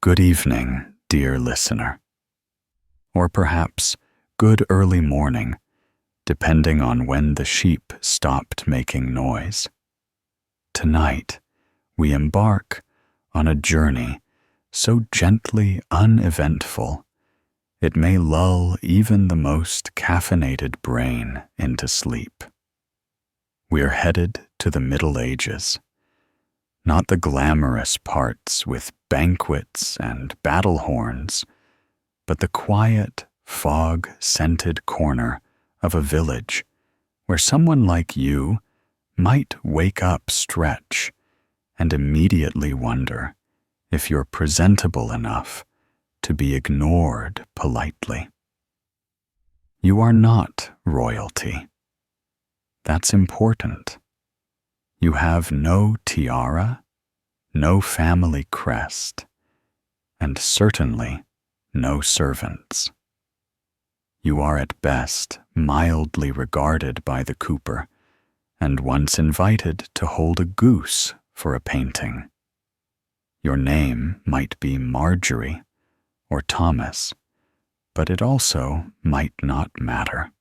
Good evening, dear listener. Or perhaps good early morning, depending on when the sheep stopped making noise. Tonight, we embark on a journey so gently uneventful, it may lull even the most caffeinated brain into sleep. We're headed to the Middle Ages, not the glamorous parts with banquets and battle horns, but the quiet, fog-scented corner of a village where someone like you might wake up, stretch, and immediately wonder if you're presentable enough to be ignored politely. You are not royalty. That's important. You have no tiara, no family crest, and certainly no servants. You are at best mildly regarded by the cooper, and once invited to hold a goose for a painting. Your name might be Marjorie or Thomas, but it also might not matter.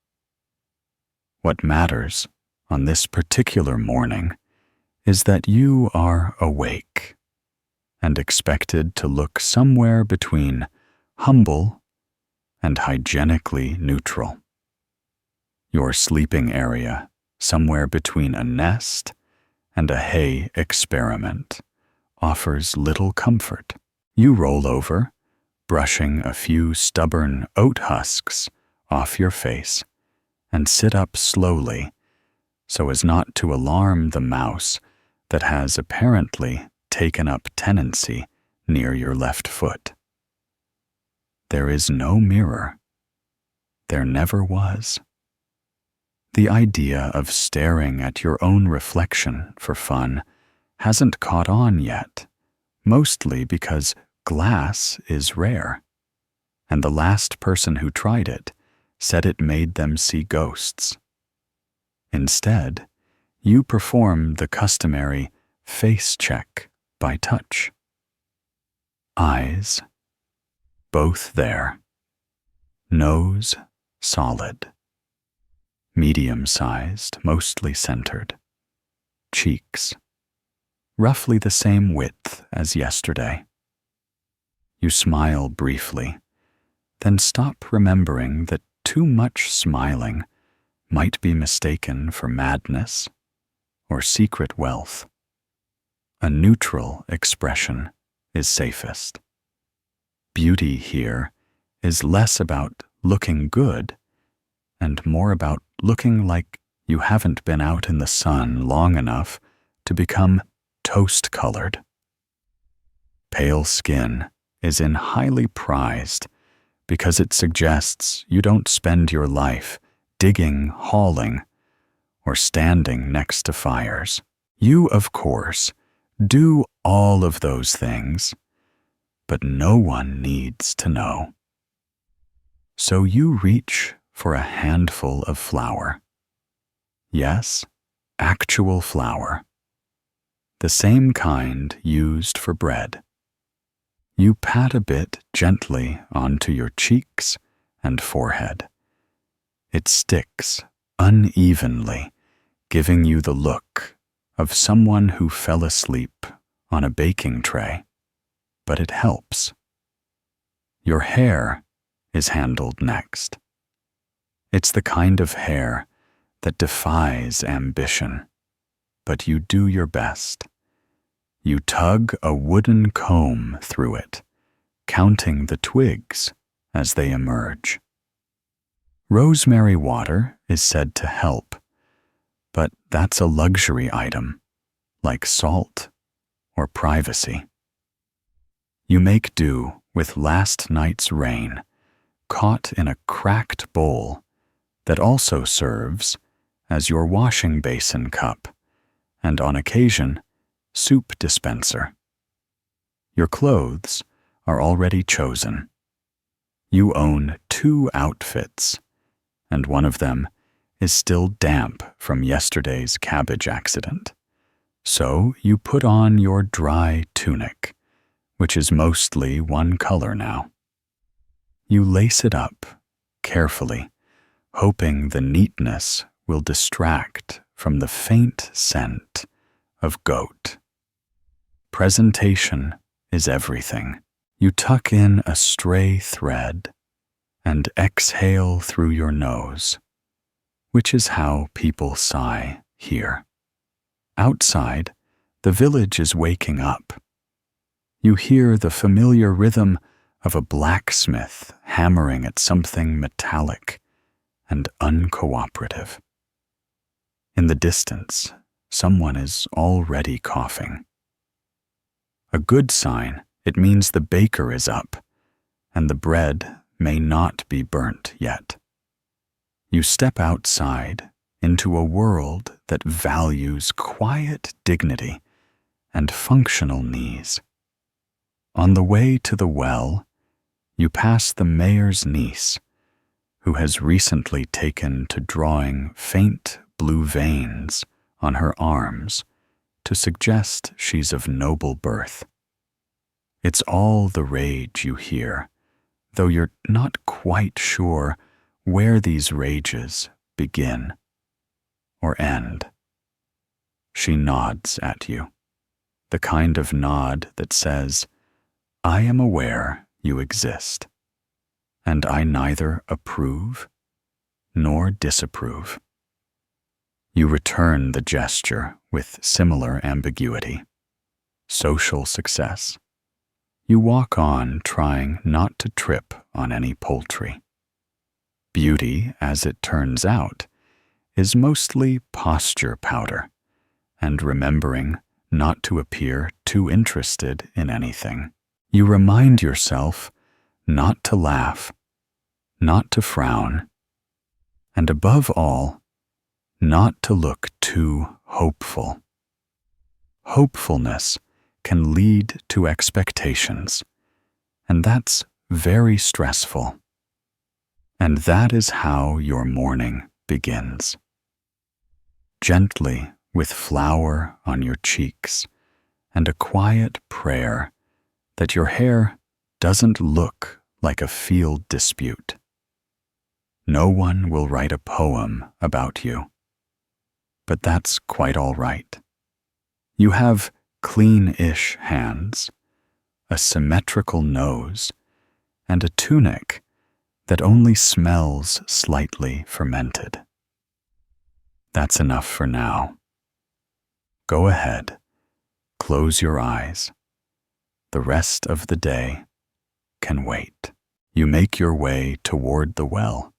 What matters on this particular morning is that you are awake and expected to look somewhere between humble and hygienically neutral. Your sleeping area somewhere between a nest and a hay experiment offers little comfort. You roll over, brushing a few stubborn oat husks off your face, and sit up slowly so as not to alarm the mouse that has apparently taken up tenancy near your left foot. There is no mirror. There never was. The idea of staring at your own reflection for fun hasn't caught on yet, mostly because glass is rare, and the last person who tried it said it made them see ghosts. Instead, you perform the customary face check by touch. Eyes, both there. Nose, solid. Medium-sized, mostly centered. Cheeks, roughly the same width as yesterday. You smile briefly, then stop remembering that too much smiling might be mistaken for madness or secret wealth. A neutral expression is safest. Beauty here is less about looking good and more about looking like you haven't been out in the sun long enough to become toast-colored. Pale skin is in highly prized because it suggests you don't spend your life digging, hauling, or standing next to fires. You, of course, do all of those things, but no one needs to know. So you reach for a handful of flour. Yes, actual flour. The same kind used for bread. You pat a bit gently onto your cheeks and forehead. It sticks unevenly, giving you the look of someone who fell asleep on a baking tray, but it helps. Your hair is handled next. It's the kind of hair that defies ambition, but you do your best. You tug a wooden comb through it, counting the twigs as they emerge. Rosemary water is said to help, but that's a luxury item, like salt or privacy. You make do with last night's rain, caught in a cracked bowl that also serves as your washing basin cup, and on occasion, soup dispenser. Your clothes are already chosen. You own 2 outfits, and one of them is still damp from yesterday's cabbage accident. So you put on your dry tunic, which is mostly one color now. You lace it up carefully, hoping the neatness will distract from the faint scent of goat. Presentation is everything. You tuck in a stray thread and exhale through your nose, which is how people sigh here. Outside, the village is waking up. You hear the familiar rhythm of a blacksmith hammering at something metallic and uncooperative. In the distance, someone is already coughing. A good sign, it means the baker is up, and the bread may not be burnt yet. You step outside into a world that values quiet dignity and functional knees. On the way to the well, you pass the mayor's niece, who has recently taken to drawing faint blue veins on her arms to suggest she's of noble birth. It's all the rage you hear, though you're not quite sure where these rages begin or end. She nods at you, the kind of nod that says, "I am aware you exist, and I neither approve nor disapprove." You return the gesture with similar ambiguity. Social success. You walk on, trying not to trip on any poultry. Beauty, as it turns out, is mostly posture powder, and remembering not to appear too interested in anything. You remind yourself not to laugh, not to frown, and above all, not to look too hopeful. Hopefulness can lead to expectations, and that's very stressful. And that is how your morning begins. Gently, with flour on your cheeks and a quiet prayer that your hair doesn't look like a field dispute. No one will write a poem about you, but that's quite all right. You have clean-ish hands, a symmetrical nose, and a tunic that only smells slightly fermented. That's enough for now. Go ahead, close your eyes. The rest of the day can wait. You make your way toward the well,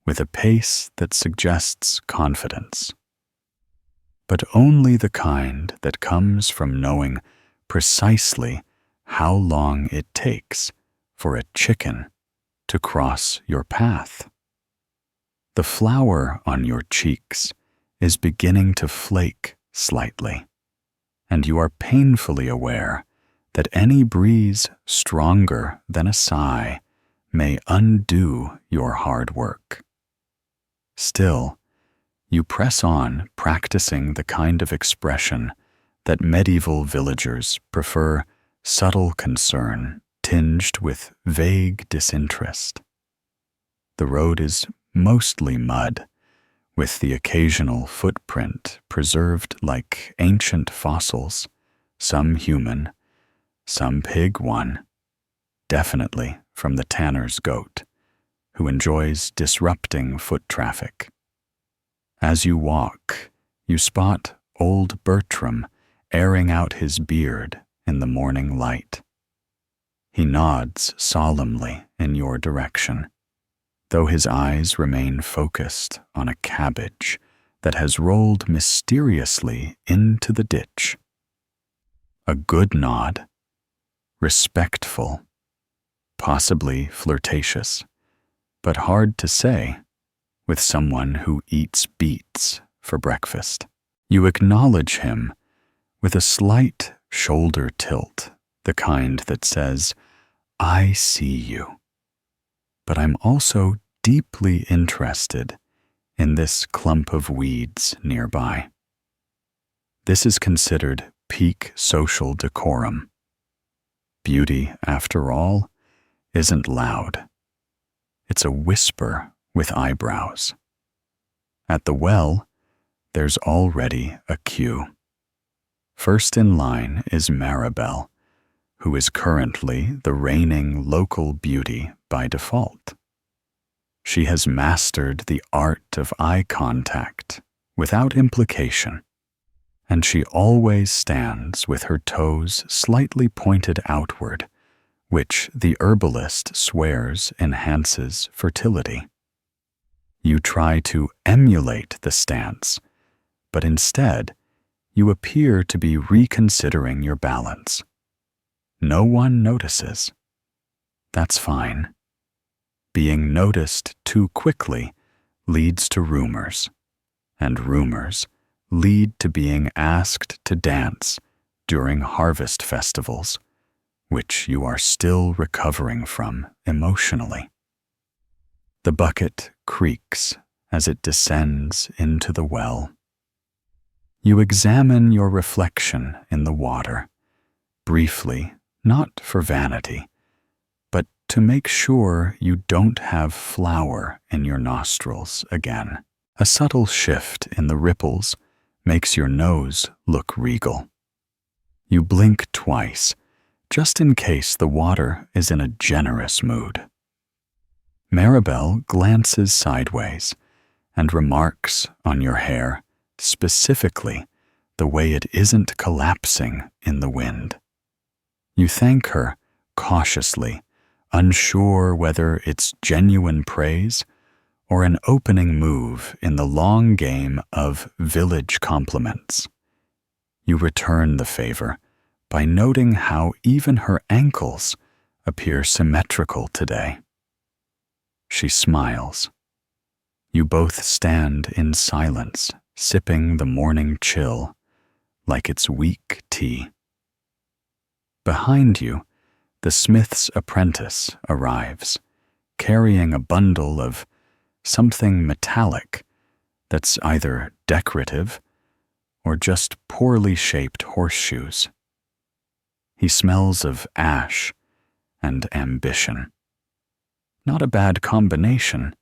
with a pace that suggests confidence, but only the kind that comes from knowing precisely how long it takes for a chicken to cross your path. The flour on your cheeks is beginning to flake slightly, and you are painfully aware that any breeze stronger than a sigh may undo your hard work. Still, you press on, practicing the kind of expression that medieval villagers prefer, subtle concern tinged with vague disinterest. The road is mostly mud, with the occasional footprint preserved like ancient fossils, some human, some pig one, definitely from the tanner's goat, who enjoys disrupting foot traffic. As you walk, you spot old Bertram airing out his beard in the morning light. He nods solemnly in your direction, though his eyes remain focused on a cabbage that has rolled mysteriously into the ditch. A good nod, respectful, possibly flirtatious, but hard to say with someone who eats beets for breakfast. You acknowledge him with a slight shoulder tilt, the kind that says, "I see you, but I'm also deeply interested in this clump of weeds nearby." This is considered peak social decorum. beauty, after all, isn't loud. It's a whisper with eyebrows. At the well, there's already a queue. First in line is Maribel, who is currently the reigning local beauty by default. She has mastered the art of eye contact without implication, and she always stands with her toes slightly pointed outward, which the herbalist swears enhances fertility. You try to emulate the stance, but instead, you appear to be reconsidering your balance. No one notices. That's fine. Being noticed too quickly leads to rumors, and rumors lead to being asked to dance during harvest festivals, which you are still recovering from emotionally. The bucket creaks as it descends into the well. You examine your reflection in the water, briefly, not for vanity, but to make sure you don't have flour in your nostrils again. A subtle shift in the ripples makes your nose look regal. You blink twice, just in case the water is in a generous mood. Maribel glances sideways and remarks on your hair, specifically the way it isn't collapsing in the wind. You thank her cautiously, unsure whether it's genuine praise or an opening move in the long game of village compliments. You return the favor by noting how even her ankles appear symmetrical today. She smiles. You both stand in silence, sipping the morning chill like it's weak tea. Behind you, the smith's apprentice arrives, carrying a bundle of something metallic that's either decorative or just poorly shaped horseshoes. He smells of ash and ambition. Not a bad combination,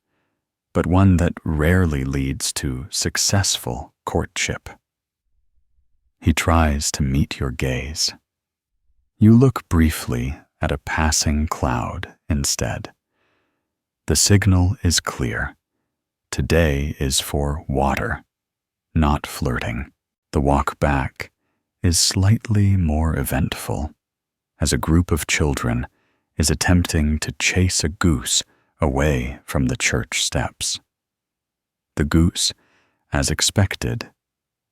but one that rarely leads to successful courtship. He tries to meet your gaze. You look briefly at a passing cloud instead. The signal is clear. Today is for water, not flirting. The walk back is slightly more eventful, as a group of children is attempting to chase a goose away from the church steps. The goose, as expected,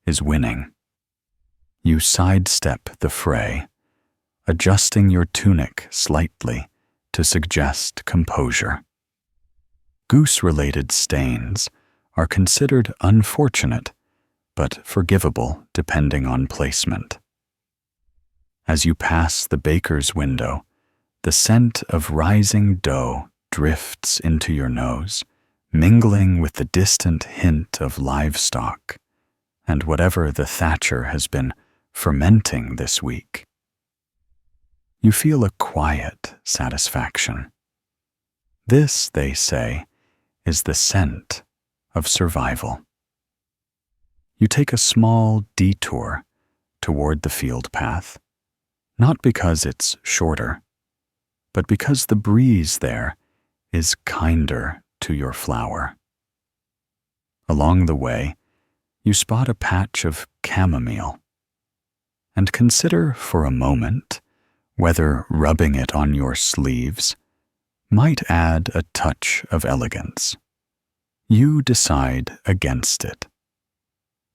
is winning. You sidestep the fray, adjusting your tunic slightly to suggest composure. Goose-related stains are considered unfortunate, but forgivable depending on placement. As you pass the baker's window, the scent of rising dough drifts into your nose, mingling with the distant hint of livestock and whatever the thatcher has been fermenting this week. You feel a quiet satisfaction. This, they say, is the scent of survival. You take a small detour toward the field path, not because it's shorter, but because the breeze there is kinder to your flower. Along the way, you spot a patch of chamomile, and consider for a moment whether rubbing it on your sleeves might add a touch of elegance. You decide against it.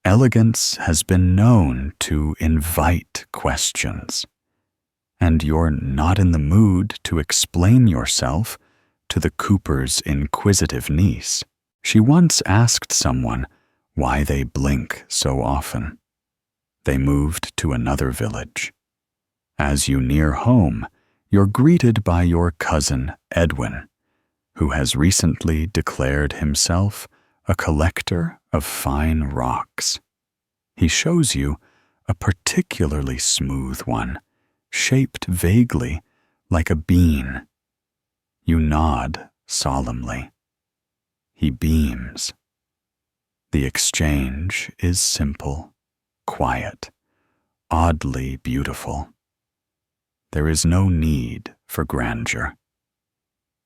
Elegance has been known to invite questions, and you're not in the mood to explain yourself to the cooper's inquisitive niece. She once asked someone why they blink so often. They moved to another village. As you near home, you're greeted by your cousin Edwin, who has recently declared himself a collector of fine rocks. He shows you a particularly smooth one, shaped vaguely like a bean. You nod solemnly. He beams. The exchange is simple, quiet, oddly beautiful. There is no need for grandeur.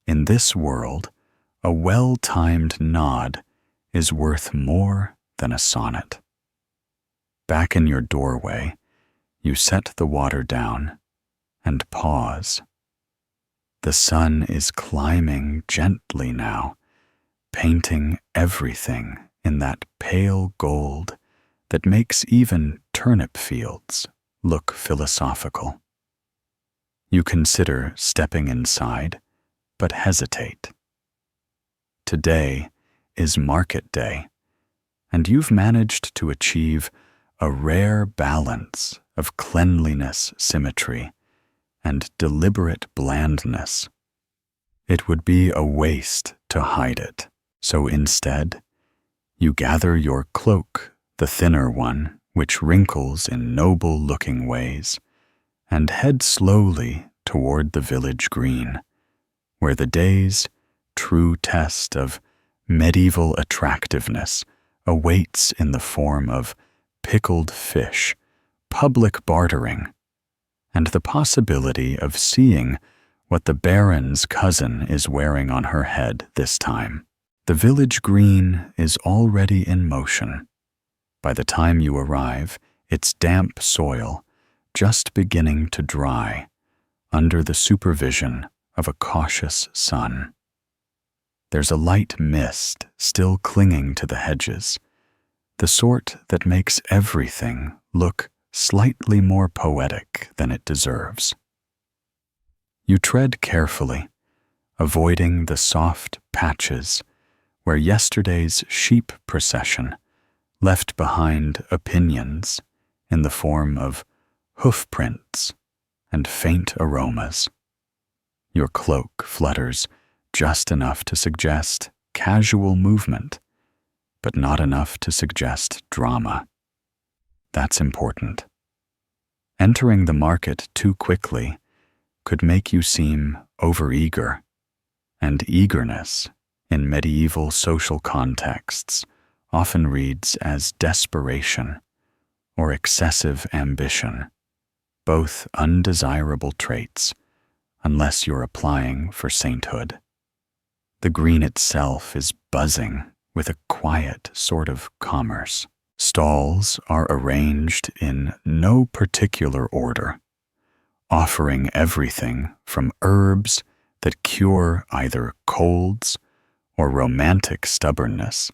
In this world, a well-timed nod is worth more than a sonnet. Back in your doorway, you set the water down and pause. The sun is climbing gently now, painting everything in that pale gold that makes even turnip fields look philosophical. You consider stepping inside, but hesitate. Today is market day, and you've managed to achieve a rare balance of cleanliness, symmetry, and deliberate blandness. It would be a waste to hide it, so instead, you gather your cloak, the thinner one, which wrinkles in noble-looking ways, and head slowly toward the village green, where the day's true test of medieval attractiveness awaits in the form of pickled fish, public bartering, and the possibility of seeing what the Baron's cousin is wearing on her head this time. The village green is already in motion. By the time you arrive, its damp soil just beginning to dry under the supervision of a cautious sun. There's a light mist still clinging to the hedges, the sort that makes everything look slightly more poetic than it deserves. You tread carefully, avoiding the soft patches where yesterday's sheep procession left behind opinions in the form of hoof prints and faint aromas. Your cloak flutters just enough to suggest casual movement, but not enough to suggest drama. That's important. Entering the market too quickly could make you seem overeager, and eagerness in medieval social contexts often reads as desperation or excessive ambition, both undesirable traits unless you're applying for sainthood. The green itself is buzzing with a quiet sort of commerce. Stalls are arranged in no particular order, offering everything from herbs that cure either colds or romantic stubbornness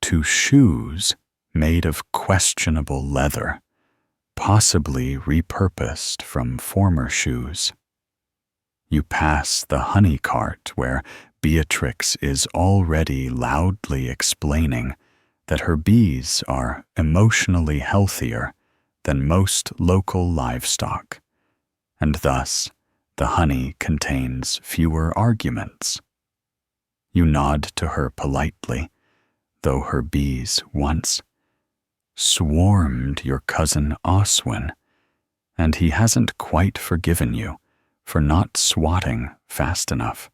to shoes made of questionable leather, possibly repurposed from former shoes. You pass the honey cart where Beatrix is already loudly explaining that her bees are emotionally healthier than most local livestock, and thus the honey contains fewer arguments. You nod to her politely, though her bees once swarmed your cousin Oswin, and he hasn't quite forgiven you for not swatting fast enough.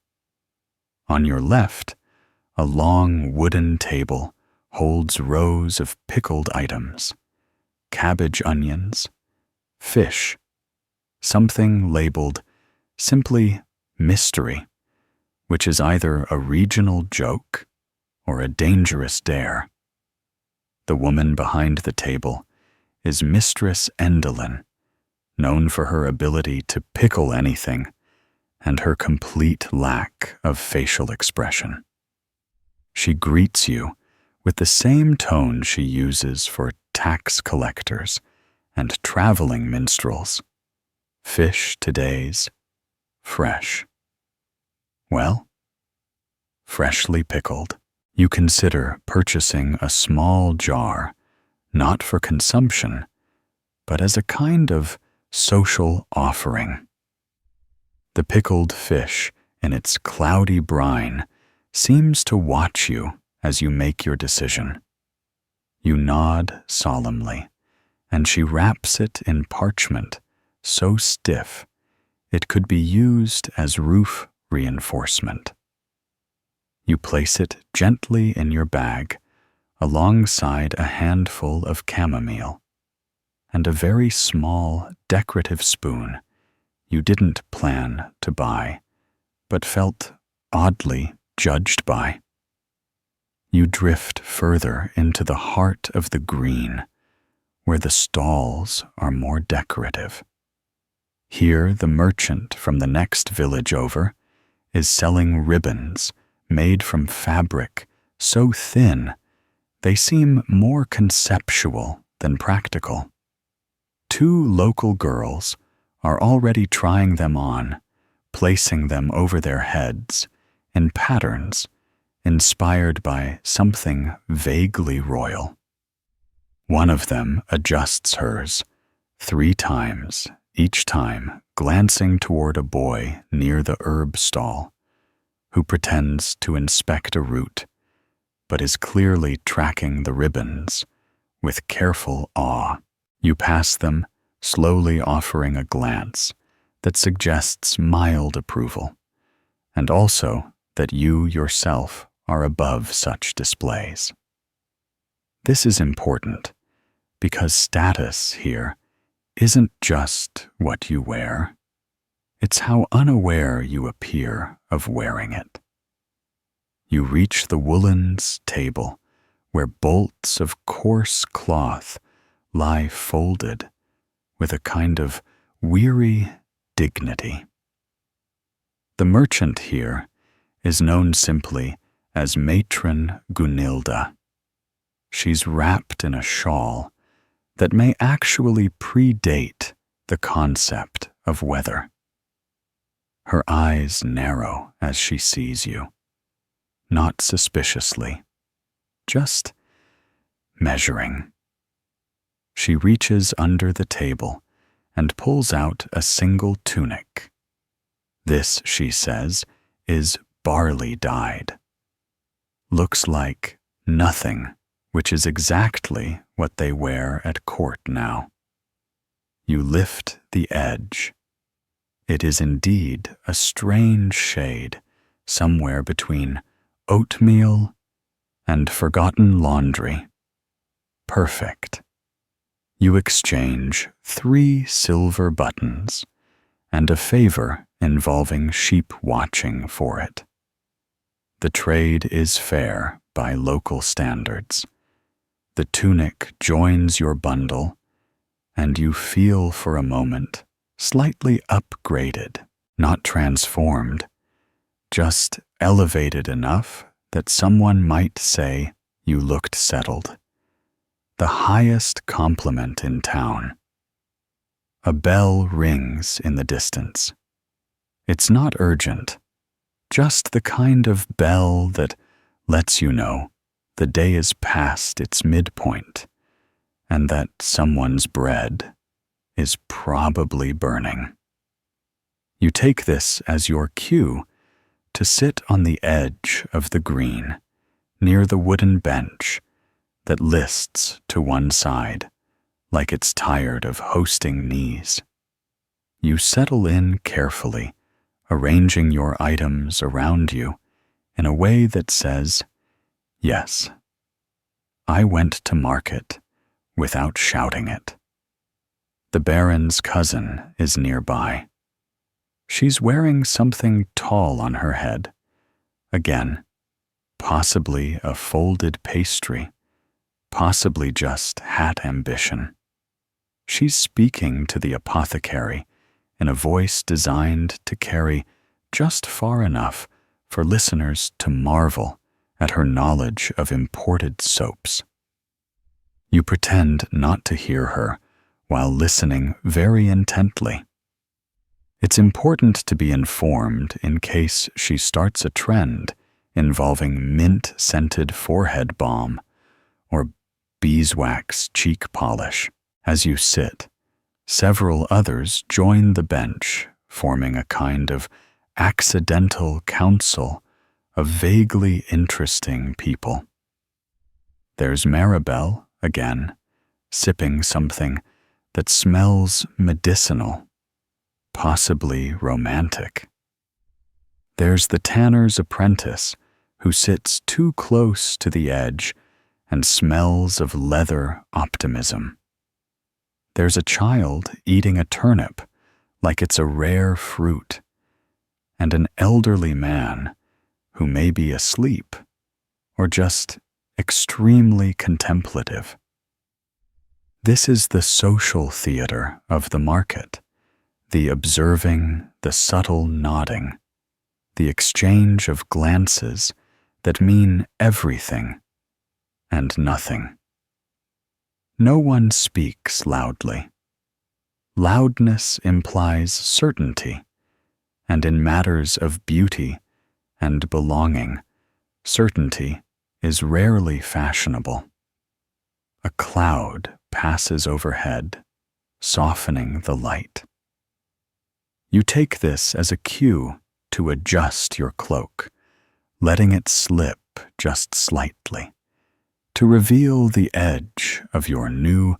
On your left, a long wooden table holds rows of pickled items, cabbage onions, fish, something labeled simply mystery, which is either a regional joke or a dangerous dare. The woman behind the table is Mistress Endelin, known for her ability to pickle anything and her complete lack of facial expression. She greets you with the same tone she uses for tax collectors and traveling minstrels. Fish today's fresh. Well, freshly pickled. You consider purchasing a small jar, not for consumption, but as a kind of social offering. The pickled fish in its cloudy brine seems to watch you as you make your decision. You nod solemnly, and she wraps it in parchment so stiff It could be used as roof reinforcement. You place it gently in your bag alongside a handful of chamomile and a very small decorative spoon you didn't plan to buy, but felt oddly judged by. You drift further into the heart of the green, where the stalls are more decorative. Here, the merchant from the next village over is selling ribbons made from fabric so thin they seem more conceptual than practical. Two local girls are already trying them on, placing them over their heads in patterns inspired by something vaguely royal. One of them adjusts hers 3 times, each time glancing toward a boy near the herb stall, who pretends to inspect a root, but is clearly tracking the ribbons with careful awe. You pass them, slowly offering a glance that suggests mild approval, and also that you yourself are above such displays. This is important because status here isn't just what you wear, it's how unaware you appear of wearing it. You reach the woolens table where bolts of coarse cloth lie folded with a kind of weary dignity. The merchant here is known simply as Matron Gunilda. She's wrapped in a shawl that may actually predate the concept of weather. Her eyes narrow as she sees you, not suspiciously, just measuring. She reaches under the table and pulls out a single tunic. This, she says, is barley dyed. Looks like nothing, which is exactly what they wear at court now. You lift the edge. It is indeed a strange shade, somewhere between oatmeal and forgotten laundry. Perfect. You exchange 3 silver buttons and a favor involving sheep watching for it. The trade is fair by local standards. The tunic joins your bundle, and you feel for a moment slightly upgraded, not transformed, just elevated enough that someone might say you looked settled. The highest compliment in town. A bell rings in the distance. It's not urgent, just the kind of bell that lets you know the day is past its midpoint and that someone's bread is probably burning. You take this as your cue to sit on the edge of the green, near the wooden bench that lists to one side, like it's tired of hosting knees. You settle in carefully, arranging your items around you in a way that says, yes, I went to market without shouting it. The Baron's cousin is nearby. She's wearing something tall on her head. Again, possibly a folded pastry, possibly just hat ambition. She's speaking to the apothecary in a voice designed to carry just far enough for listeners to marvel at her knowledge of imported soaps. You pretend not to hear her while listening very intently. It's important to be informed in case she starts a trend involving mint-scented forehead balm or beeswax cheek polish. As you sit, several others join the bench, forming a kind of accidental council of vaguely interesting people. There's Maribel, again, sipping something that smells medicinal, possibly romantic. There's the tanner's apprentice who sits too close to the edge and smells of leather optimism. There's a child eating a turnip like it's a rare fruit, and an elderly man who may be asleep or just extremely contemplative. This is the social theater of the market, the observing, the subtle nodding, the exchange of glances that mean everything and nothing. No one speaks loudly. Loudness implies certainty, and in matters of beauty and belonging, certainty is rarely fashionable. A cloud passes overhead, softening the light. You take this as a cue to adjust your cloak, letting it slip just slightly, to reveal the edge of your new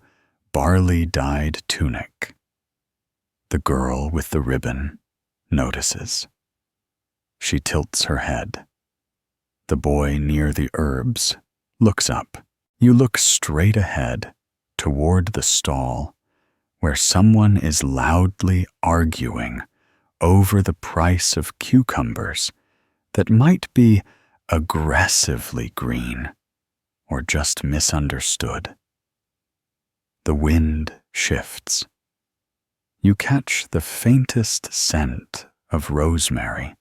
barley-dyed tunic. The girl with the ribbon notices. She tilts her head. The boy near the herbs looks up. You look straight ahead toward the stall where someone is loudly arguing over the price of cucumbers that might be aggressively green or just misunderstood. The wind shifts. You catch the faintest scent of rosemary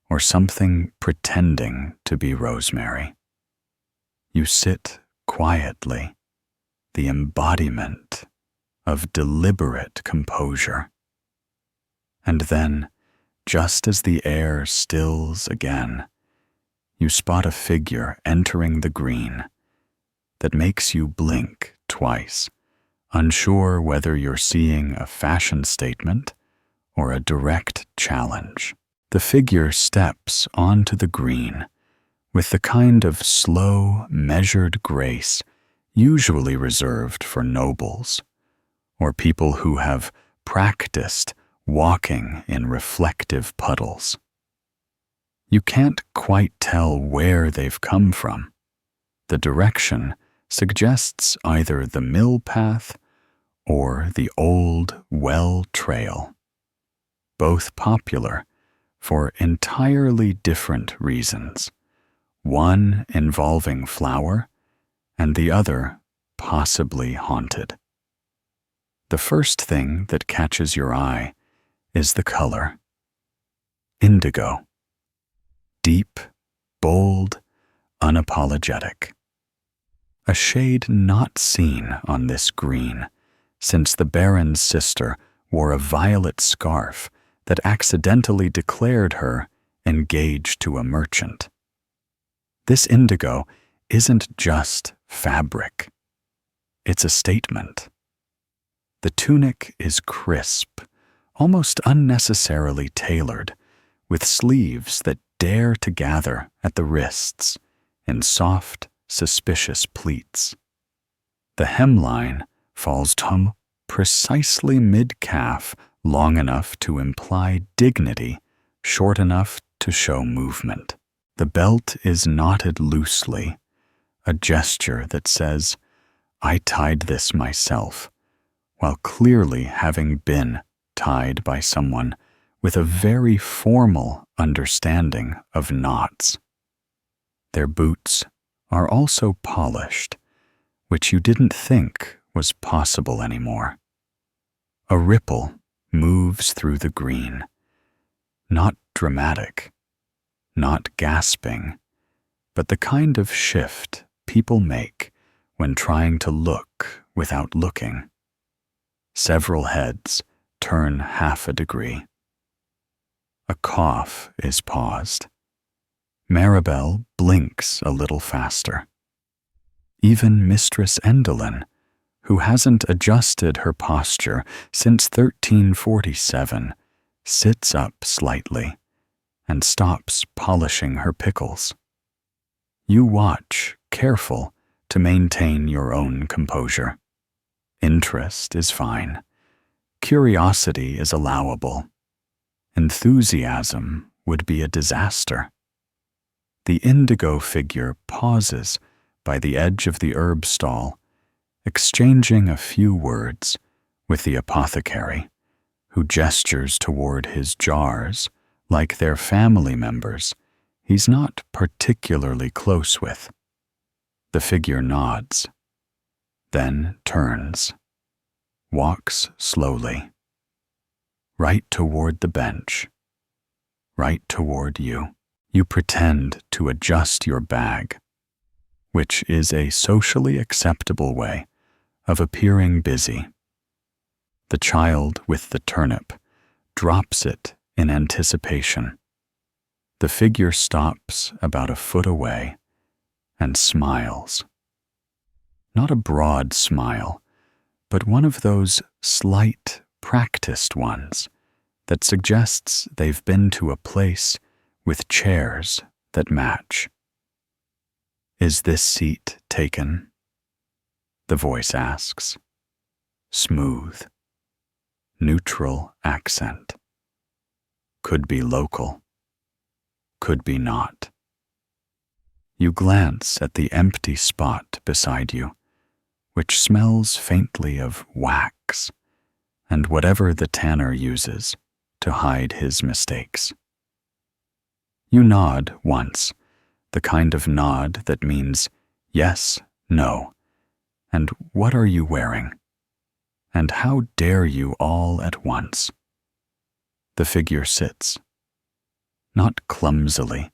or something pretending to be rosemary. You sit quietly, the embodiment of deliberate composure. And then, just as the air stills again, you spot a figure entering the green that makes you blink twice, unsure whether you're seeing a fashion statement or a direct challenge. The figure steps onto the green with the kind of slow, measured grace usually reserved for nobles or people who have practiced walking in reflective puddles. You can't quite tell where they've come from. The direction suggests either the mill path or the old well trail, both popular for entirely different reasons, one involving flour and the other possibly haunted. The first thing that catches your eye is the color. Indigo. Deep, bold, unapologetic. A shade not seen on this green since the Baron's sister wore a violet scarf that accidentally declared her engaged to a merchant. This indigo isn't just fabric. It's a statement. The tunic is crisp, almost unnecessarily tailored, with sleeves that dare to gather at the wrists in soft, suspicious pleats. The hemline falls precisely mid-calf, long enough to imply dignity, short enough to show movement. The belt is knotted loosely, a gesture that says, "I tied this myself," while clearly having been tied by someone with a very formal understanding of knots. Their boots are also polished, which you didn't think was possible anymore. A ripple moves through the green, not dramatic, not gasping, but the kind of shift people make when trying to look without looking. Several heads turn half a degree. A cough is paused. Maribel blinks a little faster. Even Mistress Endelin, who hasn't adjusted her posture since 1347, sits up slightly and stops polishing her pickles. You watch, careful to maintain your own composure. Interest is fine. Curiosity is allowable. Enthusiasm would be a disaster. The indigo figure pauses by the edge of the herb stall, exchanging a few words with the apothecary, who gestures toward his jars like they're family members he's not particularly close with. The figure nods, then turns, walks slowly, right toward the bench, right toward you. You pretend to adjust your bag, which is a socially acceptable way of appearing busy. The child with the turnip drops it in anticipation. The figure stops about a foot away and smiles. Not a broad smile, but one of those slight, practiced ones that suggests they've been to a place with chairs that match. "Is this seat taken?" the voice asks. Smooth, neutral accent. Could be local, could be not. You glance at the empty spot beside you, which smells faintly of wax and whatever the tanner uses to hide his mistakes. You nod once, the kind of nod that means yes, no, and what are you wearing? And how dare you all at once? The figure sits, not clumsily,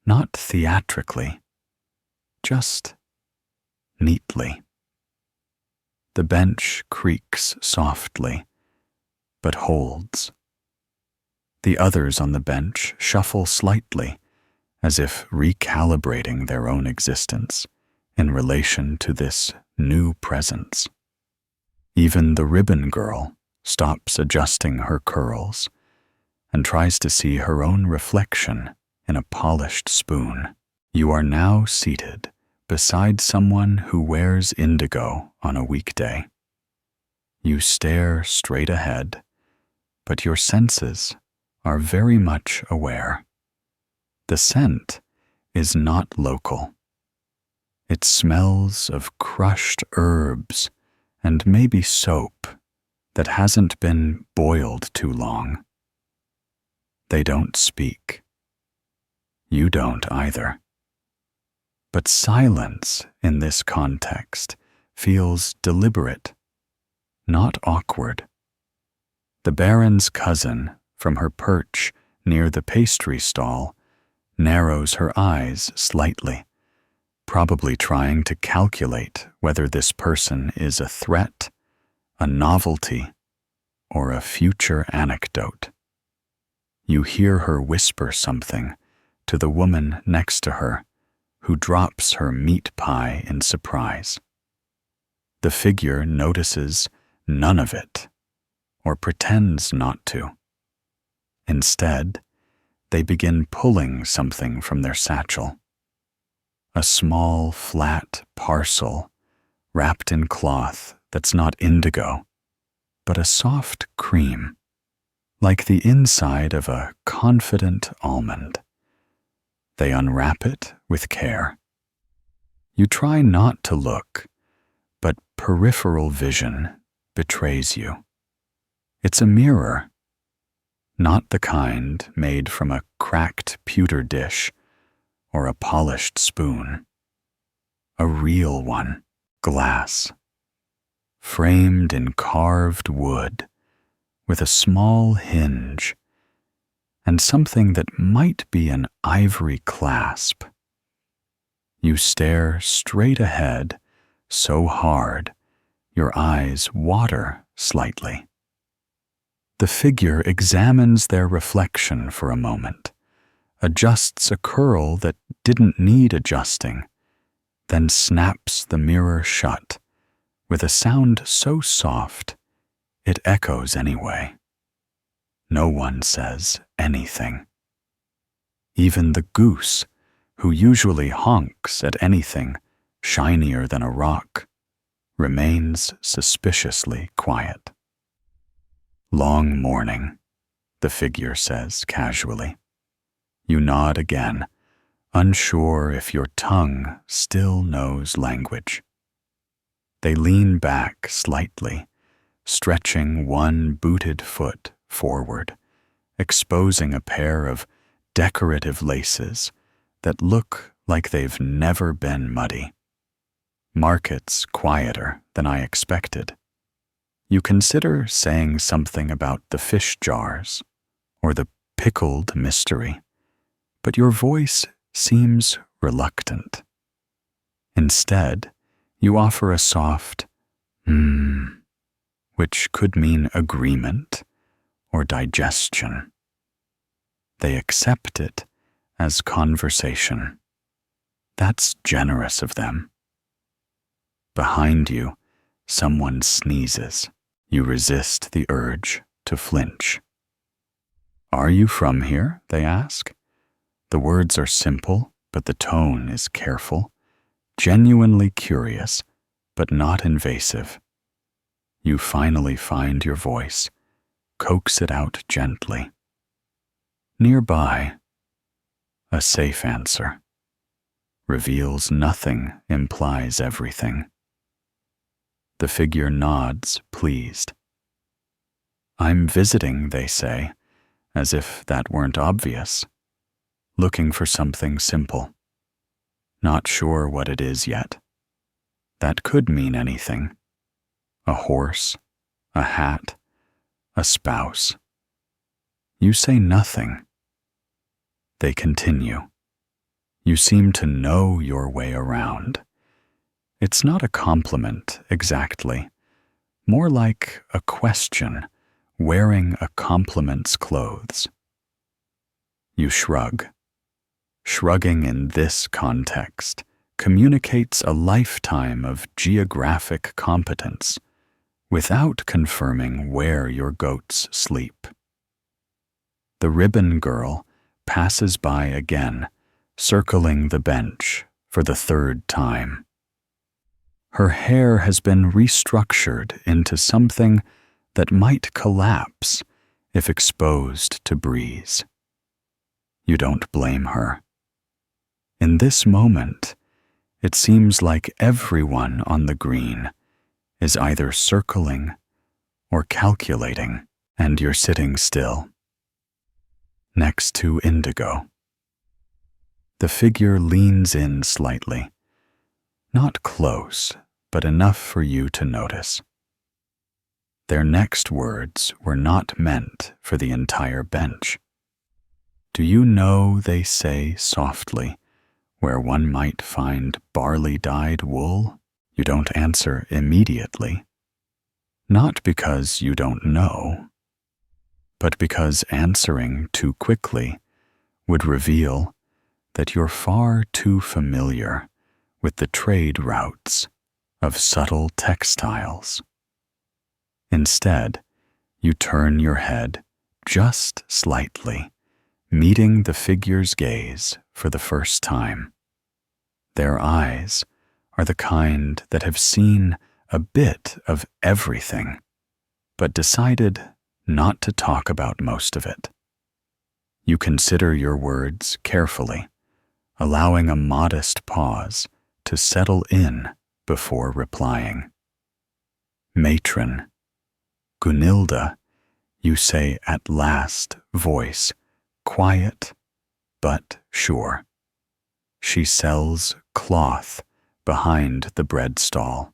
not theatrically, just neatly. The bench creaks softly, but holds. The others on the bench shuffle slightly, as if recalibrating their own existence in relation to this new presence. Even the ribbon girl stops adjusting her curls and tries to see her own reflection in a polished spoon. You are now seated beside someone who wears indigo on a weekday. You stare straight ahead, but your senses are very much aware. The scent is not local. It smells of crushed herbs and maybe soap that hasn't been boiled too long. They don't speak. You don't either. But silence in this context feels deliberate, not awkward. The Baron's cousin, from her perch near the pastry stall, narrows her eyes slightly, probably trying to calculate whether this person is a threat, a novelty, or a future anecdote. You hear her whisper something to the woman next to her, who drops her meat pie in surprise. The figure notices none of it, or pretends not to. Instead, they begin pulling something from their satchel. A small, flat parcel wrapped in cloth that's not indigo, but a soft cream, like the inside of a confident almond. They unwrap it with care. You try not to look, but peripheral vision betrays you. It's a mirror, not the kind made from a cracked pewter dish or a polished spoon. A real one, glass, framed in carved wood, with a small hinge, and something that might be an ivory clasp. You stare straight ahead so hard your eyes water slightly. The figure examines their reflection for a moment, adjusts a curl that didn't need adjusting, then snaps the mirror shut with a sound so soft it echoes anyway. No one says anything. Even the goose, who usually honks at anything shinier than a rock, remains suspiciously quiet. Long morning, the figure says casually. You nod again, unsure if your tongue still knows language. They lean back slightly, stretching one booted foot forward, exposing a pair of decorative laces that look like they've never been muddy. Market's quieter than I expected. You consider saying something about the fish jars or the pickled mystery, but your voice seems reluctant. Instead, you offer a soft which could mean agreement or digestion. They accept it as conversation. That's generous of them. Behind you, someone sneezes. You resist the urge to flinch. Are you from here? They ask. The words are simple, but the tone is careful, genuinely curious, but not invasive. You finally find your voice, coax it out gently. Nearby, a safe answer. Reveals nothing, implies everything. The figure nods, pleased. I'm visiting, they say, as if that weren't obvious. Looking for something simple. Not sure what it is yet. That could mean anything. A horse, a hat, a spouse. You say nothing. They continue. You seem to know your way around. It's not a compliment, exactly. More like a question, wearing a compliment's clothes. You shrug. Shrugging in this context communicates a lifetime of geographic competence without confirming where your goats sleep. The ribbon girl passes by again, circling the bench for the third time. Her hair has been restructured into something that might collapse if exposed to breeze. You don't blame her. In this moment, it seems like everyone on the green is either circling or calculating, and you're sitting still. Next to Indigo. The figure leans in slightly. Not close, but enough for you to notice. Their next words were not meant for the entire bench. Do you know, they say softly, where one might find barley-dyed wool? You don't answer immediately. Not because you don't know, but because answering too quickly would reveal that you're far too familiar with the trade routes of subtle textiles. Instead, you turn your head just slightly, meeting the figure's gaze for the first time. Their eyes are the kind that have seen a bit of everything, but decided not to talk about most of it. You consider your words carefully, allowing a modest pause to settle in before replying. Matron, Gunilda, you say at last, voice, quiet but sure. She sells cloth behind the bread stall.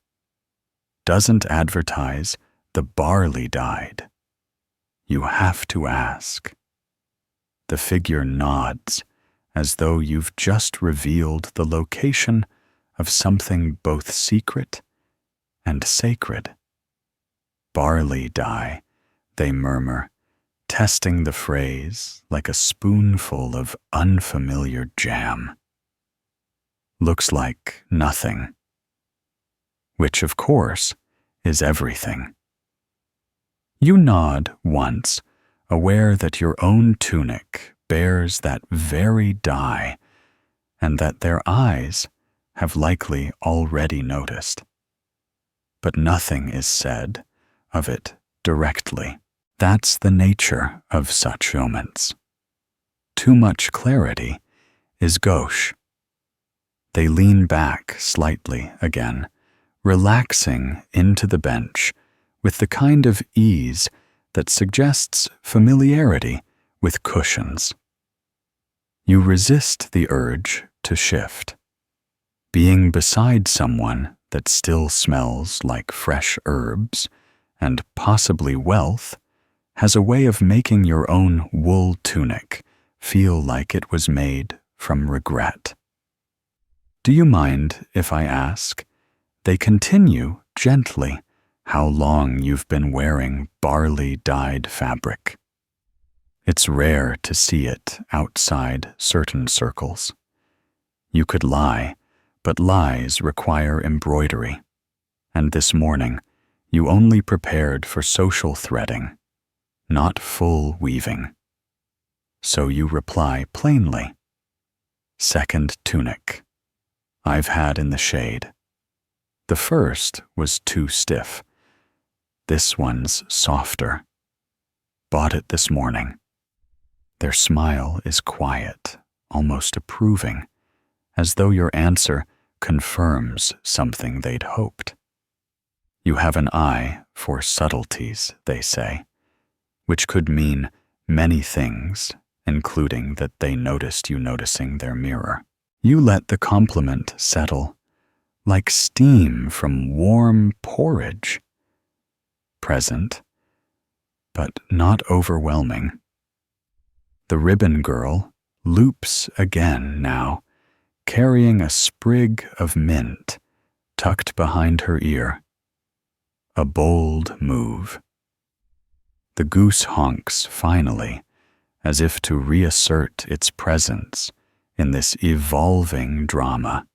Doesn't advertise the barley dyed. You have to ask. The figure nods as though you've just revealed the location of something both secret and sacred. Barley dye, they murmur, testing the phrase like a spoonful of unfamiliar jam. Looks like nothing. Which, of course, is everything. You nod once, aware that your own tunic bears that very dye, and that their eyes have likely already noticed. But nothing is said of it directly. That's the nature of such moments. Too much clarity is gauche. They lean back slightly again, relaxing into the bench with the kind of ease that suggests familiarity with cushions. You resist the urge to shift. Being beside someone that still smells like fresh herbs and possibly wealth has a way of making your own wool tunic feel like it was made from regret. Do you mind if I ask? They continue gently how long you've been wearing barley-dyed fabric. It's rare to see it outside certain circles. You could lie, but lies require embroidery. And this morning, you only prepared for social threading, not full weaving. So you reply plainly, "Second tunic. I've had in the shade. The first was too stiff. This one's softer. Bought it this morning." Their smile is quiet, almost approving, as though your answer confirms something they'd hoped. You have an eye for subtleties, they say, which could mean many things, including that they noticed you noticing their mirror. You let the compliment settle, like steam from warm porridge. Present, but not overwhelming. The ribbon girl loops again now, carrying a sprig of mint tucked behind her ear. A bold move. The goose honks finally, as if to reassert its presence in this evolving drama.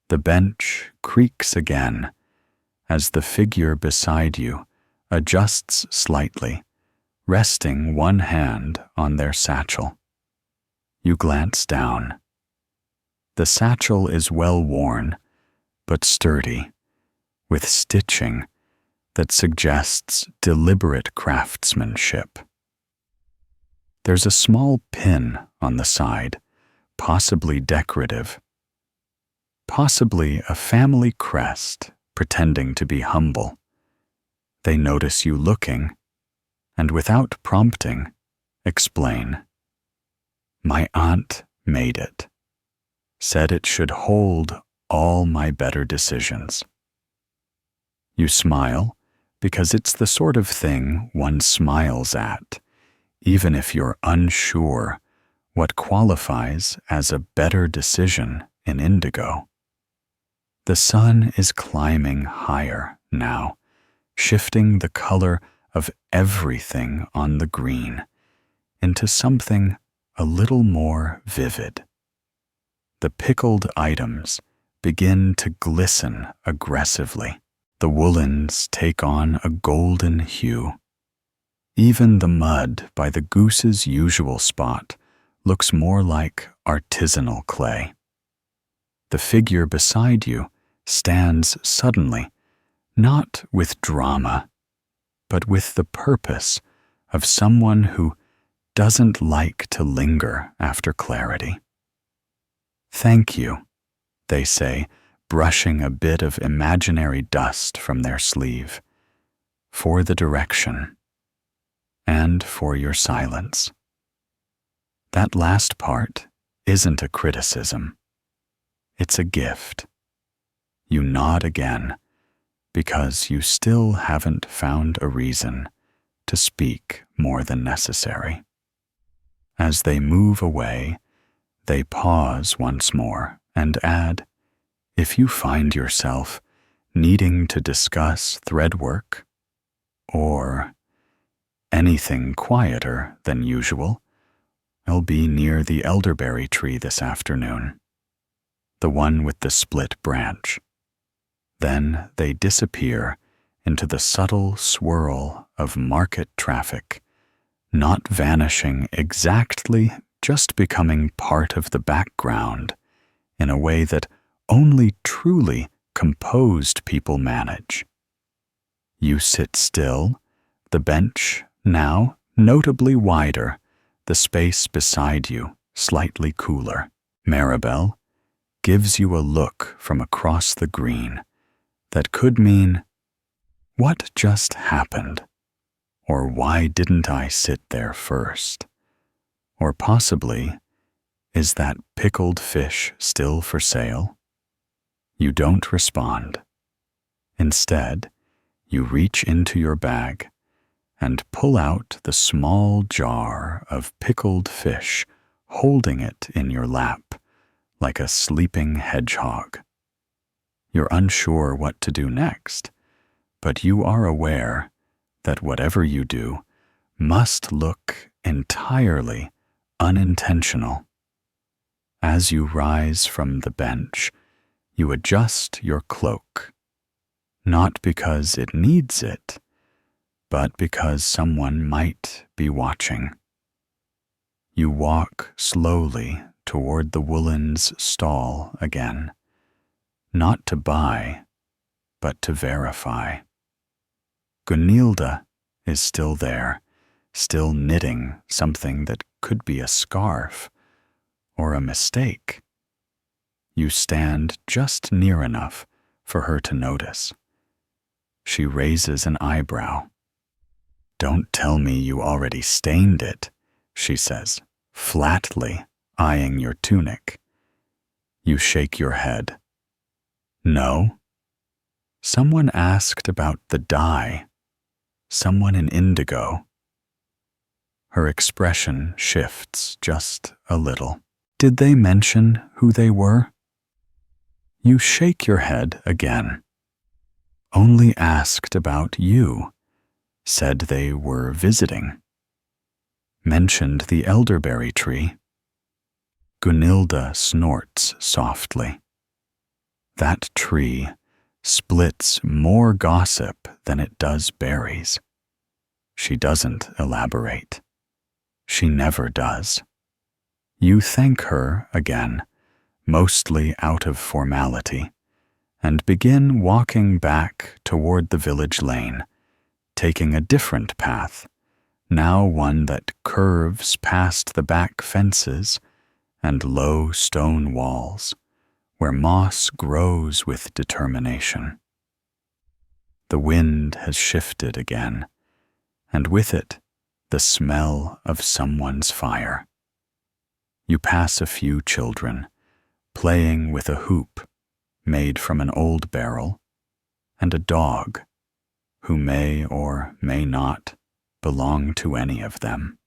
The bench creaks again as the figure beside you adjusts slightly, resting one hand on their satchel. You glance down. The satchel is well worn, but sturdy, with stitching that suggests deliberate craftsmanship. There's a small pin on the side, possibly decorative. Possibly a family crest pretending to be humble. They notice you looking, and without prompting, explain. "My aunt made it. Said it should hold all my better decisions." You smile because it's the sort of thing one smiles at, even if you're unsure what qualifies as a better decision in indigo. The sun is climbing higher now, shifting the color of everything on the green into something a little more vivid. The pickled items begin to glisten aggressively. The woolens take on a golden hue. Even the mud by the goose's usual spot looks more like artisanal clay. The figure beside you stands suddenly, not with drama, but with the purpose of someone who doesn't like to linger after clarity. "Thank you," they say, brushing a bit of imaginary dust from their sleeve, "for the direction, and for your silence." That last part isn't a criticism. It's a gift. You nod again, because you still haven't found a reason to speak more than necessary. As they move away, they pause once more and add, "If you find yourself needing to discuss threadwork or anything quieter than usual, I'll be near the elderberry tree this afternoon, the one with the split branch." Then they disappear into the subtle swirl of market traffic, not vanishing exactly, just becoming part of the background in a way that only truly composed people manage. You sit still, The bench, now notably wider, the space beside you slightly cooler. Maribel gives you a look from across the green that could mean, "What just happened?" Or "Why didn't I sit there first?" Or possibly, "Is that pickled fish still for sale?" You don't respond. Instead, you reach into your bag and pull out the small jar of pickled fish, holding it in your lap like a sleeping hedgehog. You're unsure what to do next, but you are aware that whatever you do must look entirely unintentional. As you rise from the bench, you adjust your cloak, not because it needs it, but because someone might be watching. You walk slowly toward the woolen's stall again, not to buy, but to verify. Gunilda is still there, still knitting something that could be a scarf or a mistake. You stand just near enough for her to notice. She raises an eyebrow. "Don't tell me you already stained it," she says, flatly eyeing your tunic. You shake your head. "No." "Someone asked about the dye. Someone in indigo." Her expression shifts just a little. "Did they mention who they were?" You shake your head again. "Only asked about you. Said they were visiting. Mentioned the elderberry tree." Gunilda snorts softly. "That tree splits more gossip than it does berries." She doesn't elaborate. She never does. You thank her again, mostly out of formality, and begin walking back toward the village lane, taking a different path, now one that curves past the back fences and low stone walls, where moss grows with determination. The wind has shifted again, and with it, the smell of someone's fire. You pass a few children, playing with a hoop made from an old barrel, and a dog who may or may not belong to any of them.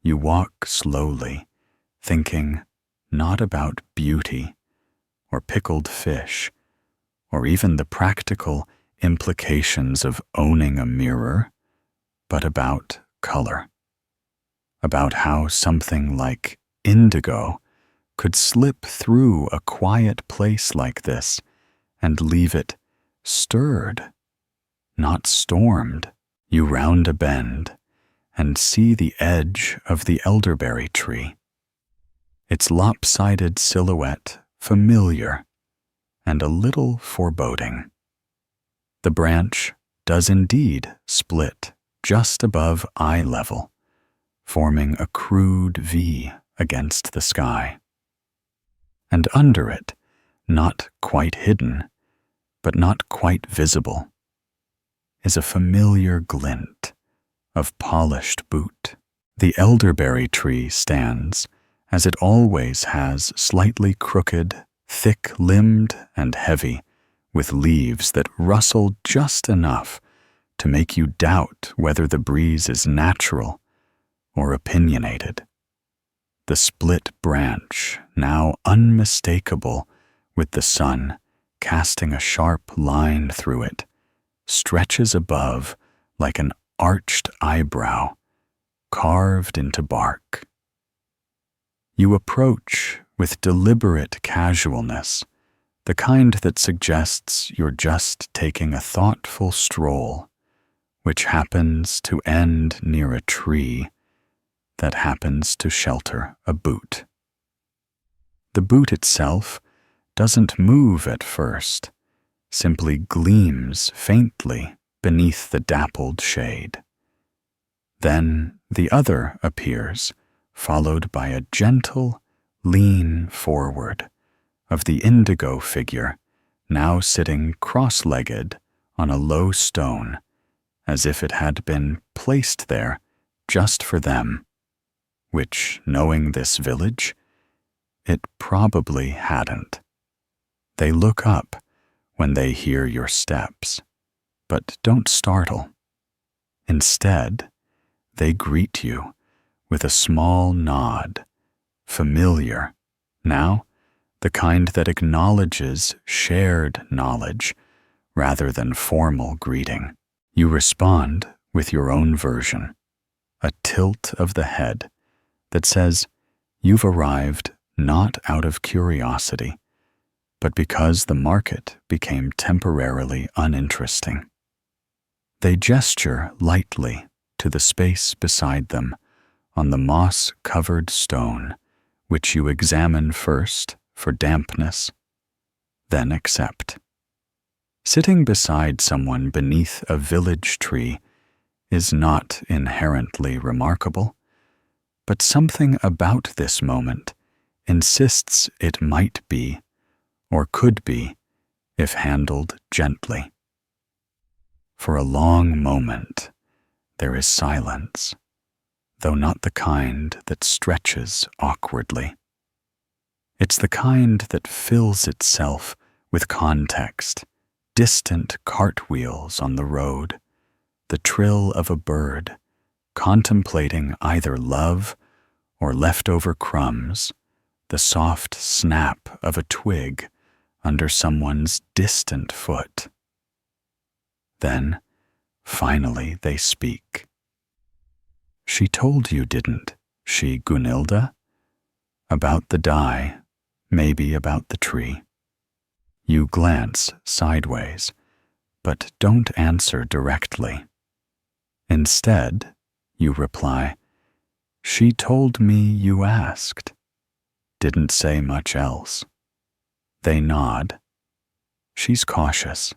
You walk slowly, thinking not about beauty or pickled fish, or even the practical implications of owning a mirror, but about color, about how something like indigo could slip through a quiet place like this and leave it stirred, not stormed. You round a bend and see the edge of the elderberry tree, its lopsided silhouette familiar and a little foreboding. The branch does indeed split just above eye level, forming a crude V against the sky. And under it, not quite hidden, but not quite visible, is a familiar glint of polished boot. The elderberry tree stands, as it always has, slightly crooked, thick-limbed and heavy, with leaves that rustle just enough to make you doubt whether the breeze is natural or opinionated. The split branch, now unmistakable with the sun casting a sharp line through it, stretches above like an arched eyebrow carved into bark. You approach with deliberate casualness, the kind that suggests you're just taking a thoughtful stroll, which happens to end near a tree that happens to shelter a boot. The boot itself doesn't move at first, simply gleams faintly beneath the dappled shade. Then the other appears, followed by a gentle lean forward of the indigo figure, now sitting cross-legged on a low stone, as if it had been placed there just for them, which, knowing this village, it probably hadn't. They look up when they hear your steps, but don't startle. Instead, they greet you with a small nod, familiar, now the kind that acknowledges shared knowledge rather than formal greeting. You respond with your own version, a tilt of the head that says you've arrived not out of curiosity, but because the market became temporarily uninteresting. They gesture lightly to the space beside them on the moss-covered stone, which you examine first for dampness, then accept. Sitting beside someone beneath a village tree is not inherently remarkable, but something about this moment insists it might be, or could be, if handled gently. For a long moment, there is silence, though not the kind that stretches awkwardly. It's the kind that fills itself with context, distant cartwheels on the road, the trill of a bird, contemplating either love or leftover crumbs, the soft snap of a twig under someone's distant foot. Then, finally, they speak. She told you, didn't she, Gunilda? About the dye, maybe about the tree. You glance sideways, but don't answer directly. Instead, you reply, she told me you asked. Didn't say much else. They nod. She's cautious.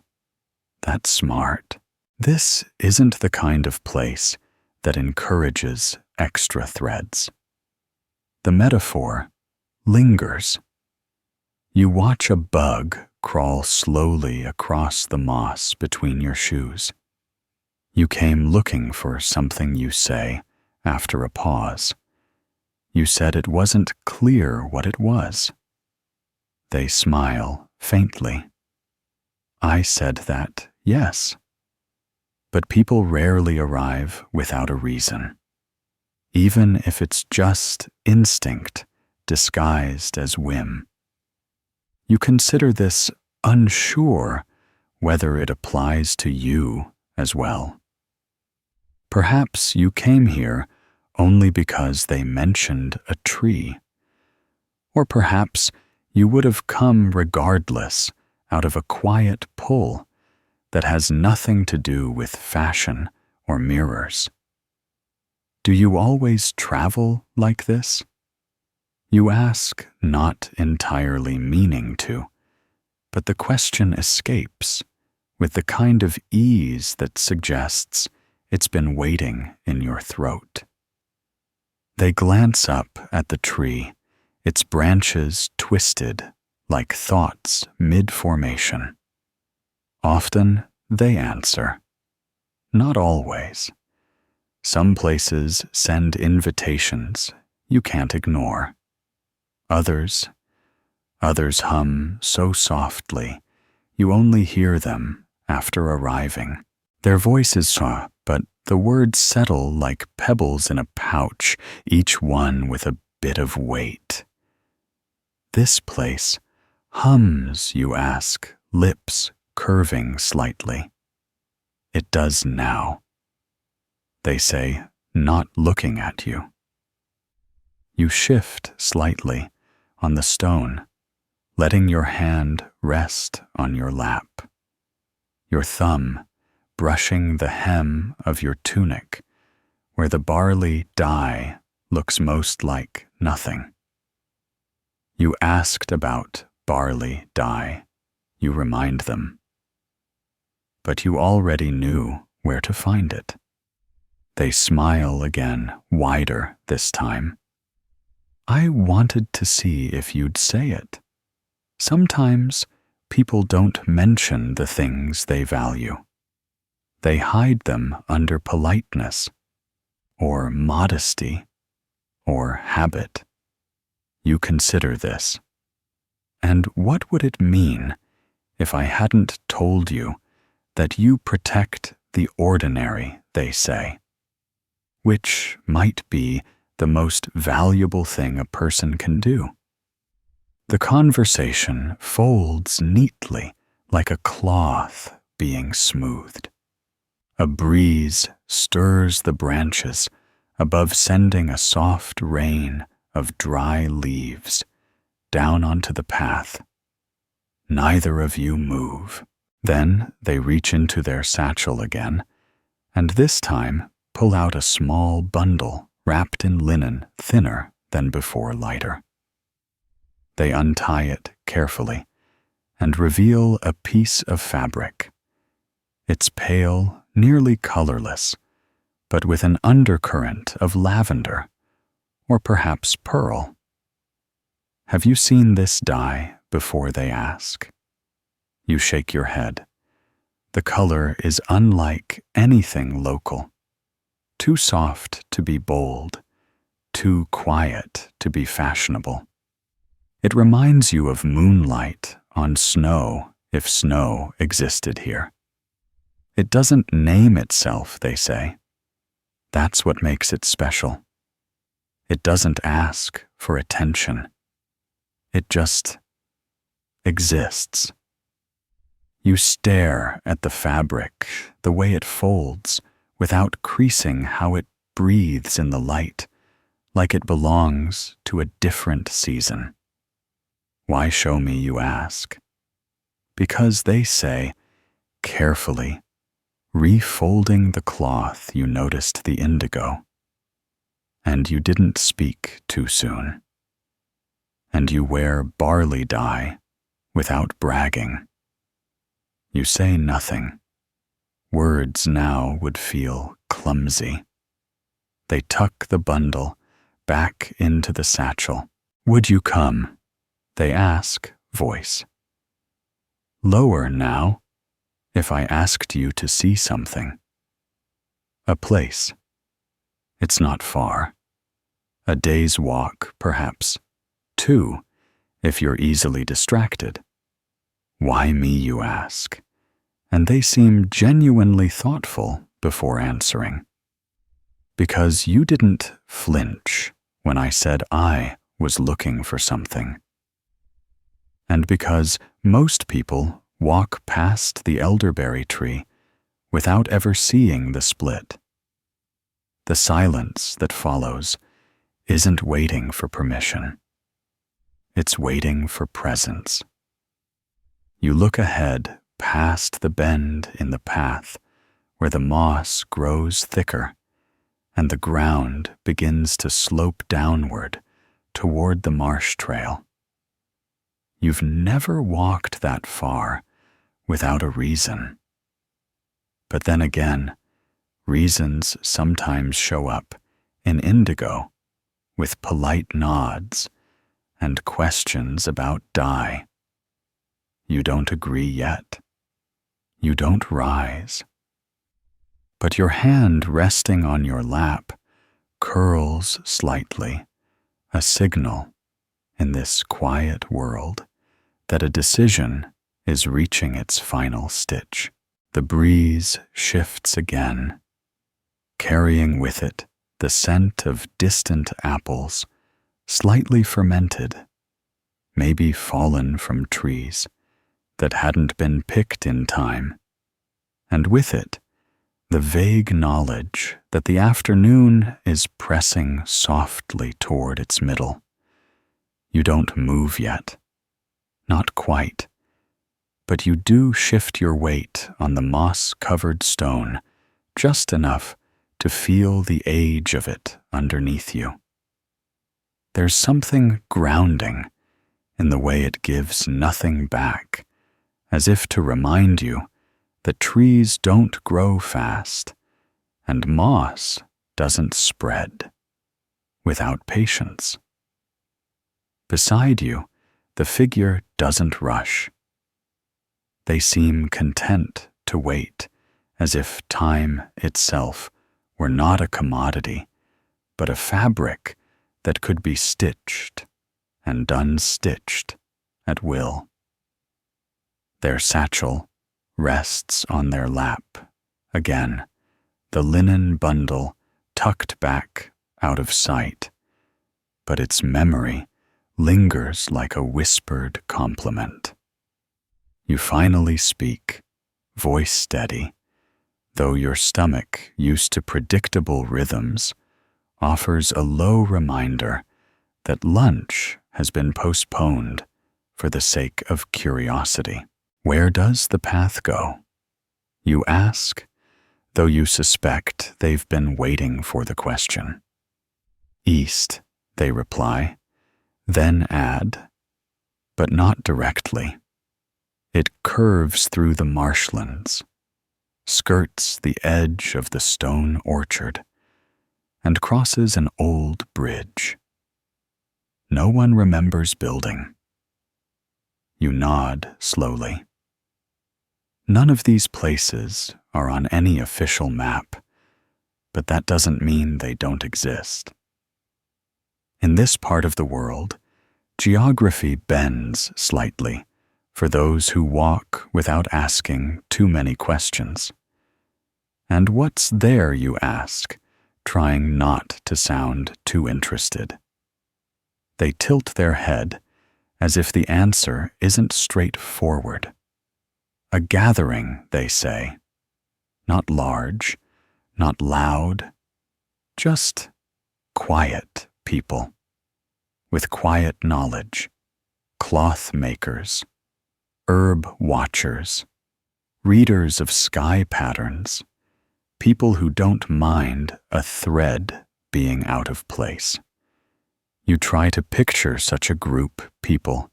That's smart. This isn't the kind of place that encourages extra threads. The metaphor lingers. You watch a bug crawl slowly across the moss between your shoes. You came looking for something, you say, after a pause. You said it wasn't clear what it was. They smile faintly. I said that, yes. But people rarely arrive without a reason, even if it's just instinct disguised as whim. You consider this unsure whether it applies to you as well. Perhaps you came here only because they mentioned a tree. Or perhaps you would have come regardless out of a quiet pull that has nothing to do with fashion or mirrors. Do you always travel like this? You ask, not entirely meaning to, but the question escapes with the kind of ease that suggests it's been waiting in your throat. They glance up at the tree, its branches twisted like thoughts mid-formation. Often they answer. Not always. Some places send invitations you can't ignore. Others hum so softly you only hear them after arriving. Their voices soft, but the words settle like pebbles in a pouch, each one with a bit of weight. This place hums, you ask, lips curving slightly. It does now. They say, not looking at you. You shift slightly on the stone, letting your hand rest on your lap, your thumb brushing the hem of your tunic where the barley dye looks most like nothing. You asked about barley dye, you remind them. but you already knew where to find it. They smile again, wider this time. I wanted to see if you'd say it. Sometimes people don't mention the things they value. They hide them under politeness, or modesty, or habit. You consider this. And what would it mean if I hadn't told you that you protect the ordinary, they say, which might be the most valuable thing a person can do? The conversation folds neatly like a cloth being smoothed. A breeze stirs the branches above, sending a soft rain of dry leaves down onto the path. Neither of you move. Then they reach into their satchel again, and this time pull out a small bundle wrapped in linen thinner than before, lighter. They untie it carefully and reveal a piece of fabric. It's pale, nearly colorless, but with an undercurrent of lavender, or perhaps pearl. Have you seen this dye before, they ask? You shake your head. The color is unlike anything local. Too soft to be bold, too quiet to be fashionable. It reminds you of moonlight on snow, if snow existed here. It doesn't name itself, they say. That's what makes it special. It doesn't ask for attention. It just exists. You stare at the fabric, the way it folds, without creasing, how it breathes in the light, like it belongs to a different season. Why show me, you ask? Because they say, carefully, refolding the cloth, you noticed the indigo. And you didn't speak too soon. And you wear barley dye without bragging. You say nothing. Words now would feel clumsy. They tuck the bundle back into the satchel. Would you come? They ask, voice. Lower now, if I asked you to see something. A place. It's not far. A day's walk, perhaps. 2, if you're easily distracted. Why me, you ask? And they seem genuinely thoughtful before answering. Because you didn't flinch when I said I was looking for something. And because most people walk past the elderberry tree without ever seeing the split. The silence that follows isn't waiting for permission. It's waiting for presence. You look ahead past the bend in the path where the moss grows thicker and the ground begins to slope downward toward the marsh trail. You've never walked that far without a reason. But then again, reasons sometimes show up in indigo with polite nods and questions about dye. You don't agree yet. You don't rise. But your hand resting on your lap curls slightly, a signal in this quiet world that a decision is reaching its final stitch. The breeze shifts again, carrying with it the scent of distant apples, slightly fermented, maybe fallen from trees that hadn't been picked in time, and with it, the vague knowledge that the afternoon is pressing softly toward its middle. You don't move yet, not quite, but you do shift your weight on the moss-covered stone just enough to feel the age of it underneath you. There's something grounding in the way it gives nothing back, as if to remind you that trees don't grow fast, and moss doesn't spread without patience. Beside you, the figure doesn't rush. They seem content to wait, as if time itself were not a commodity, but a fabric that could be stitched and unstitched at will. Their satchel rests on their lap, again, the linen bundle tucked back out of sight, but its memory lingers like a whispered compliment. You finally speak, voice steady, though your stomach, used to predictable rhythms, offers a low reminder that lunch has been postponed for the sake of curiosity. Where does the path go? You ask, though you suspect they've been waiting for the question. East, they reply, then add, but not directly. It curves through the marshlands, skirts the edge of the stone orchard, and crosses an old bridge. No one remembers building. You nod slowly. None of these places are on any official map, but that doesn't mean they don't exist. In this part of the world, geography bends slightly for those who walk without asking too many questions. And what's there, you ask, trying not to sound too interested. They tilt their head as if the answer isn't straightforward. A gathering, they say, not large, not loud, just quiet people, with quiet knowledge, cloth makers, herb watchers, readers of sky patterns, people who don't mind a thread being out of place. You try to picture such a group people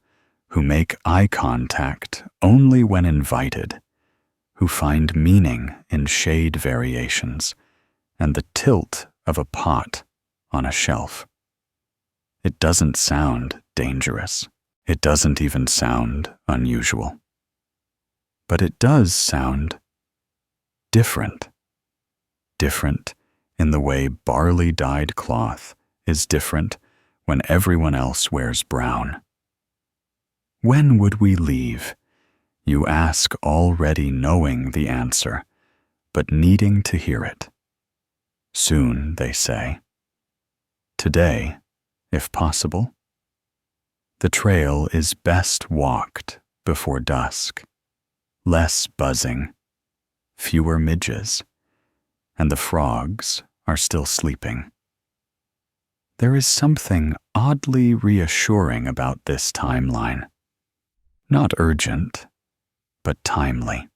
who make eye contact only when invited, who find meaning in shade variations and the tilt of a pot on a shelf. It doesn't sound dangerous. It doesn't even sound unusual. But it does sound different. Different in the way barley-dyed cloth is different when everyone else wears brown. When would we leave? You ask, already knowing the answer, but needing to hear it. Soon, they say. Today, if possible. The trail is best walked before dusk. Less buzzing, fewer midges, and the frogs are still sleeping. There is something oddly reassuring about this timeline. Not urgent, but timely.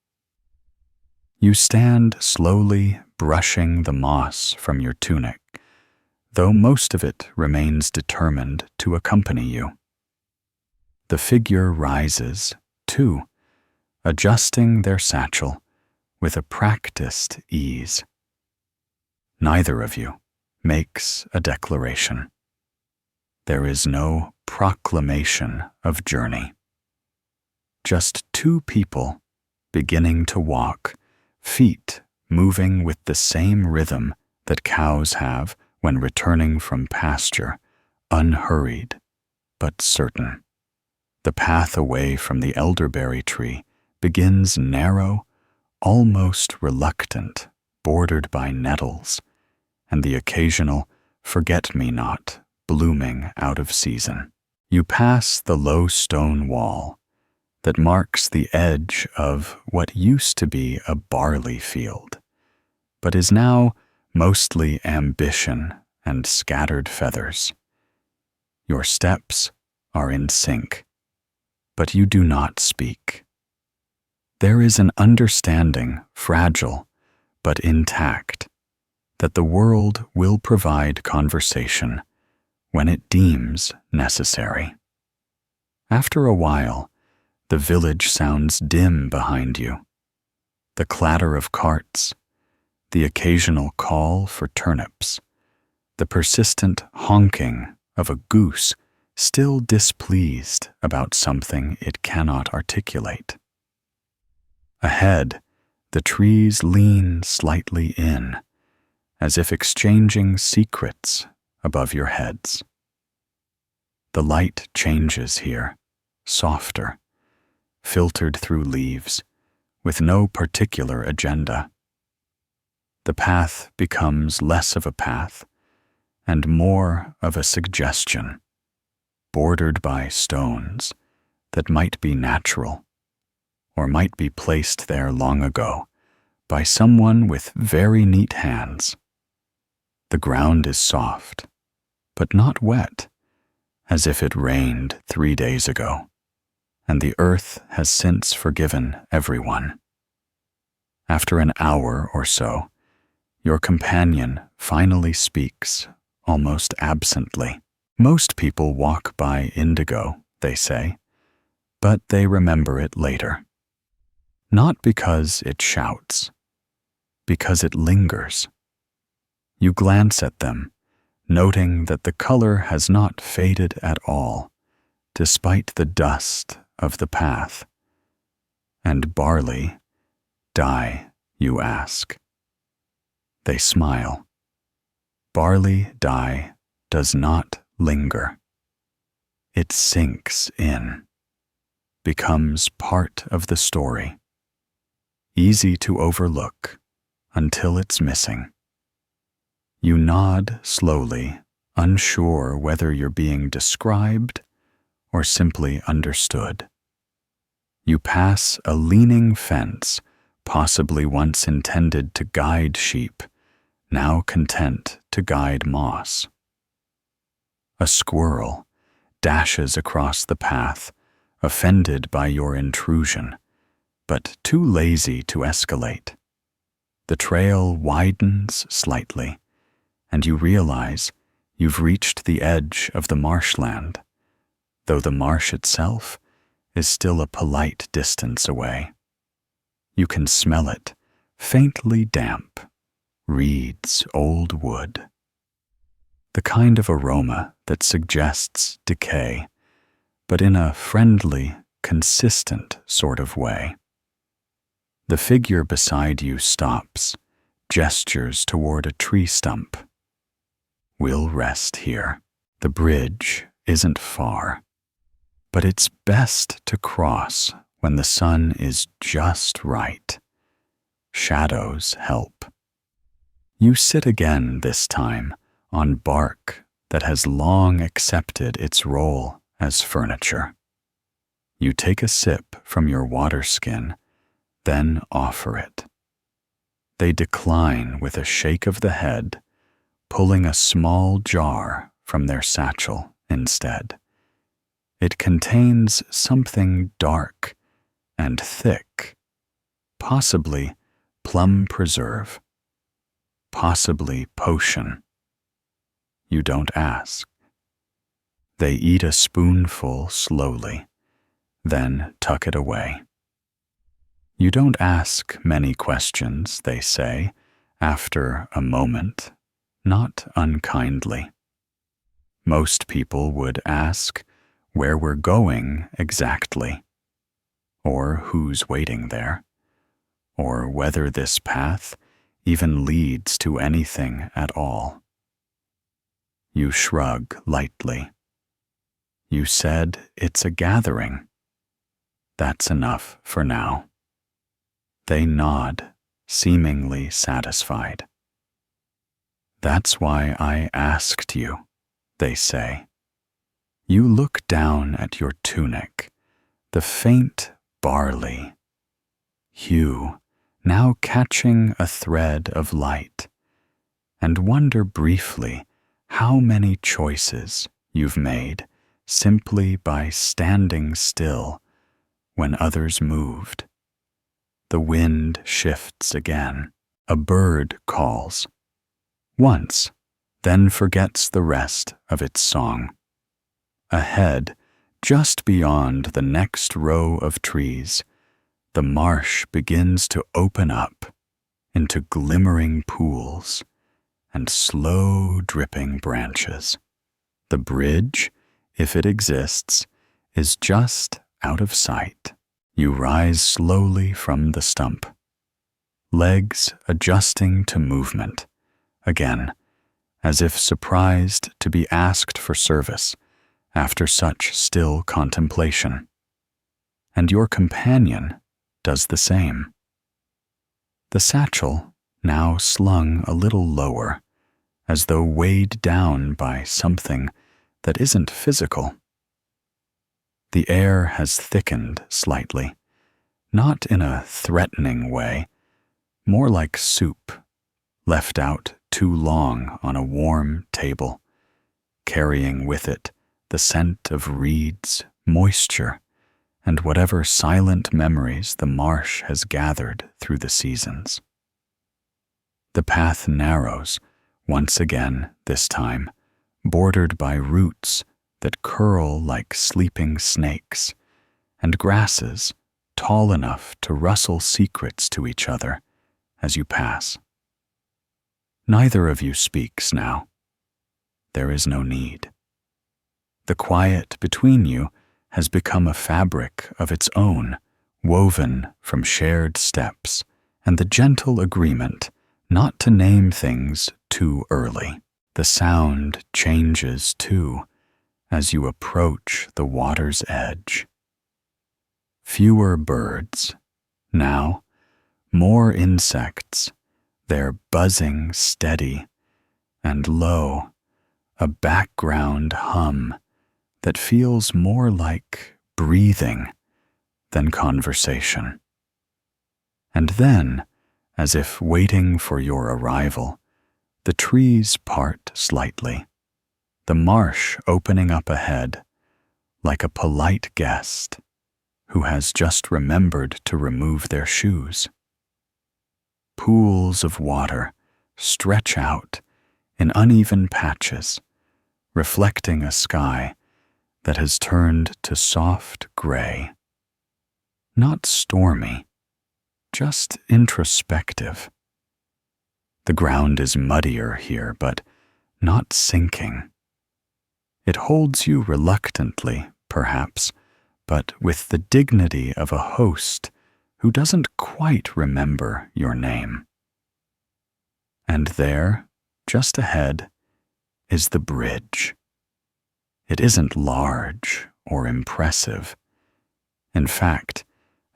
You stand slowly brushing the moss from your tunic, though most of it remains determined to accompany you. The figure rises, too, adjusting their satchel with a practiced ease. Neither of you makes a declaration. There is no proclamation of journey. Just two people beginning to walk, feet moving with the same rhythm that cows have when returning from pasture, unhurried but certain. The path away from the elderberry tree begins narrow, almost reluctant, bordered by nettles, and the occasional forget-me-not blooming out of season. You pass the low stone wall that marks the edge of what used to be a barley field, but is now mostly ambition and scattered feathers. Your steps are in sync, but you do not speak. There is an understanding, fragile but intact, that the world will provide conversation when it deems necessary. After a while, the village sounds dim behind you. the clatter of carts, the occasional call for turnips, the persistent honking of a goose still displeased about something it cannot articulate. Ahead, the trees lean slightly in, as if exchanging secrets above your heads. The light changes here, softer, filtered through leaves, with no particular agenda. The path becomes less of a path and more of a suggestion, bordered by stones that might be natural or might be placed there long ago by someone with very neat hands. The ground is soft, but not wet, as if it rained 3 days ago, and the earth has since forgiven everyone. After an hour or so, your companion finally speaks, almost absently. Most people walk by indigo, they say, but they remember it later. Not because it shouts, because it lingers. You glance at them, noting that the color has not faded at all, despite the dust of the path. And barley, die, you ask. They smile. Barley dye does not linger. It sinks in, becomes part of the story, easy to overlook until it's missing. You nod slowly, unsure whether you're being described or simply understood. You pass a leaning fence, possibly once intended to guide sheep, now content to guide moss. A squirrel dashes across the path, offended by your intrusion, but too lazy to escalate. The trail widens slightly, and you realize you've reached the edge of the marshland, though the marsh itself is still a polite distance away. You can smell it, faintly damp, reeds, old wood. The kind of aroma that suggests decay, but in a friendly, consistent sort of way. The figure beside you stops, gestures toward a tree stump. We'll rest here. The bridge isn't far, but it's best to cross when the sun is just right. Shadows help. You sit again this time on bark that has long accepted its role as furniture. You take a sip from your water skin, then offer it. They decline with a shake of the head, pulling a small jar from their satchel instead. It contains something dark and thick, possibly plum preserve, possibly potion. You don't ask. They eat a spoonful slowly, then tuck it away. You don't ask many questions, they say, after a moment, not unkindly. Most people would ask where we're going exactly, or who's waiting there, or whether this path even leads to anything at all. You shrug lightly. You said it's a gathering. That's enough for now. They nod, seemingly satisfied. That's why I asked you, they say. You look down at your tunic, the faint barley hue now catching a thread of light, and wonder briefly how many choices you've made simply by standing still when others moved. The wind shifts again. A bird calls. Once, then forgets the rest of its song. Ahead, just beyond the next row of trees, the marsh begins to open up into glimmering pools and slow dripping branches. The bridge, if it exists, is just out of sight. You rise slowly from the stump, legs adjusting to movement, again, as if surprised to be asked for service after such still contemplation. And your companion does the same. The satchel now slung a little lower, as though weighed down by something that isn't physical. The air has thickened slightly, not in a threatening way, more like soup, left out too long on a warm table, carrying with it the scent of reeds, moisture, and whatever silent memories the marsh has gathered through the seasons. The path narrows, once again this time, bordered by roots that curl like sleeping snakes, and grasses tall enough to rustle secrets to each other as you pass. Neither of you speaks now. There is no need. The quiet between you has become a fabric of its own, woven from shared steps and the gentle agreement not to name things too early. The sound changes too as you approach the water's edge. Fewer birds, now more insects, their buzzing steady, and low, a background hum that feels more like breathing than conversation. And then, as if waiting for your arrival, the trees part slightly, the marsh opening up ahead, like a polite guest who has just remembered to remove their shoes. Pools of water stretch out in uneven patches, reflecting a sky that has turned to soft gray. Not stormy, just introspective. The ground is muddier here, but not sinking. It holds you reluctantly, perhaps, but with the dignity of a host who doesn't quite remember your name. And there, just ahead, is the bridge. It isn't large or impressive. In fact,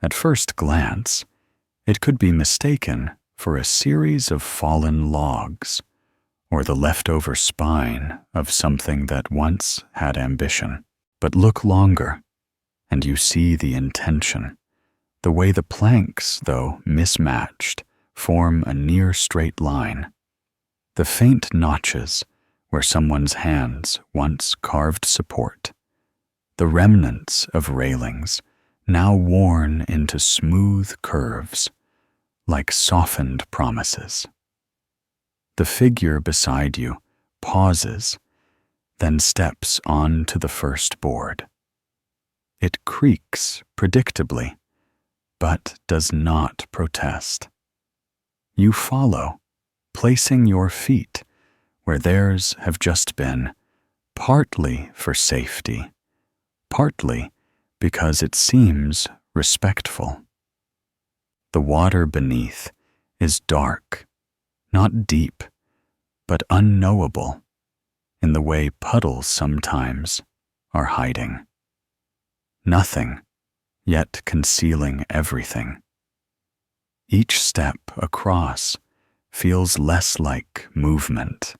at first glance, it could be mistaken for a series of fallen logs, or the leftover spine of something that once had ambition. But look longer, and you see the intention. The way the planks, though mismatched, form a near straight line. The faint notches where someone's hands once carved support. The remnants of railings now worn into smooth curves, like softened promises. The figure beside you pauses, then steps on to the first board. It creaks predictably, but does not protest. You follow, placing your feet where theirs have just been, partly for safety, partly because it seems respectful. The water beneath is dark, not deep, but unknowable in the way puddles sometimes are hiding. Nothing, yet concealing everything. Each step across feels less like movement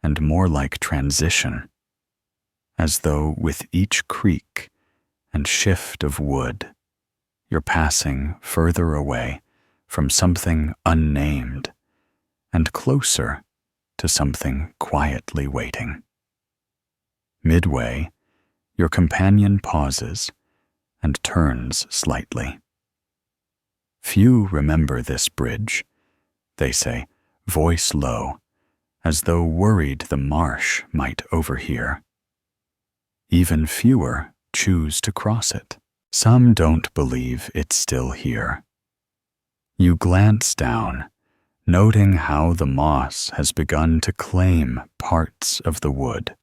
and more like transition, as though with each creak and shift of wood, you're passing further away from something unnamed and closer to something quietly waiting. Midway, your companion pauses and turns slightly. Few remember this bridge, they say, voice low, as though worried the marsh might overhear. Even fewer choose to cross it. Some don't believe it's still here. You glance down, noting how the moss has begun to claim parts of the wood,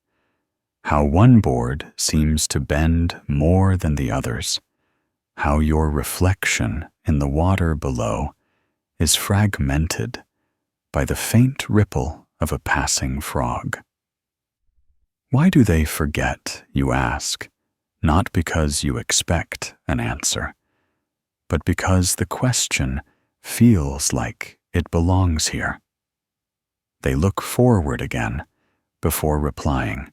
how one board seems to bend more than the others, how your reflection in the water below is fragmented by the faint ripple of a passing frog. Why do they forget, you ask, not because you expect an answer, but because the question feels like it belongs here. They look forward again before replying,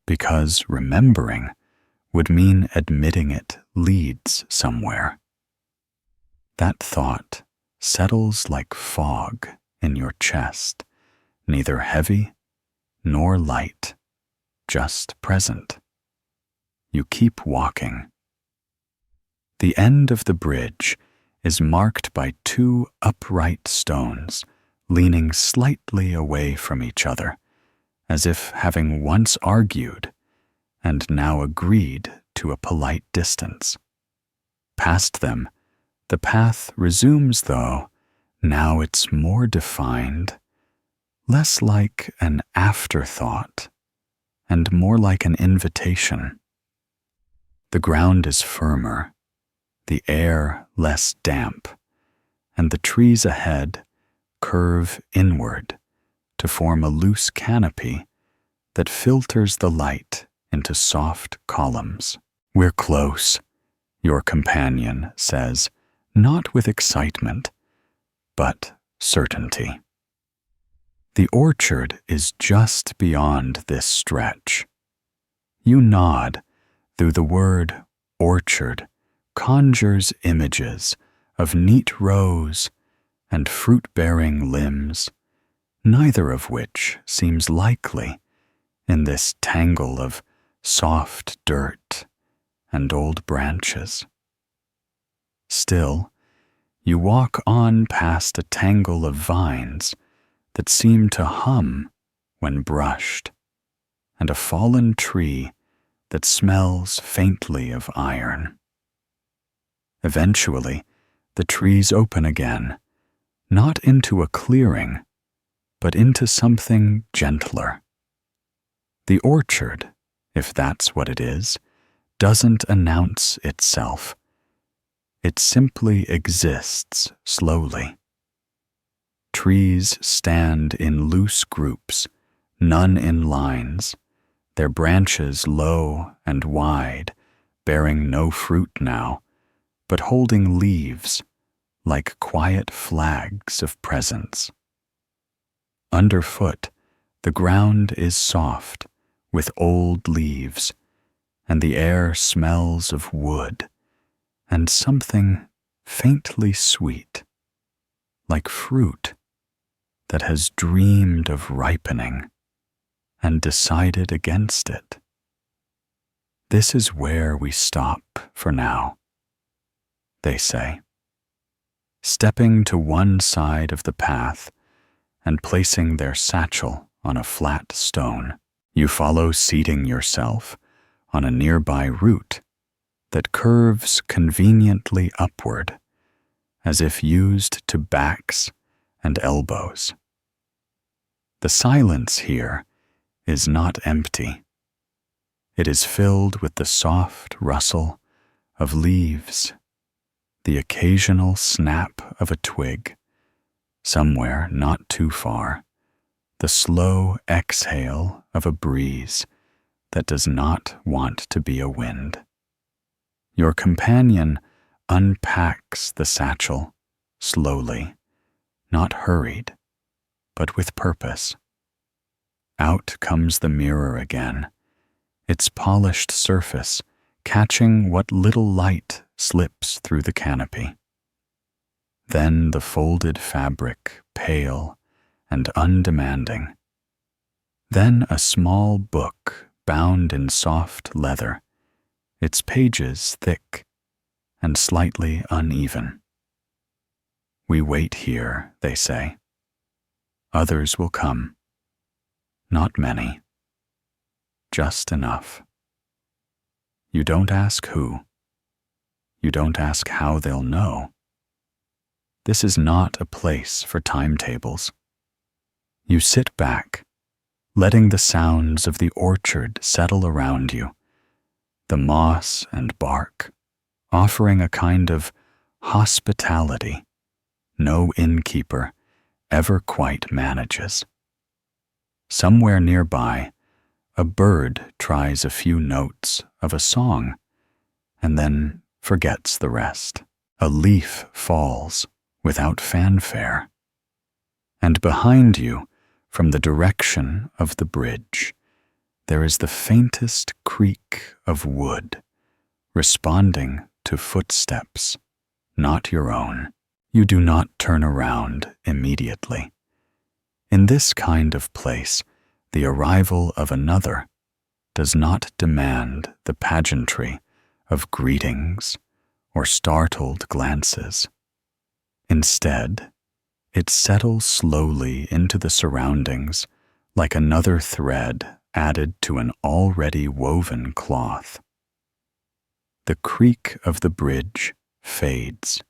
because remembering would mean admitting it leads somewhere. That thought settles like fog in your chest, neither heavy nor light, just present. You keep walking. The end of the bridge is marked by two upright stones leaning slightly away from each other, as if having once argued and now agreed to a polite distance. Past them, the path resumes, though now it's more defined, less like an afterthought and more like an invitation. The ground is firmer, the air less damp, and the trees ahead curve inward to form a loose canopy that filters the light into soft columns. We're close, your companion says, not with excitement, but certainty. The orchard is just beyond this stretch. You nod, though the word orchard conjures images of neat rows and fruit-bearing limbs, neither of which seems likely in this tangle of soft dirt and old branches. Still, you walk on past a tangle of vines that seem to hum when brushed, and a fallen tree that smells faintly of iron. Eventually, the trees open again, not into a clearing, but into something gentler. The orchard, if that's what it is, doesn't announce itself. It simply exists slowly. Trees stand in loose groups, none in lines, their branches low and wide, bearing no fruit now, but holding leaves like quiet flags of presence. Underfoot, the ground is soft with old leaves, and the air smells of wood and something faintly sweet, like fruit that has dreamed of ripening and decided against it. This is where we stop for now, they say, stepping to one side of the path and placing their satchel on a flat stone. You follow, seating yourself on a nearby root that curves conveniently upward, as if used to backs and elbows. The silence here is not empty. It is filled with the soft rustle of leaves, the occasional snap of a twig, somewhere not too far, the slow exhale of a breeze that does not want to be a wind. Your companion unpacks the satchel slowly, not hurried, but with purpose. Out comes the mirror again, its polished surface catching what little light slips through the canopy. Then the folded fabric, pale and undemanding. Then a small book bound in soft leather, its pages thick and slightly uneven. We wait here, they say. Others will come. Not many. Just enough. You don't ask who. You don't ask how they'll know. This is not a place for timetables. You sit back, letting the sounds of the orchard settle around you, the moss and bark, offering a kind of hospitality no innkeeper ever quite manages. Somewhere nearby, a bird tries a few notes of a song and then forgets the rest. A leaf falls without fanfare. And behind you, from the direction of the bridge, there is the faintest creak of wood, responding to footsteps, not your own. You do not turn around immediately. In this kind of place, the arrival of another does not demand the pageantry of greetings or startled glances. Instead, it settles slowly into the surroundings like another thread added to an already woven cloth. The creak of the bridge fades,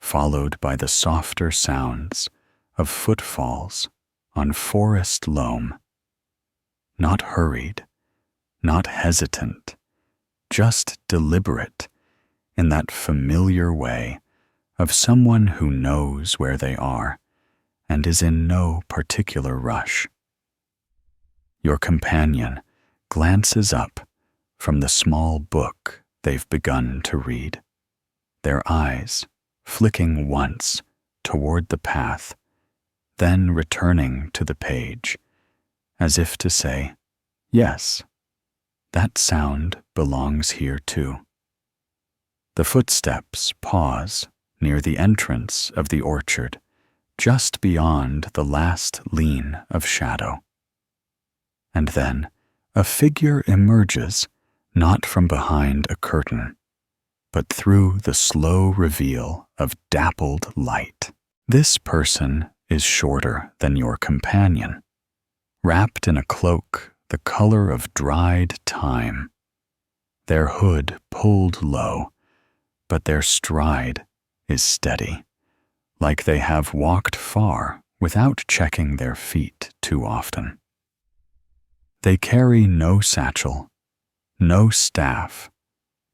followed by the softer sounds of footfalls on forest loam. Not hurried, not hesitant, just deliberate in that familiar way of someone who knows where they are and is in no particular rush. Your companion glances up from the small book they've begun to read, their eyes flicking once toward the path, then returning to the page, as if to say, yes, that sound belongs here too. The footsteps pause near the entrance of the orchard, just beyond the last lean of shadow. And then a figure emerges, not from behind a curtain, but through the slow reveal of dappled light. This person is shorter than your companion, wrapped in a cloak the color of dried thyme, their hood pulled low, but their stride is steady, like they have walked far without checking their feet too often. They carry no satchel, no staff,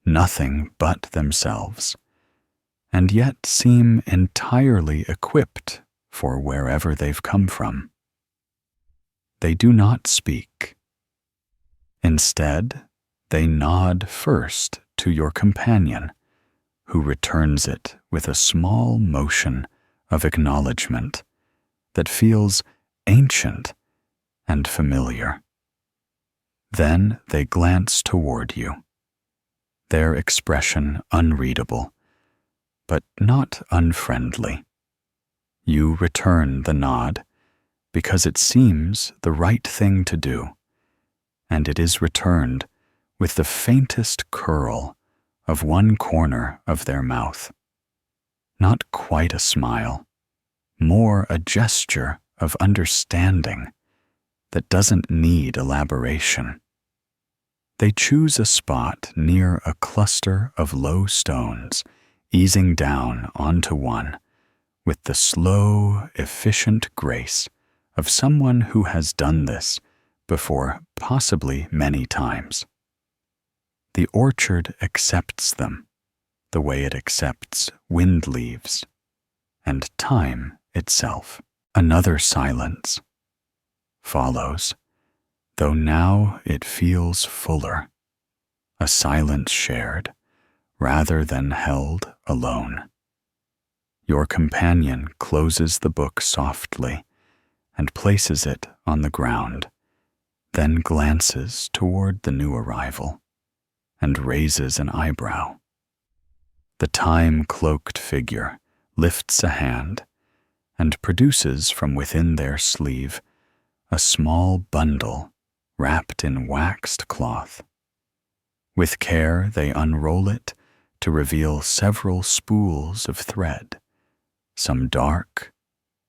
nothing but themselves, and yet seem entirely equipped for wherever they've come from. They do not speak. Instead, they nod first to your companion, who returns it with a small motion of acknowledgement that feels ancient and familiar. Then they glance toward you, their expression unreadable, but not unfriendly. You return the nod because it seems the right thing to do, and it is returned with the faintest curl of one corner of their mouth. Not quite a smile, more a gesture of understanding that doesn't need elaboration. They choose a spot near a cluster of low stones, easing down onto one with the slow, efficient grace of someone who has done this before possibly many times. The orchard accepts them the way it accepts wind leaves and time itself. Another silence follows, though now it feels fuller, a silence shared rather than held alone. Your companion closes the book softly and places it on the ground, then glances toward the new arrival and raises an eyebrow. The time-cloaked figure lifts a hand and produces from within their sleeve a small bundle wrapped in waxed cloth. With care, they unroll it to reveal several spools of thread, some dark,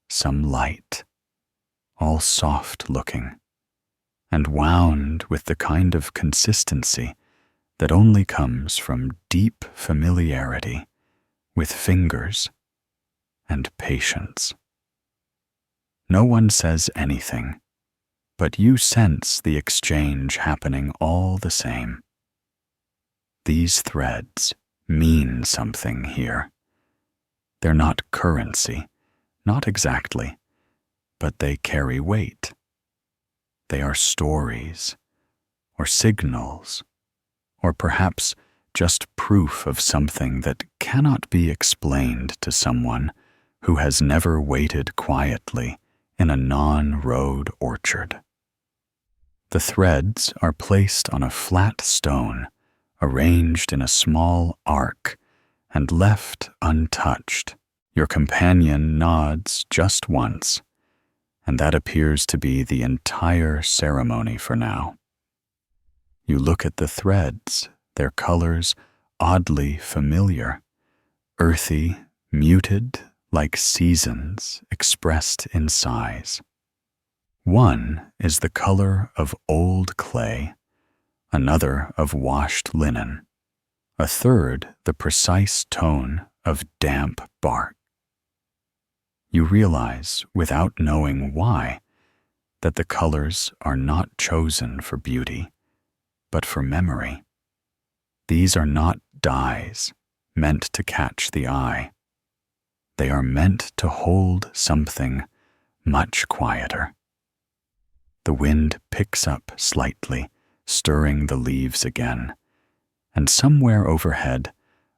some light, all soft-looking, and wound with the kind of consistency that only comes from deep familiarity with fingers and patience. No one says anything, but you sense the exchange happening all the same. These threads mean something here. They're not currency, not exactly, but they carry weight. They are stories, or signals, or perhaps just proof of something that cannot be explained to someone who has never waited quietly in a non-road orchard. The threads are placed on a flat stone, arranged in a small arc, and left untouched. Your companion nods just once, and that appears to be the entire ceremony for now. You look at the threads, their colors oddly familiar, earthy, muted, like seasons expressed in size. One is the color of old clay, another of washed linen, a third the precise tone of damp bark. You realize, without knowing why, that the colors are not chosen for beauty, but for memory. These are not dyes meant to catch the eye. They are meant to hold something much quieter. The wind picks up slightly, stirring the leaves again, and somewhere overhead,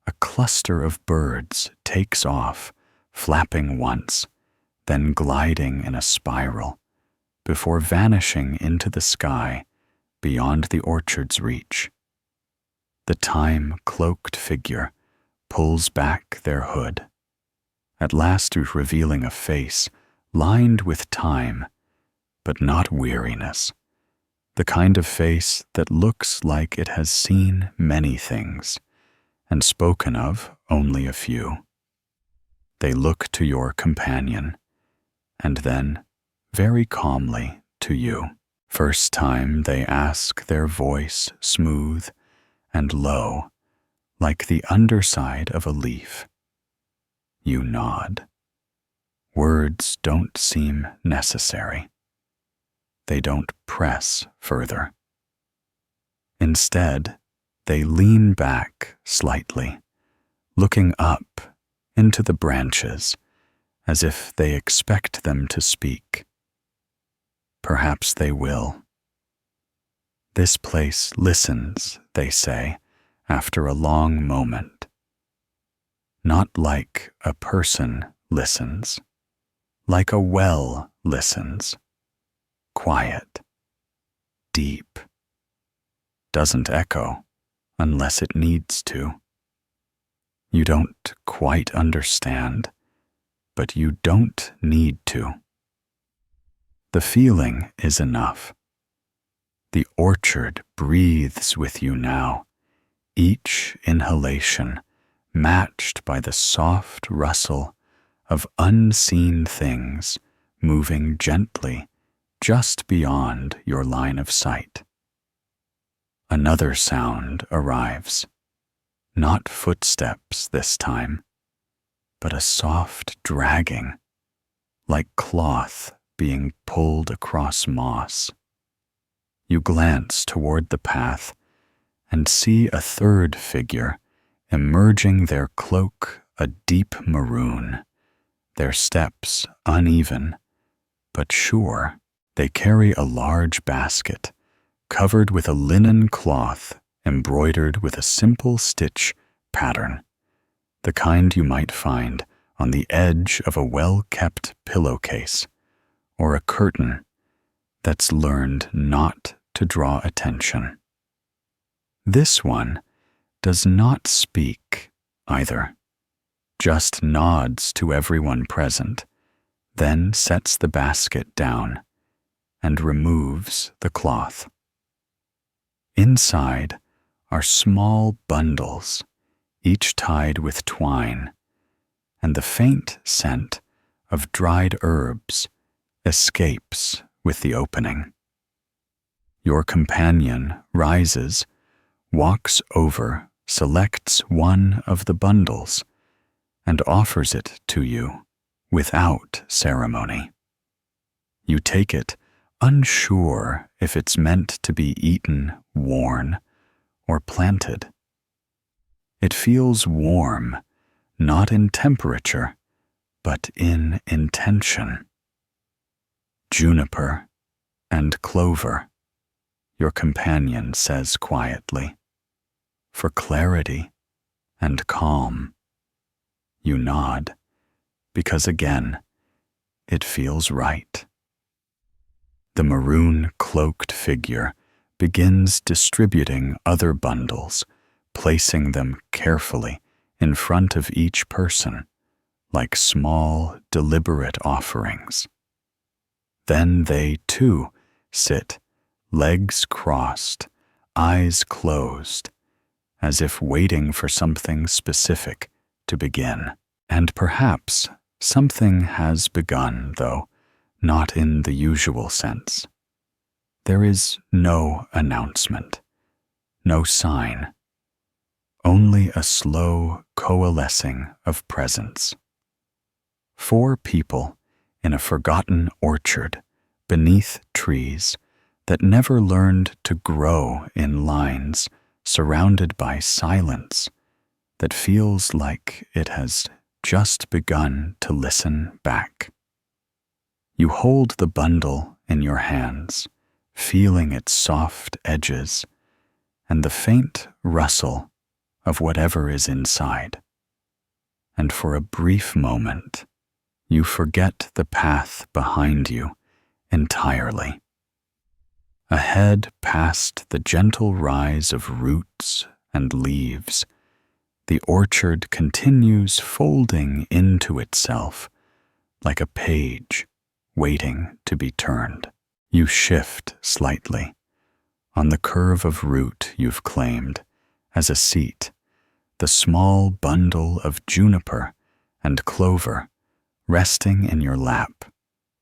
a cluster of birds takes off, flapping once, then gliding in a spiral, before vanishing into the sky beyond the orchard's reach. The time-cloaked figure pulls back their hood, at last revealing a face lined with time, but not weariness, the kind of face that looks like it has seen many things and spoken of only a few. They look to your companion, and then, very calmly, to you. First time they ask, their voice smooth and low, like the underside of a leaf. You nod. Words don't seem necessary. They don't press further. Instead, they lean back slightly, looking up into the branches as if they expect them to speak. Perhaps they will. This place listens, they say, after a long moment. Not like a person listens, like a well listens. Quiet, deep. Doesn't echo unless it needs to. You don't quite understand, but you don't need to. The feeling is enough. The orchard breathes with you now, each inhalation matched by the soft rustle of unseen things moving gently just beyond your line of sight. Another sound arrives, not footsteps this time, but a soft dragging, like cloth being pulled across moss. You glance toward the path and see a third figure emerging, their cloak a deep maroon, their steps uneven, but sure. They carry a large basket covered with a linen cloth embroidered with a simple stitch pattern, the kind you might find on the edge of a well-kept pillowcase or a curtain that's learned not to draw attention. This one does not speak either, just nods to everyone present, then sets the basket down and removes the cloth. Inside are small bundles, each tied with twine, and the faint scent of dried herbs escapes with the opening. Your companion rises, walks over, selects one of the bundles, and offers it to you without ceremony. You take it, unsure if it's meant to be eaten, worn, or planted. It feels warm, not in temperature, but in intention. Juniper and clover, your companion says quietly, for clarity and calm. You nod, because again, it feels right. The maroon-cloaked figure begins distributing other bundles, placing them carefully in front of each person, like small, deliberate offerings. Then they, too, sit, legs crossed, eyes closed, as if waiting for something specific to begin. And perhaps something has begun, though not in the usual sense. There is no announcement, no sign, only a slow coalescing of presence. 4 people in a forgotten orchard beneath trees that never learned to grow in lines, surrounded by silence that feels like it has just begun to listen back. You hold the bundle in your hands, feeling its soft edges and the faint rustle of whatever is inside. And for a brief moment, you forget the path behind you entirely. Ahead, past the gentle rise of roots and leaves, the orchard continues folding into itself like a page waiting to be turned. You shift slightly on the curve of root you've claimed as a seat, the small bundle of juniper and clover resting in your lap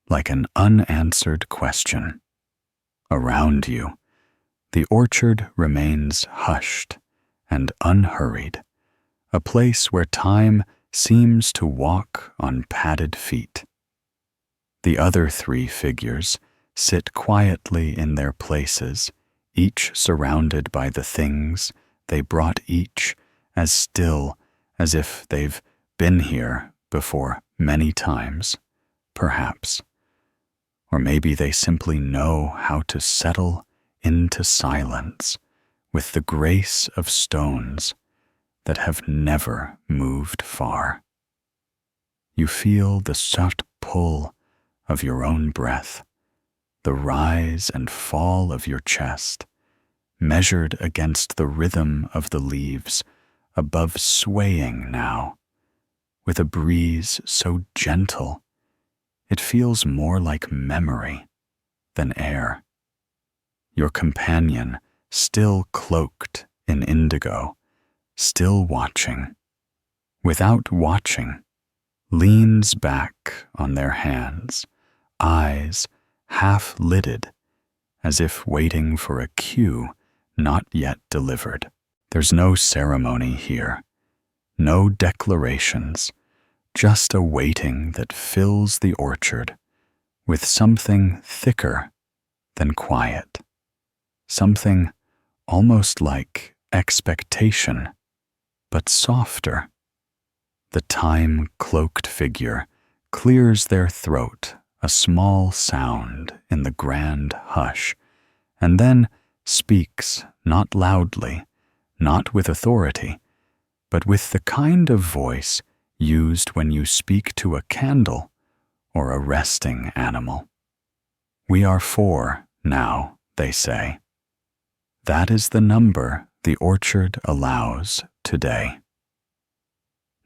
like an unanswered question. Around you, the orchard remains hushed and unhurried, a place where time seems to walk on padded feet. The other 3 figures sit quietly in their places, each surrounded by the things they brought each as still as if they've been here before many times, perhaps. Or maybe they simply know how to settle into silence with the grace of stones that have never moved far. You feel the soft pull of your own breath, the rise and fall of your chest, measured against the rhythm of the leaves above, swaying now, with a breeze so gentle it feels more like memory than air. Your companion, still cloaked in indigo, still watching, without watching, leans back on their hands, eyes half-lidded, as if waiting for a cue not yet delivered. There's no ceremony here, no declarations, just a waiting that fills the orchard with something thicker than quiet, something almost like expectation, but softer. The time-cloaked figure clears their throat, a small sound in the grand hush, and then speaks, not loudly, not with authority, but with the kind of voice used when you speak to a candle or a resting animal. We are 4 now, they say. That is the number the orchard allows today.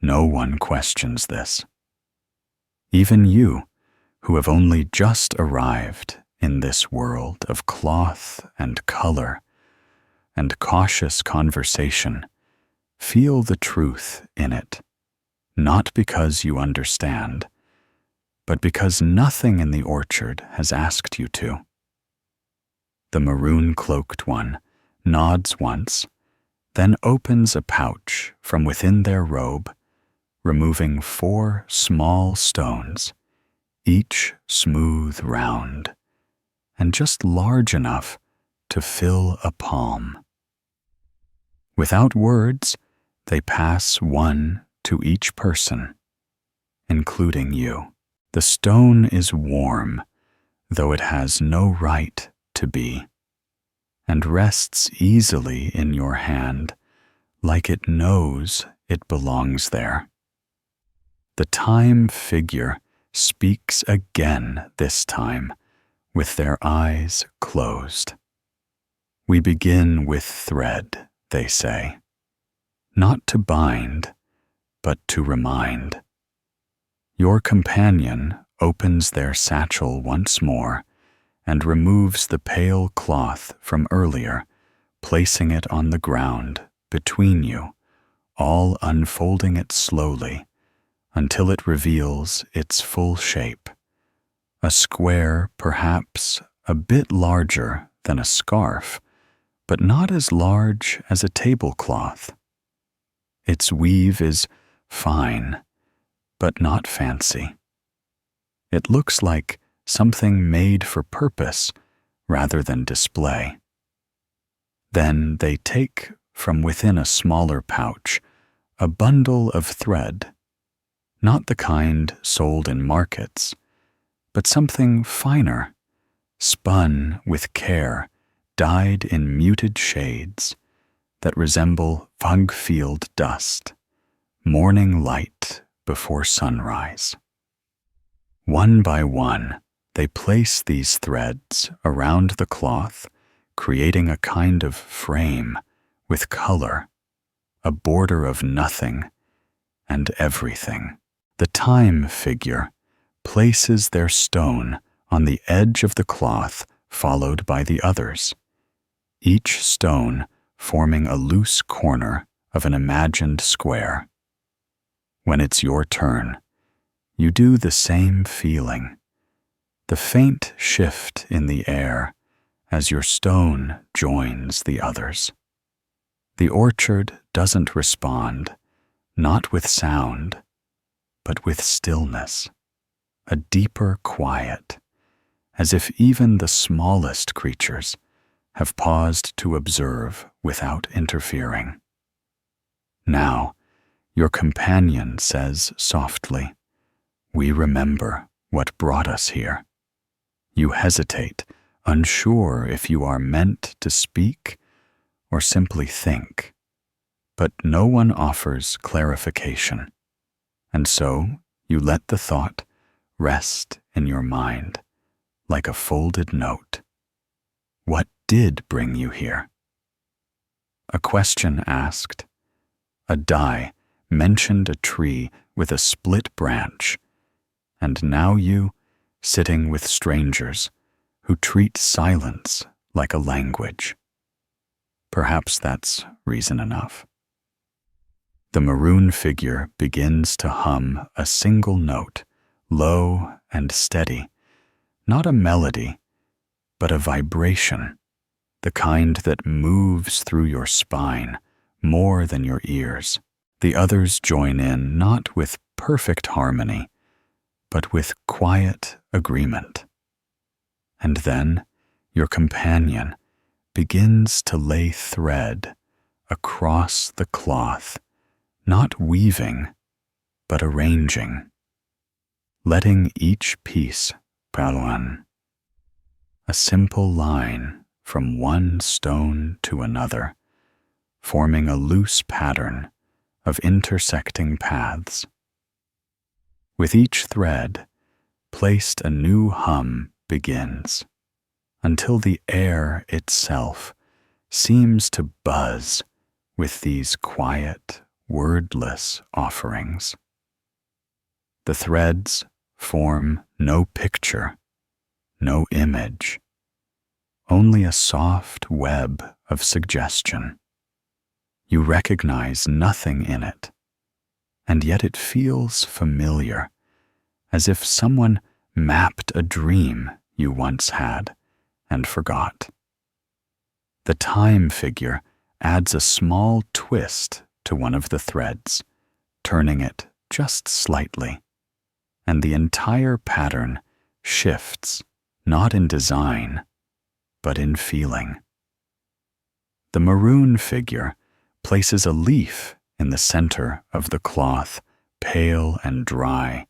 No one questions this. Even you, who have only just arrived in this world of cloth and color and cautious conversation, feel the truth in it, not because you understand, but because nothing in the orchard has asked you to. The maroon-cloaked one nods once then opens a pouch from within their robe, removing 4 small stones, each smooth round, and just large enough to fill a palm. Without words, they pass one to each person, including you. The stone is warm, though it has no right to be, and rests easily in your hand, like it knows it belongs there. The time figure speaks again this time, with their eyes closed. We begin with thread, they say, not to bind, but to remind. Your companion opens their satchel once more and removes the pale cloth from earlier, placing it on the ground between you, all unfolding it slowly until it reveals its full shape, a square perhaps a bit larger than a scarf, but not as large as a tablecloth. Its weave is fine, but not fancy. It looks like something made for purpose rather than display. Then they take from within a smaller pouch a bundle of thread, not the kind sold in markets, but something finer, spun with care, dyed in muted shades that resemble fog-field dust, morning light before sunrise. One by one, they place these threads around the cloth, creating a kind of frame with color, a border of nothing and everything. The time figure places their stone on the edge of the cloth, followed by the others, each stone forming a loose corner of an imagined square. When it's your turn, you do the same feeling, the faint shift in the air as your stone joins the others. The orchard doesn't respond, not with sound, but with stillness, a deeper quiet, as if even the smallest creatures have paused to observe without interfering. Now, your companion says softly, "We remember what brought us here." You hesitate, unsure if you are meant to speak or simply think, but no one offers clarification, and so you let the thought rest in your mind like a folded note. What did bring you here? A question asked. A die mentioned a tree with a split branch, and now you, sitting with strangers who treat silence like a language. Perhaps that's reason enough. The maroon figure begins to hum a single note, low and steady, not a melody, but a vibration, the kind that moves through your spine more than your ears. The others join in not with perfect harmony, but with quiet agreement. And then your companion begins to lay thread across the cloth, not weaving, but arranging, letting each piece paluan, a simple line from one stone to another, forming a loose pattern of intersecting paths. With each thread placed, a new hum begins, until the air itself seems to buzz with these quiet, wordless offerings. The threads form no picture, no image, only a soft web of suggestion. You recognize nothing in it, and yet it feels familiar, as if someone mapped a dream you once had and forgot. The time figure adds a small twist to one of the threads, turning it just slightly, and the entire pattern shifts, not in design, but in feeling. The maroon figure places a leaf in the center of the cloth, pale and dry,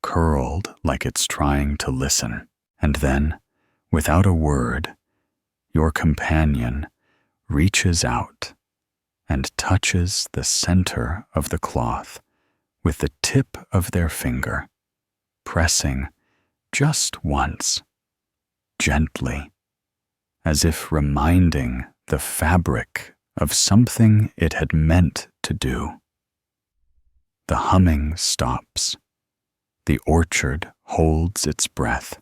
curled like it's trying to listen. And then, without a word, your companion reaches out and touches the center of the cloth with the tip of their finger, pressing just once, gently, as if reminding the fabric of something it had meant to do. The humming stops. The orchard holds its breath.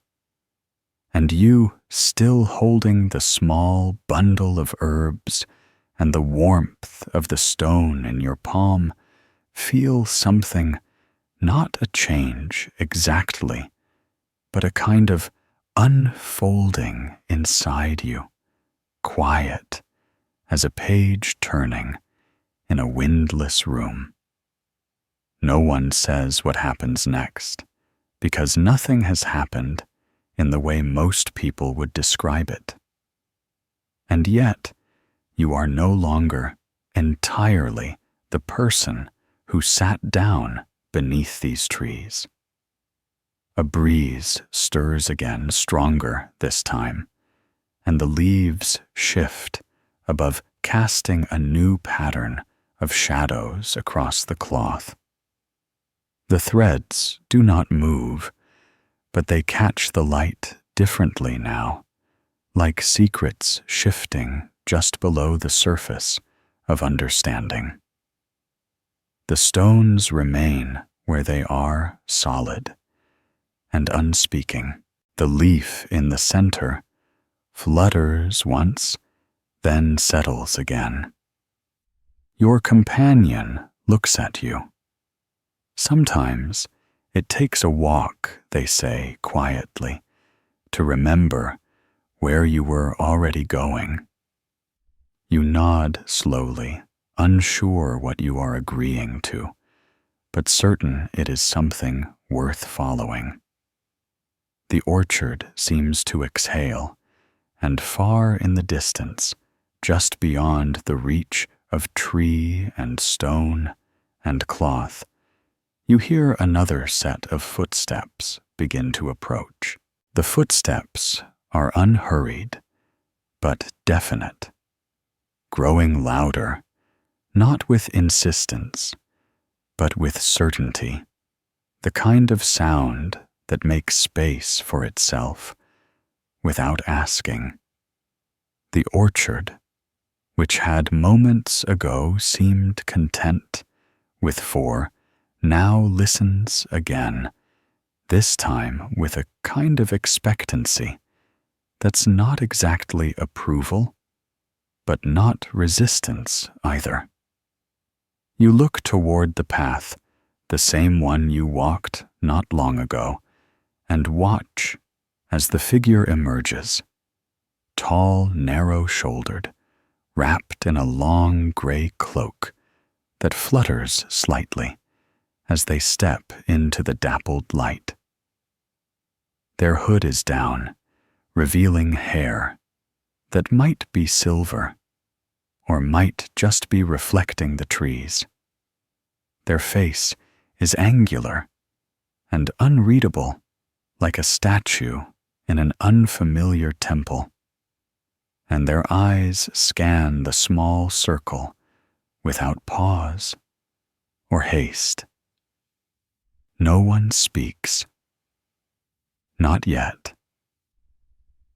And you, still holding the small bundle of herbs and the warmth of the stone in your palm, feel something, not a change exactly, but a kind of unfolding inside you, quiet as a page turning in a windless room. No one says what happens next, because nothing has happened in the way most people would describe it. And yet, you are no longer entirely the person who sat down beneath these trees. A breeze stirs again, stronger this time, and the leaves shift above, casting a new pattern of shadows across the cloth. The threads do not move, but they catch the light differently now, like secrets shifting just below the surface of understanding. The stones remain where they are, solid and unspeaking. The leaf in the center flutters once, then settles again. Your companion looks at you. Sometimes it takes a walk, they say quietly, to remember where you were already going. You nod slowly, unsure what you are agreeing to, but certain it is something worth following. The orchard seems to exhale, and far in the distance, just beyond the reach of tree and stone and cloth, you hear another set of footsteps begin to approach. The footsteps are unhurried, but definite, growing louder, not with insistence, but with certainty, the kind of sound that makes space for itself without asking. The orchard, which had moments ago seemed content with four, now listens again, this time with a kind of expectancy that's not exactly approval, but not resistance either. You look toward the path, the same one you walked not long ago, and watch as the figure emerges, tall, narrow-shouldered, wrapped in a long gray cloak that flutters slightly as they step into the dappled light. Their hood is down, revealing hair that might be silver or might just be reflecting the trees. Their face is angular and unreadable, like a statue in an unfamiliar temple, and their eyes scan the small circle without pause or haste. No one speaks. Not yet.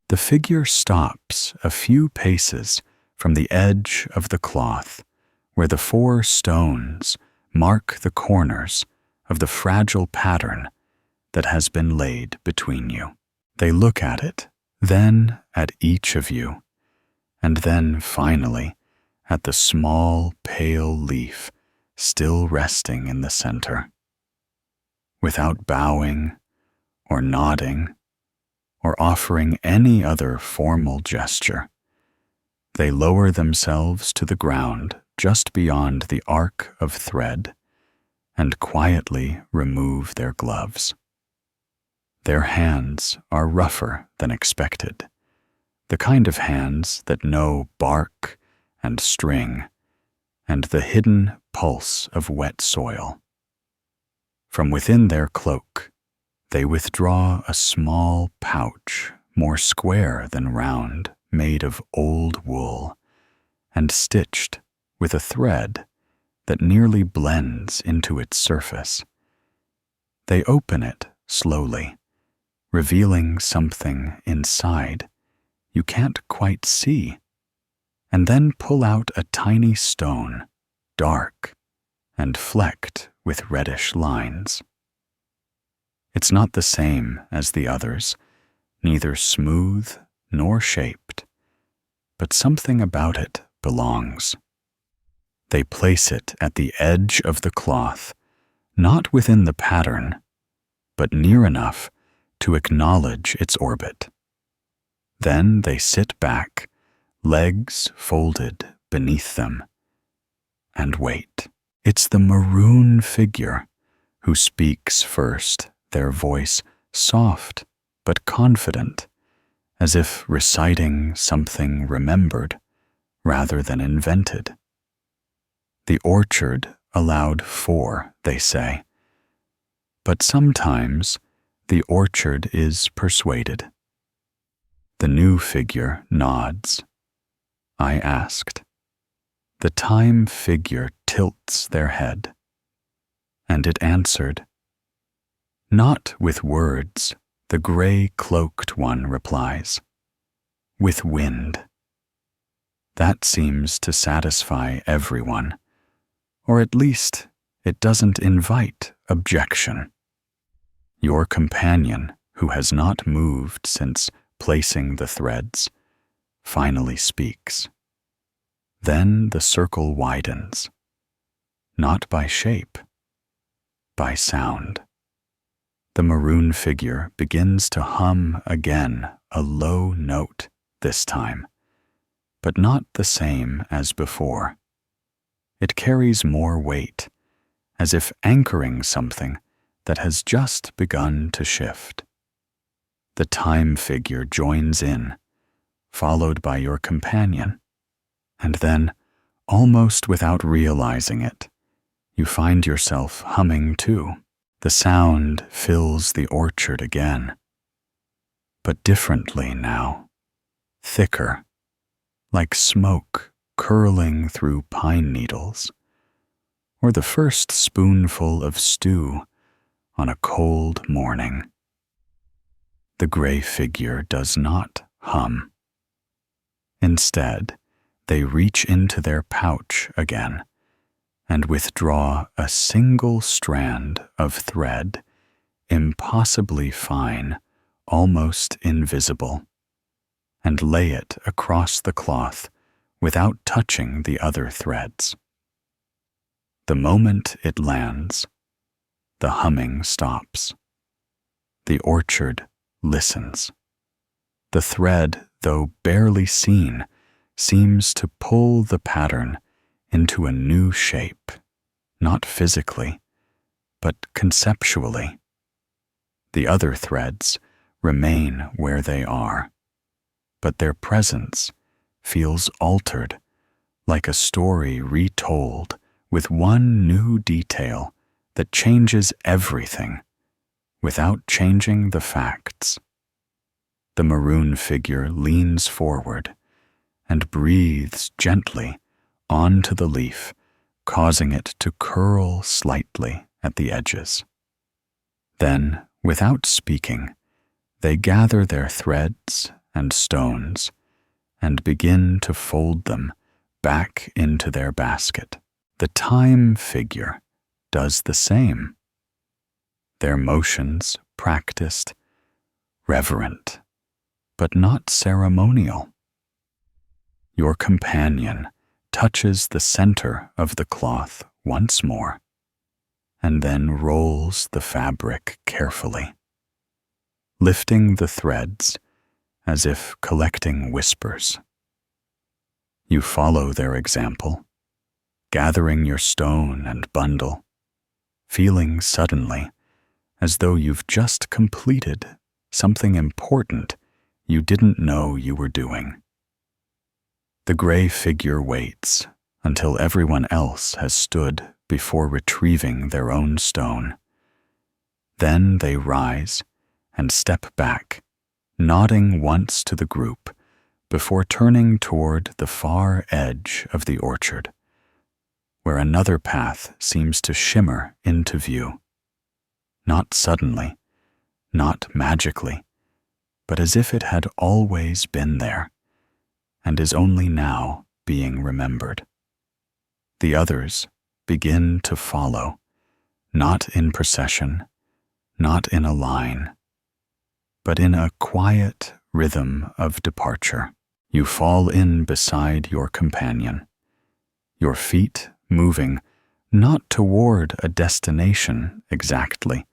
The figure stops a few paces from the edge of the cloth, where the four stones mark the corners of the fragile pattern that has been laid between you. They look at it, then at each of you, and then finally at the small, pale leaf still resting in the center. Without bowing or nodding or offering any other formal gesture, They lower themselves to the ground just beyond the arc of thread and quietly remove their gloves. Their hands are rougher than expected, the kind of hands that know bark and string and the hidden pulse of wet soil. From within their cloak, they withdraw a small pouch, more square than round, made of old wool, and stitched with a thread that nearly blends into its surface. They open it slowly, revealing something inside you can't quite see, and then pull out a tiny stone, dark and flecked with reddish lines. It's not the same as the others, neither smooth nor shaped, but something about it belongs. They place it at the edge of the cloth, not within the pattern, but near enough to acknowledge its orbit. Then they sit back, legs folded beneath them, and wait. It's the maroon figure who speaks first, their voice soft but confident, as if reciting something remembered rather than invented. The orchard allowed 4, they say, but sometimes the orchard is persuaded. The new figure nods. I asked. The time figure tilts their head, and it answered. Not with words, the gray-cloaked one replies. With wind. That seems to satisfy everyone, or at least it doesn't invite objection. Your companion, who has not moved since placing the threads, finally speaks. Then the circle widens, not by shape, by sound. The maroon figure begins to hum again, a low note this time, but not the same as before. It carries more weight, as if anchoring something that has just begun to shift. The time figure joins in, followed by your companion, and then, almost without realizing it, you find yourself humming too. The sound fills the orchard again, but differently now, thicker, like smoke curling through pine needles, or the first spoonful of stew on a cold morning. The gray figure does not hum. Instead, they reach into their pouch again and withdraw a single strand of thread, impossibly fine, almost invisible, and lay it across the cloth without touching the other threads. The moment it lands, the humming stops. The orchard listens. The thread, though barely seen, seems to pull the pattern into a new shape, not physically, but conceptually. The other threads remain where they are, but their presence feels altered, like a story retold with one new detail that changes everything without changing the facts. The maroon figure leans forward and breathes gently onto the leaf, causing it to curl slightly at the edges. Then, without speaking, they gather their threads and stones and begin to fold them back into their basket. The time figure does the same. Their motions practiced, reverent, but not ceremonial. Your companion touches the center of the cloth once more, and then rolls the fabric carefully, lifting the threads as if collecting whispers. You follow their example, gathering your stone and bundle, feeling suddenly as though you've just completed something important you didn't know you were doing. The gray figure waits until everyone else has stood before retrieving their own stone. Then they rise and step back, nodding once to the group before turning toward the far edge of the orchard, where another path seems to shimmer into view. Not suddenly, not magically, but as if it had always been there, and is only now being remembered. The others begin to follow, not in procession, not in a line, but in a quiet rhythm of departure. You fall in beside your companion, your feet moving not toward a destination exactly,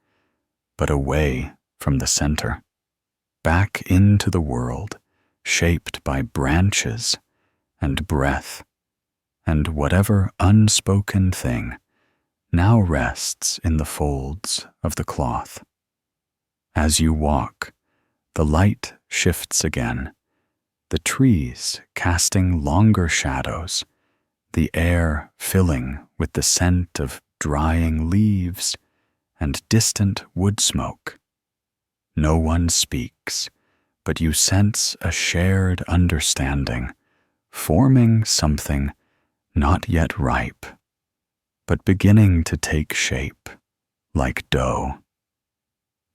but away from the center, back into the world shaped by branches and breath and whatever unspoken thing now rests in the folds of the cloth. As you walk, the light shifts again, the trees casting longer shadows, the air filling with the scent of drying leaves and distant wood smoke. No one speaks, but you sense a shared understanding, forming something not yet ripe, but beginning to take shape, like dough,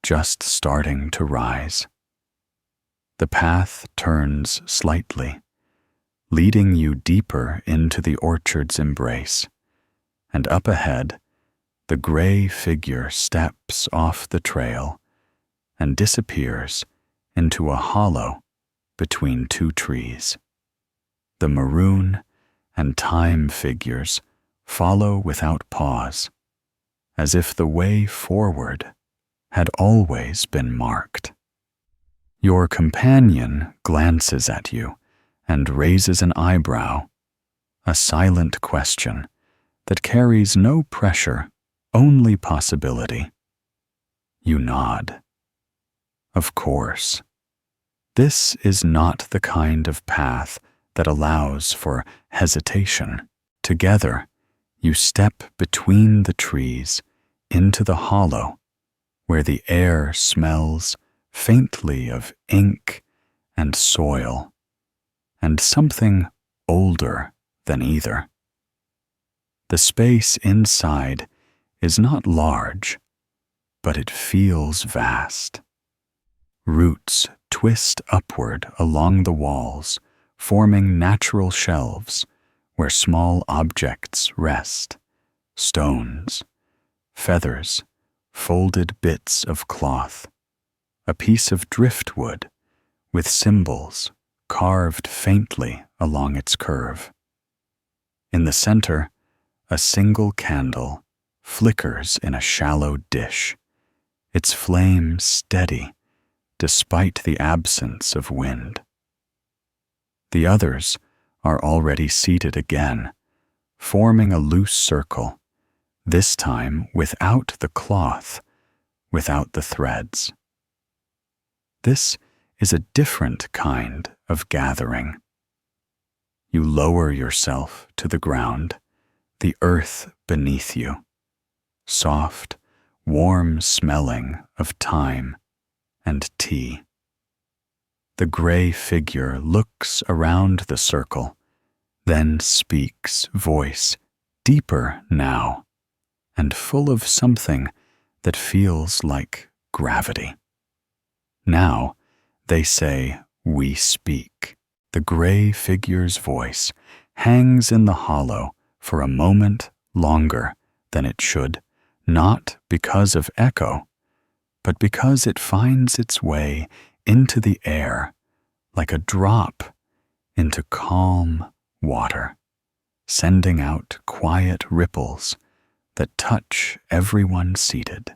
just starting to rise. The path turns slightly, leading you deeper into the orchard's embrace, and up ahead, the gray figure steps off the trail and disappears into a hollow between two trees. The maroon and time figures follow without pause, as if the way forward had always been marked. Your companion glances at you and raises an eyebrow, a silent question that carries no pressure, only possibility. You nod. Of course. This is not the kind of path that allows for hesitation. Together, you step between the trees into the hollow, where the air smells faintly of ink and soil, and something older than either. The space inside is not large, but it feels vast. Roots twist upward along the walls, forming natural shelves where small objects rest, stones, feathers, folded bits of cloth, a piece of driftwood with symbols carved faintly along its curve. In the center, a single candle flickers in a shallow dish, its flame steady despite the absence of wind. The others are already seated again, forming a loose circle, this time without the cloth, without the threads. This is a different kind of gathering. You lower yourself to the ground, the earth beneath you, soft, warm smelling of thyme and tea. The gray figure looks around the circle, then speaks, voice deeper now, and full of something that feels like gravity. Now they say, "We speak." The gray figure's voice hangs in the hollow for a moment longer than it should, not because of echo, but because it finds its way into the air like a drop into calm water, sending out quiet ripples that touch everyone seated.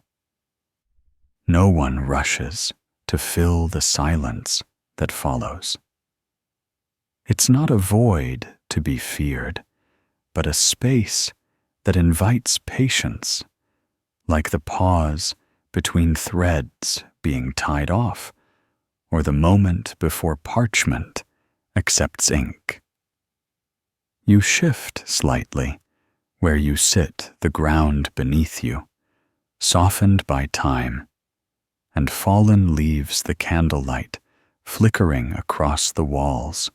No one rushes to fill the silence that follows. It's not a void to be feared, but a space that invites patience, like the pause between threads being tied off, or the moment before parchment accepts ink. You shift slightly where you sit, the ground beneath you, softened by time, and fallen leaves the candlelight flickering across the walls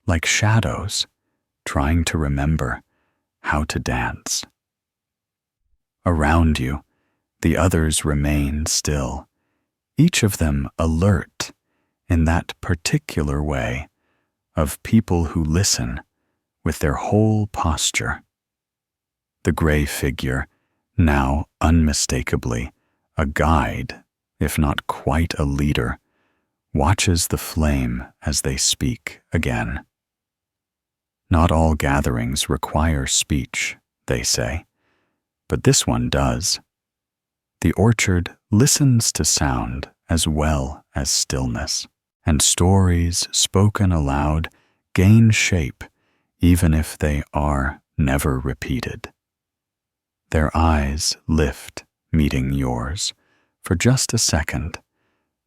like shadows trying to remember how to dance. Around you, the others remain still, each of them alert in that particular way of people who listen with their whole posture. The gray figure, now unmistakably a guide, if not quite a leader, watches the flame as they speak again. Not all gatherings require speech, they say, but this one does. The orchard listens to sound as well as stillness, and stories spoken aloud gain shape even if they are never repeated. Their eyes lift, meeting yours, for just a second,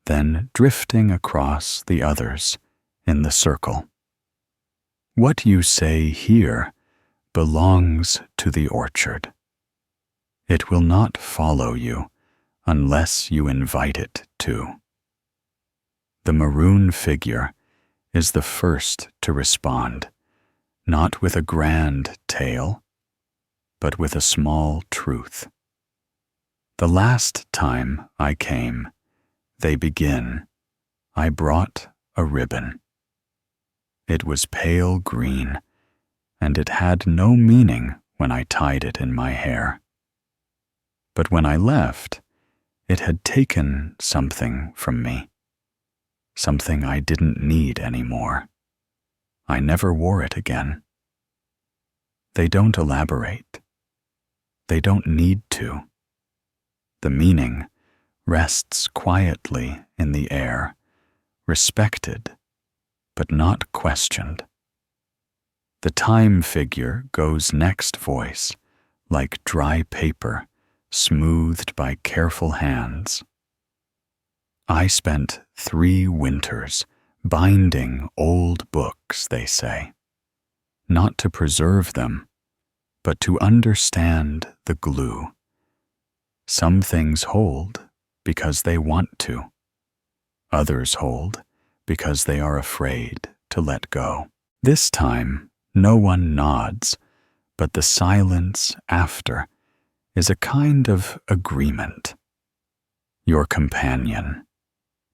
then drifting across the others in the circle. What you say here belongs to the orchard. It will not follow you unless you invite it to. The maroon figure is the first to respond, not with a grand tale, but with a small truth. The last time I came, they begin, I brought a ribbon. It was pale green, and it had no meaning when I tied it in my hair. But when I left, it had taken something from me, something I didn't need anymore. I never wore it again. They don't elaborate. They don't need to. The meaning rests quietly in the air, respected, but not questioned. The time figure goes next voice, like dry paper, smoothed by careful hands. I spent 3 winters binding old books, they say, not to preserve them, but to understand the glue. Some things hold because they want to. Others hold because they are afraid to let go. This time, no one nods, but the silence after is a kind of agreement. Your companion,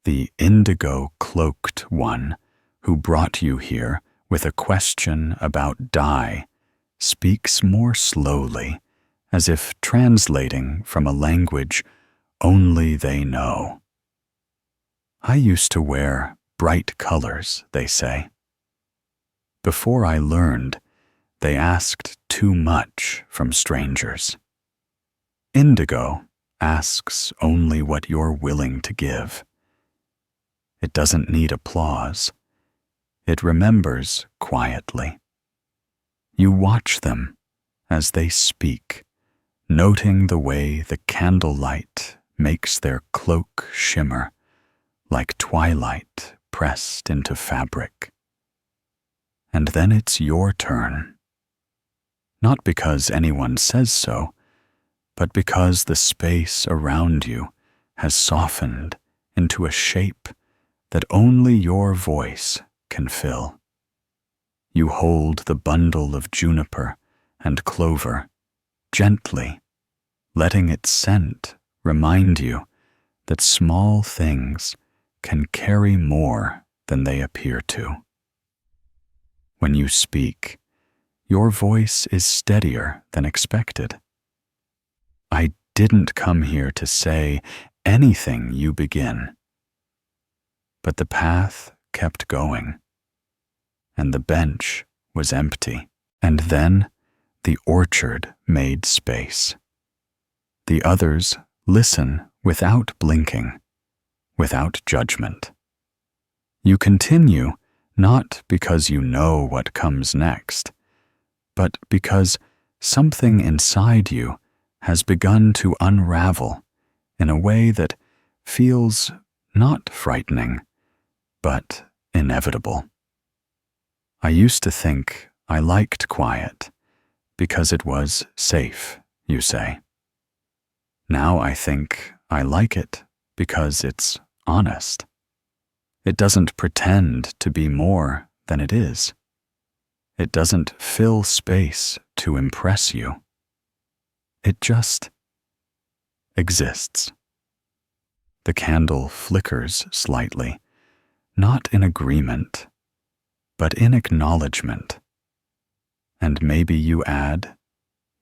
the indigo-cloaked one who brought you here with a question about dye, speaks more slowly, as if translating from a language only they know. I used to wear bright colors, they say. Before I learned, they asked too much from strangers. Indigo asks only what you're willing to give. It doesn't need applause. It remembers quietly. You watch them as they speak, noting the way the candlelight makes their cloak shimmer like twilight pressed into fabric. And then it's your turn. Not because anyone says so, but because the space around you has softened into a shape that only your voice can fill. You hold the bundle of juniper and clover gently, letting its scent remind you that small things can carry more than they appear to. When you speak, your voice is steadier than expected. I didn't come here to say anything you begin. But the path kept going, and the bench was empty, and then the orchard made space. The others listen without blinking, without judgment. You continue not because you know what comes next, but because something inside you has begun to unravel in a way that feels not frightening, but inevitable. I used to think I liked quiet because it was safe, you say. Now I think I like it because it's honest. It doesn't pretend to be more than it is. It doesn't fill space to impress you. It just exists. The candle flickers slightly, not in agreement, but in acknowledgement. And maybe you add,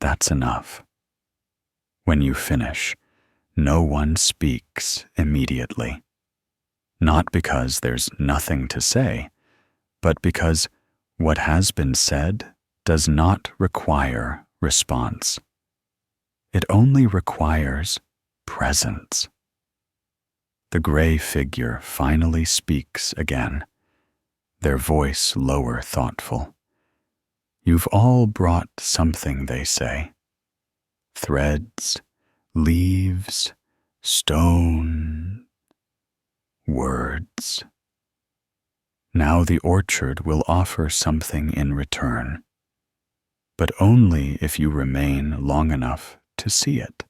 "That's enough." When you finish, no one speaks immediately. Not because there's nothing to say, but because what has been said does not require response. It only requires presence. The gray figure finally speaks again, their voice lower, thoughtful. "You've all brought something," they say. Threads, leaves, stone, words. Now the orchard will offer something in return, but only if you remain long enough to see it.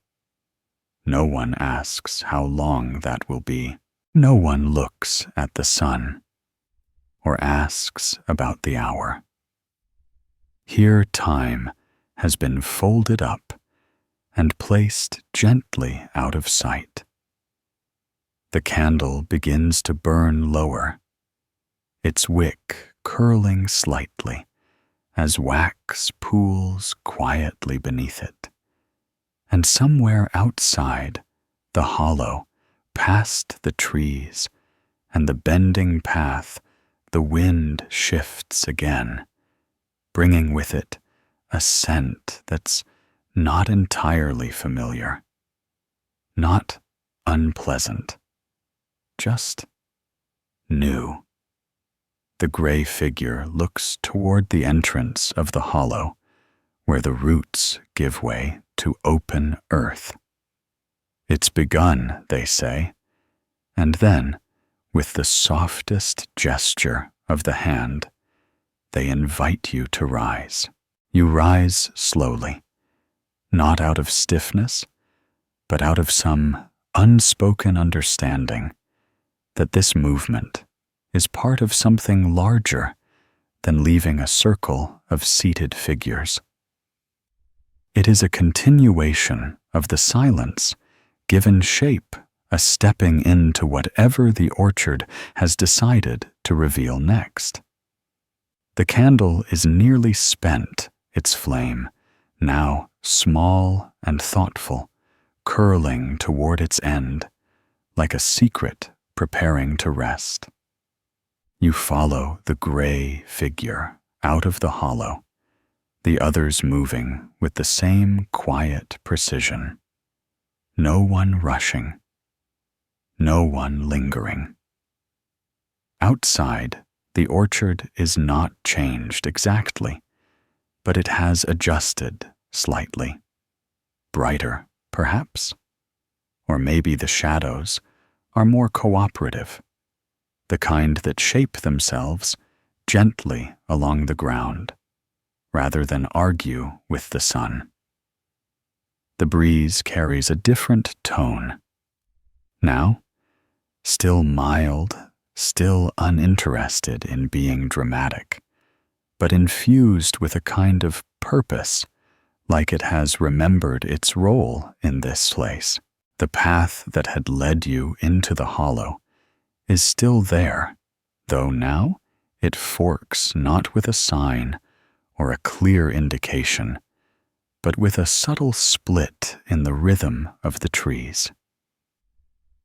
No one asks how long that will be. No one looks at the sun or asks about the hour. Here time has been folded up and placed gently out of sight. The candle begins to burn lower, its wick curling slightly as wax pools quietly beneath it. And somewhere outside the hollow, past the trees and the bending path, the wind shifts again, bringing with it a scent that's not entirely familiar, not unpleasant, just new. The gray figure looks toward the entrance of the hollow, where the roots give way to open earth. It's begun, they say, and then, with the softest gesture of the hand, they invite you to rise. You rise slowly, not out of stiffness, but out of some unspoken understanding that this movement is part of something larger than leaving a circle of seated figures. It is a continuation of the silence given shape, a stepping into whatever the orchard has decided to reveal next. The candle is nearly spent, its flame, now small and thoughtful, curling toward its end, like a secret preparing to rest. You follow the gray figure out of the hollow, the others moving with the same quiet precision. No one rushing, no one lingering. Outside, the orchard is not changed exactly, but it has adjusted slightly. Brighter, perhaps? Or maybe the shadows are more cooperative, the kind that shape themselves gently along the ground, rather than argue with the sun. The breeze carries a different tone. Now, still mild, still uninterested in being dramatic, but infused with a kind of purpose, like it has remembered its role in this place. The path that had led you into the hollow is still there, though now it forks not with a sign or a clear indication, but with a subtle split in the rhythm of the trees.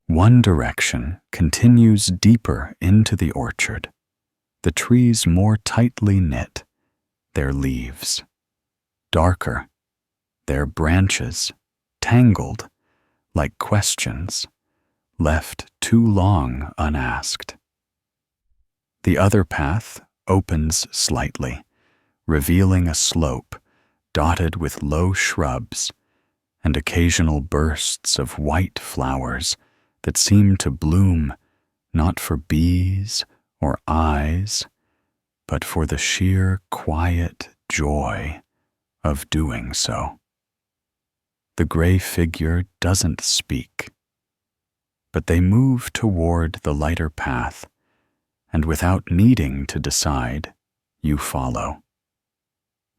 One direction continues deeper into the orchard, the trees more tightly knit, their leaves darker, their branches tangled like questions left too long unasked. The other path opens slightly, revealing a slope dotted with low shrubs and occasional bursts of white flowers that seem to bloom not for bees or eyes, but for the sheer quiet joy of doing so. The gray figure doesn't speak, but they move toward the lighter path, and without needing to decide, you follow.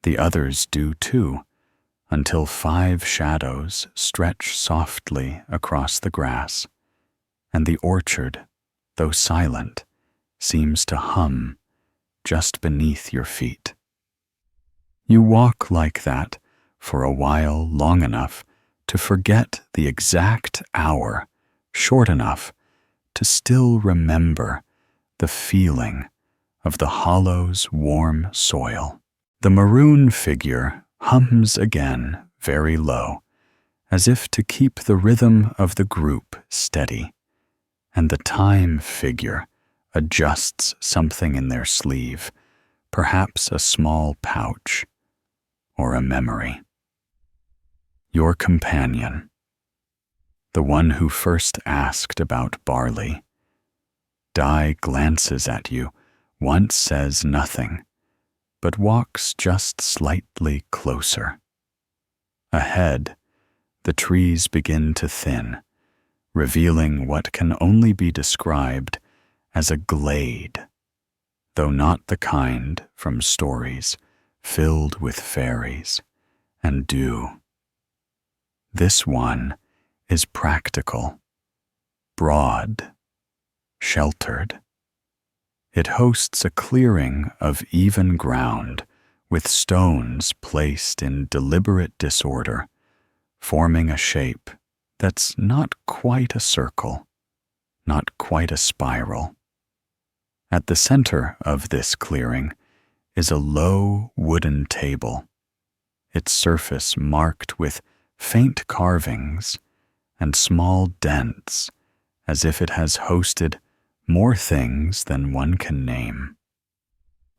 The others do too, until 5 shadows stretch softly across the grass, and the orchard, though silent, seems to hum just beneath your feet. You walk like that for a while long enough to forget the exact hour, short enough to still remember the feeling of the hollow's warm soil. The maroon figure hums again very low, as if to keep the rhythm of the group steady, and the time figure adjusts something in their sleeve, perhaps a small pouch or a memory. Your companion, the one who first asked about barley, Di glances at you, once says nothing, but walks just slightly closer. Ahead, the trees begin to thin, revealing what can only be described as a glade, though not the kind from stories filled with fairies and dew. This one is practical, broad, sheltered. It hosts a clearing of even ground with stones placed in deliberate disorder, forming a shape that's not quite a circle, not quite a spiral. At the center of this clearing is a low wooden table, its surface marked with faint carvings and small dents, as if it has hosted more things than one can name.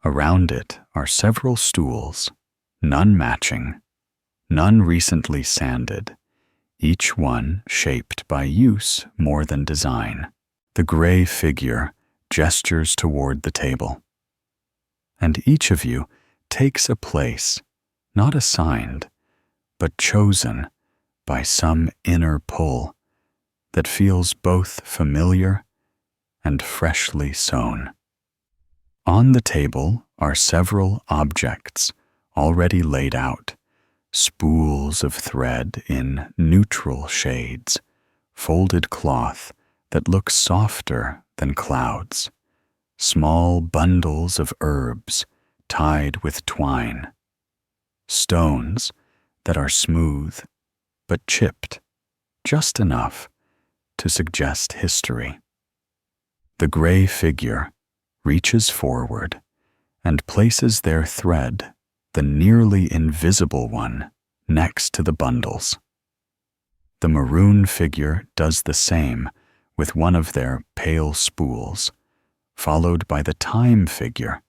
Around it are several stools, none matching, none recently sanded, each one shaped by use more than design. The gray figure gestures toward the table, and each of you takes a place, not assigned, but chosen by some inner pull that feels both familiar and freshly sewn. On the table are several objects already laid out, spools of thread in neutral shades, folded cloth that looks softer than clouds, small bundles of herbs tied with twine, stones that are smooth but chipped just enough to suggest history. The gray figure reaches forward and places their thread, the nearly invisible one, next to the bundles. The maroon figure does the same with one of their pale spools, followed by the time figure,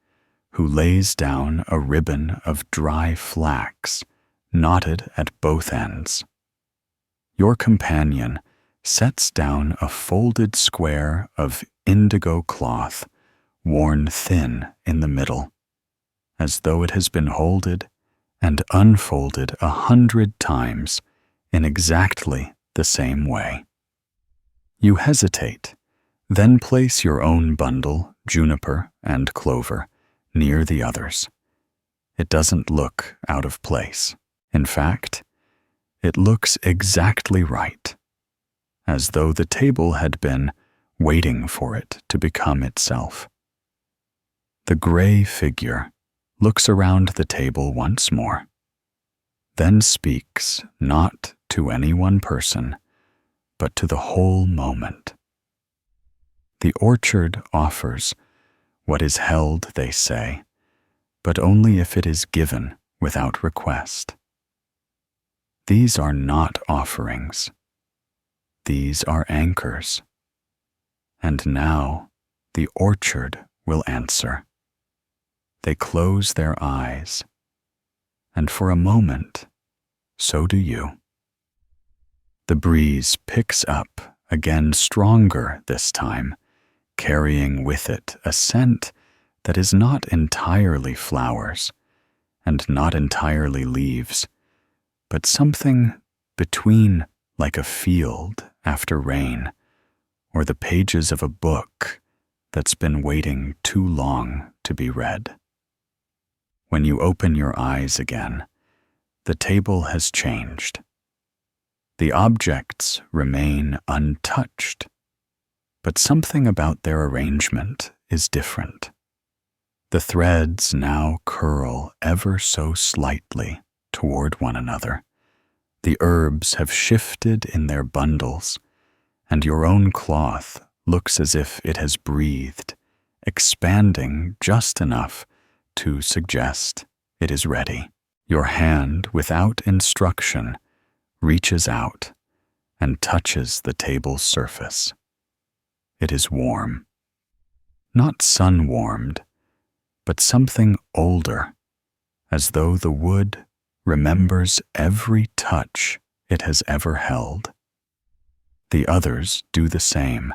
who lays down a ribbon of dry flax, knotted at both ends. Your companion sets down a folded square of indigo cloth, worn thin in the middle, as though it has been folded and unfolded 100 times in exactly the same way. You hesitate, then place your own bundle, juniper and clover, near the others. It doesn't look out of place. In fact, it looks exactly right, as though the table had been waiting for it to become itself. The gray figure looks around the table once more, then speaks not to any one person, but to the whole moment. The orchard offers what is held, they say, but only if it is given without request. These are not offerings. These are anchors. And now the orchard will answer. They close their eyes, and for a moment, so do you. The breeze picks up, again stronger this time, carrying with it a scent that is not entirely flowers and not entirely leaves, but something between, like a field after rain, or the pages of a book that's been waiting too long to be read. When you open your eyes again, the table has changed. The objects remain untouched, but something about their arrangement is different. The threads now curl ever so slightly toward one another. The herbs have shifted in their bundles, and your own cloth looks as if it has breathed, expanding just enough to suggest it is ready. Your hand, without instruction, reaches out and touches the table's surface. It is warm. Not sun-warmed, but something older, as though the wood remembers every touch it has ever held. The others do the same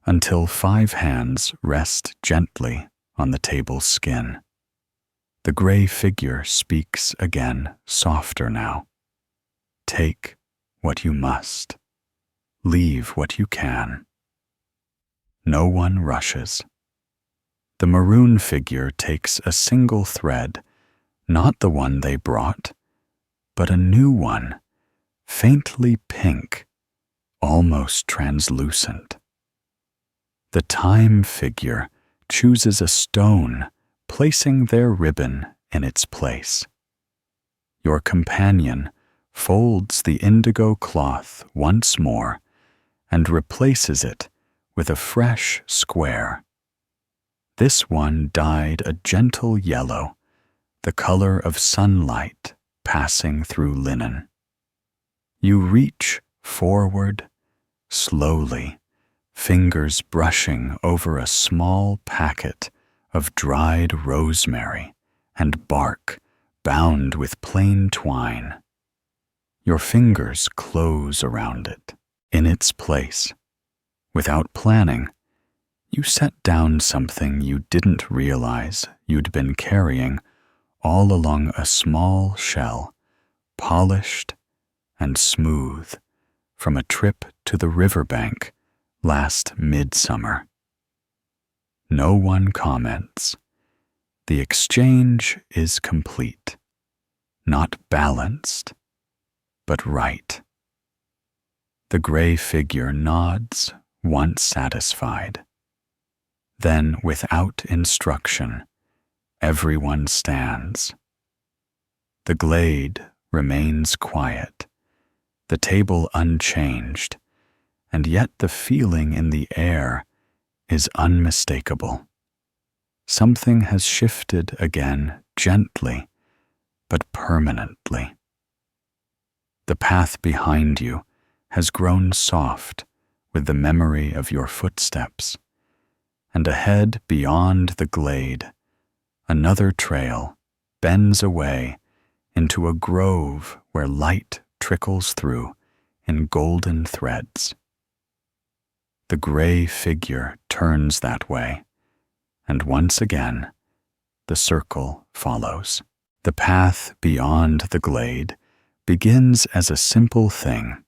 until 5 hands rest gently on the table's skin. The gray figure speaks again, softer now. Take what you must. Leave what you can. No one rushes. The maroon figure takes a single thread, not the one they brought, but a new one, faintly pink, almost translucent. The time figure chooses a stone, placing their ribbon in its place. Your companion folds the indigo cloth once more and replaces it with a fresh square. This one dyed a gentle yellow, the color of sunlight passing through linen. You reach forward, slowly, fingers brushing over a small packet of dried rosemary and bark bound with plain twine. Your fingers close around it, in its place. Without planning, you set down something you didn't realize you'd been carrying all along a small shell, polished and smooth, from a trip to the riverbank last midsummer. No one comments. The exchange is complete, not balanced, but right. The gray figure nods, once satisfied. Then, without instruction, everyone stands. The glade remains quiet, the table unchanged, and yet the feeling in the air is unmistakable. Something has shifted again gently, but permanently. The path behind you has grown soft with the memory of your footsteps, and ahead beyond the glade, another trail bends away into a grove where light trickles through in golden threads. The gray figure turns that way, and once again, the circle follows. The path beyond the glade begins as a simple thing,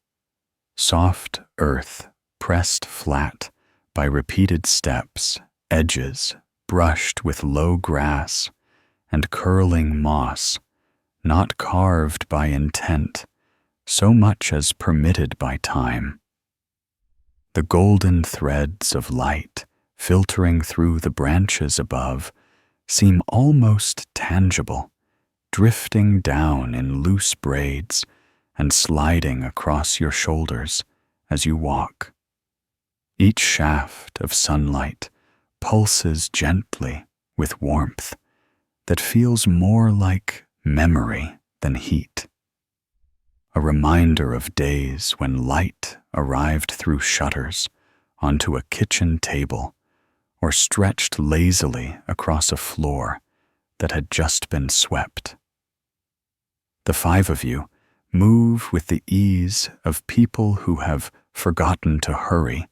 soft earth pressed flat by repeated steps, edges brushed with low grass and curling moss, not carved by intent so much as permitted by time. The golden threads of light filtering through the branches above seem almost tangible, drifting down in loose braids and sliding across your shoulders as you walk. Each shaft of sunlight pulses gently with warmth that feels more like memory than heat. A reminder of days when light arrived through shutters onto a kitchen table or stretched lazily across a floor that had just been swept. The five of you move with the ease of people who have forgotten to hurry,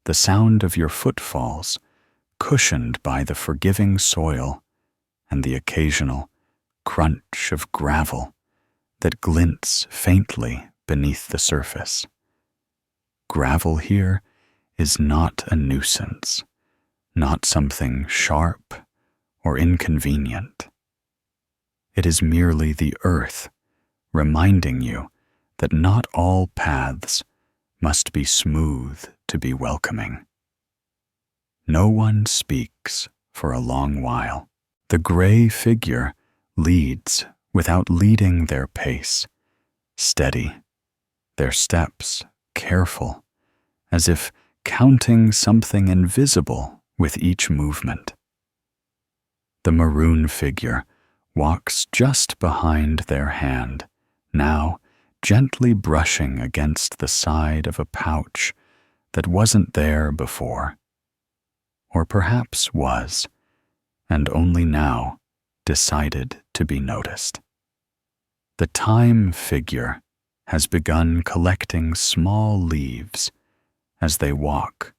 the sound of your footfalls cushioned by the forgiving soil and the occasional crunch of gravel that glints faintly beneath the surface. Gravel here is not a nuisance, not something sharp or inconvenient. It is merely the earth reminding you that not all paths must be smooth to be welcoming. No one speaks for a long while. The gray figure leads without leading their pace, steady, their steps careful, as if counting something invisible with each movement. The maroon figure walks just behind their hand, now gently brushing against the side of a pouch that wasn't there before, or perhaps was, and only now decided to be noticed. The time figure has begun collecting small leaves as they walk,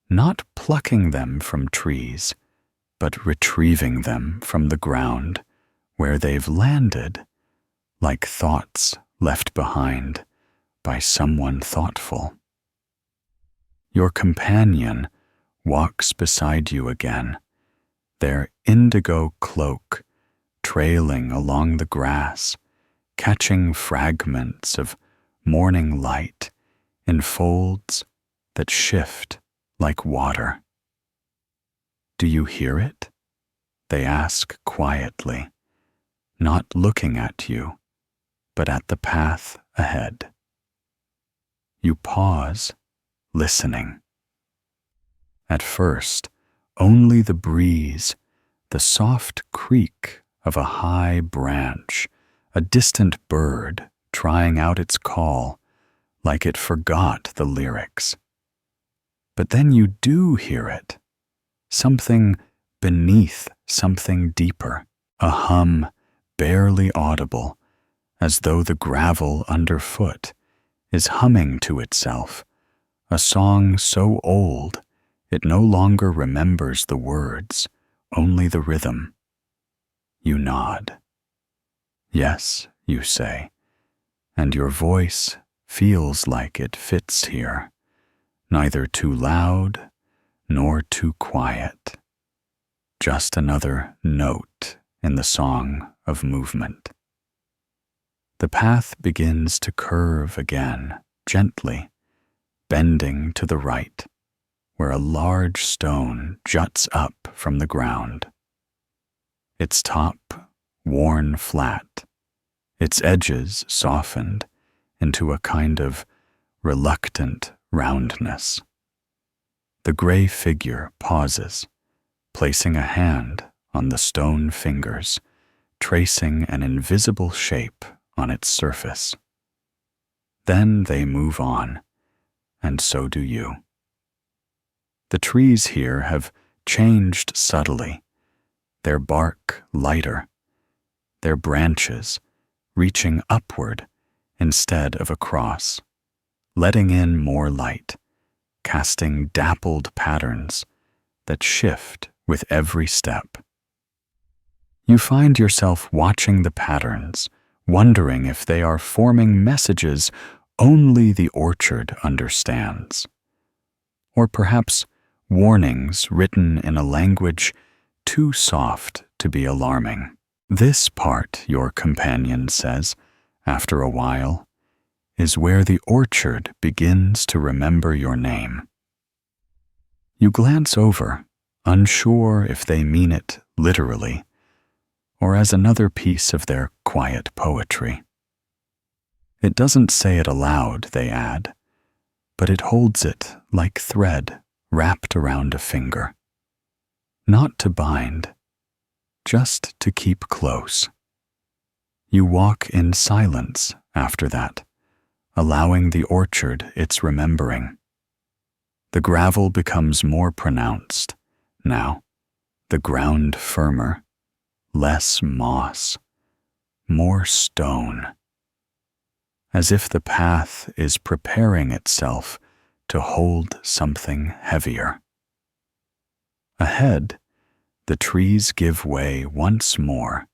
not plucking them from trees, but retrieving them from the ground where they've landed like thoughts left behind by someone thoughtful. Your companion walks beside you again, their indigo cloak trailing along the grass, catching fragments of morning light in folds that shift like water. Do you hear it? They ask quietly, not looking at you, but at the path ahead. You pause, listening. At first, only the breeze, the soft creak of a high branch, a distant bird trying out its call, like it forgot the lyrics. But then you do hear it, something beneath something deeper, a hum barely audible, as though the gravel underfoot is humming to itself, a song so old it no longer remembers the words, only the rhythm. You nod. Yes, you say, and your voice feels like it fits here, neither too loud nor too quiet, just another note in the song of movement. The path begins to curve again, gently, bending to the right, where a large stone juts up from the ground. Its top worn flat, its edges softened into a kind of reluctant roundness. The gray figure pauses, placing a hand on the stone fingers, tracing an invisible shape on its surface. Then they move on, and so do you. The trees here have changed subtly, their bark lighter, their branches reaching upward instead of across, letting in more light, casting dappled patterns that shift with every step. You find yourself watching the patterns, wondering if they are forming messages only the orchard understands, or perhaps warnings written in a language too soft to be alarming. This part, your companion says, after a while, is where the orchard begins to remember your name. You glance over, unsure if they mean it literally, or as another piece of their quiet poetry. It doesn't say it aloud, they add, but it holds it like thread wrapped around a finger. Not to bind, just to keep close. You walk in silence after that, allowing the orchard its remembering. The gravel becomes more pronounced, Now, the ground firmer, less moss, more stone, as if the path is preparing itself to hold something heavier. Ahead, the trees give way once more,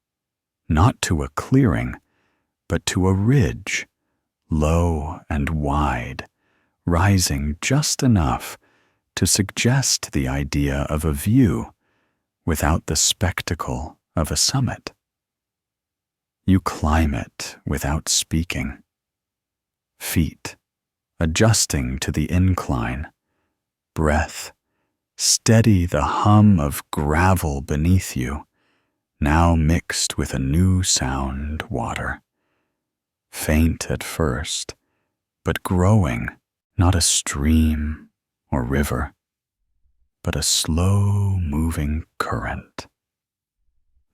not to a clearing, but to a ridge, low and wide, rising just enough to suggest the idea of a view without the spectacle of a summit. You climb it without speaking, feet adjusting to the incline, breath steady the hum of gravel beneath you, now mixed with a new sound water. Faint at first, but growing, not a stream or river, but a slow-moving current.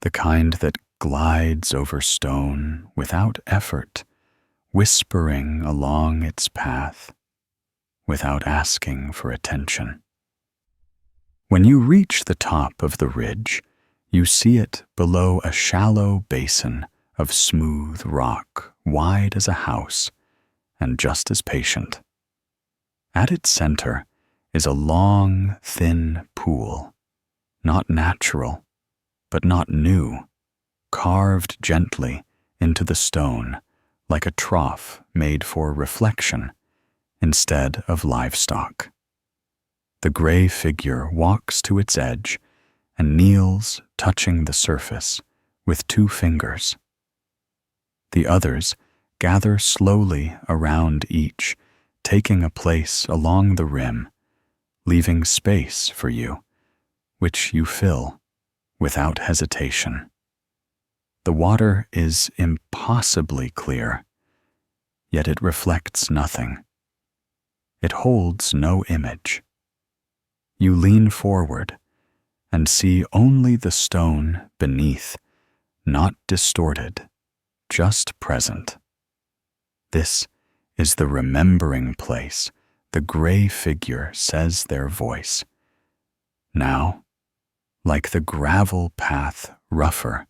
The kind that glides over stone without effort, whispering along its path, without asking for attention. When you reach the top of the ridge, you see it below a shallow basin of smooth rock, wide as a house, and just as patient. At its center is a long, thin pool, not natural, but not new, carved gently into the stone like a trough made for reflection instead of livestock. The gray figure walks to its edge and kneels, touching the surface with 2 fingers. The others gather slowly around each, taking a place along the rim, leaving space for you, which you fill without hesitation. The water is impossibly clear, yet it reflects nothing. It holds no image. You lean forward and see only the stone beneath, not distorted, just present. This is the remembering place the gray figure says their voice. Now, like the gravel path rougher,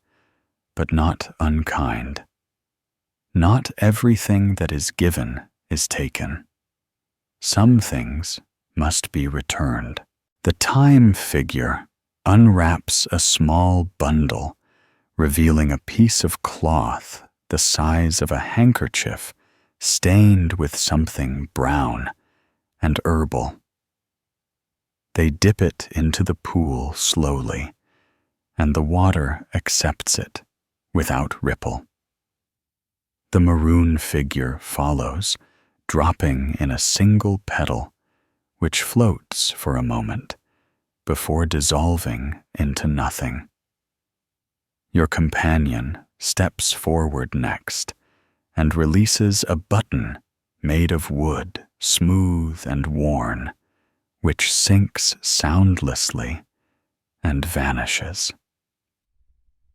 but not unkind. Not everything that is given is taken. Some things must be returned. The time figure unwraps a small bundle, revealing a piece of cloth the size of a handkerchief stained with something brown and herbal. They dip it into the pool slowly, and the water accepts it without ripple. The maroon figure follows, dropping in a single petal, which floats for a moment before dissolving into nothing. Your companion steps forward next and releases a button made of wood, smooth and worn, which sinks soundlessly and vanishes.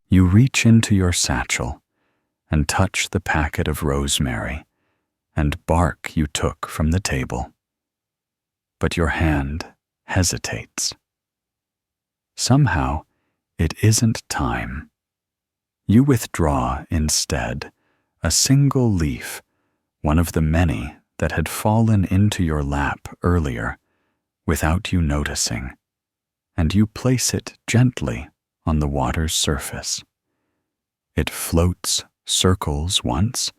You reach into your satchel and touch the packet of rosemary and bark you took from the table, but your hand hesitates. Somehow, it isn't time. You withdraw instead a single leaf, one of the many that had fallen into your lap earlier, without you noticing, and you place it gently on the water's surface. It floats circles once,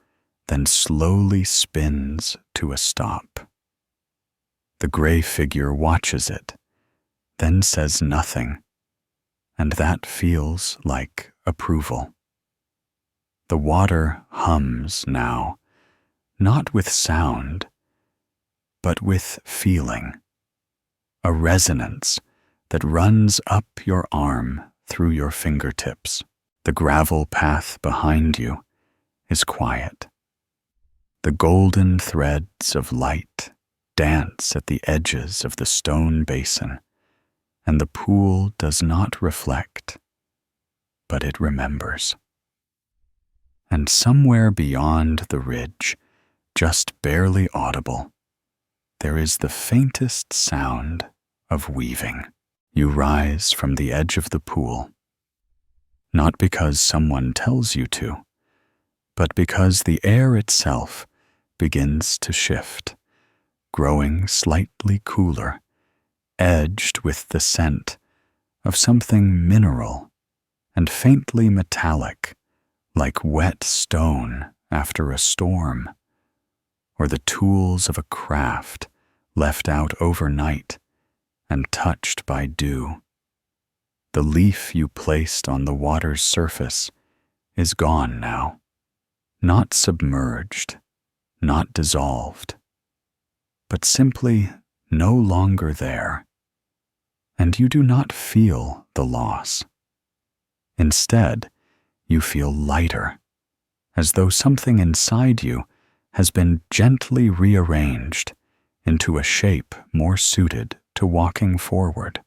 then slowly spins to a stop. The gray figure watches it, then says nothing, and that feels like approval. The water hums now, not with sound, but with feeling, a resonance that runs up your arm through your fingertips. The gravel path behind you is quiet. The golden threads of light dance at the edges of the stone basin, and the pool does not reflect, but it remembers. And somewhere beyond the ridge, just barely audible, there is the faintest sound of weaving. You rise from the edge of the pool, not because someone tells you to, but because the air itself begins to shift, growing slightly cooler, edged with the scent of something mineral and faintly metallic, like wet stone after a storm, or the tools of a craft left out overnight and touched by dew. The leaf you placed on the water's surface is gone now, not submerged, not dissolved, but simply no longer there, and you do not feel the loss. Instead, you feel lighter, as though something inside you has been gently rearranged into a shape more suited to walking forward.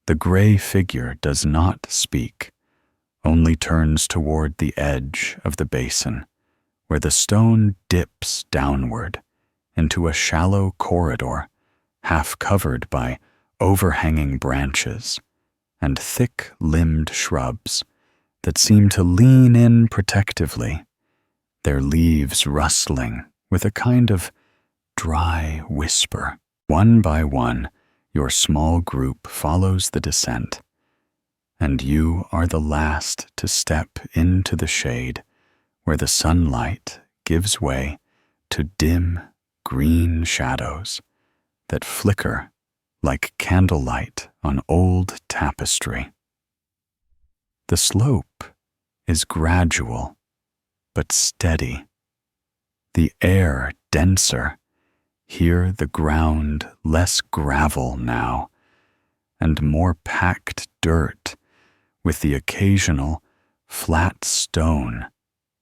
The gray figure does not speak, only turns toward the edge of the basin, where the stone dips downward into a shallow corridor, half covered by overhanging branches and thick-limbed shrubs that seem to lean in protectively, their leaves rustling with a kind of dry whisper. One by one, your small group follows the descent, and you are the last to step into the shade where the sunlight gives way to dim green shadows that flicker like candlelight on old tapestry. The slope is gradual but steady, the air denser, here the ground less gravel now, and more packed dirt with the occasional flat stone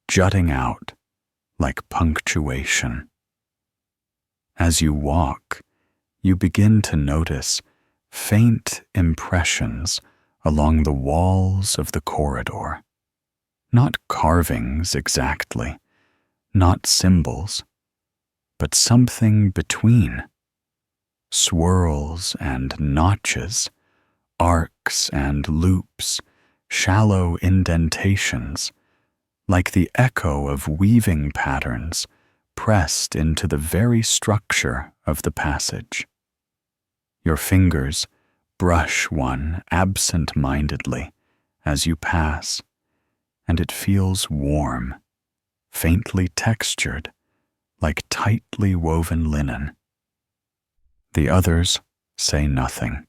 jutting out like punctuation. As you walk, you begin to notice faint impressions along the walls of the corridor. Not carvings exactly, not symbols, but something between. Swirls and notches, arcs and loops, shallow indentations, like the echo of weaving patterns pressed into the very structure of the passage. Your fingers brush one absent-mindedly as you pass, and it feels warm, faintly textured, like tightly woven linen. The others say nothing.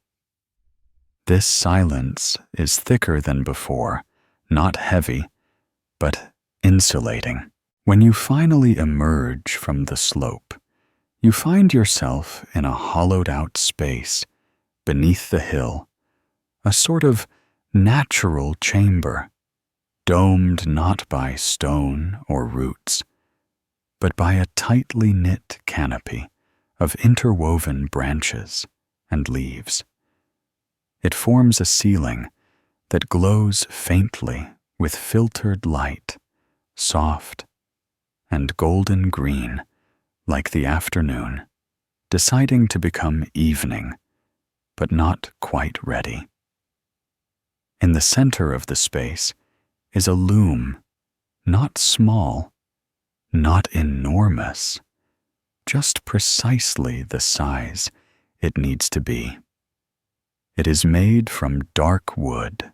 This silence is thicker than before, not heavy, but insulating. When you finally emerge from the slope, you find yourself in a hollowed-out space beneath the hill, a sort of natural chamber, domed not by stone or roots, but by a tightly knit canopy of interwoven branches and leaves. It forms a ceiling that glows faintly with filtered light, soft and golden green, like the afternoon, deciding to become evening, but not quite ready. In the center of the space is a loom, not small, not enormous, just precisely the size it needs to be. It is made from dark wood,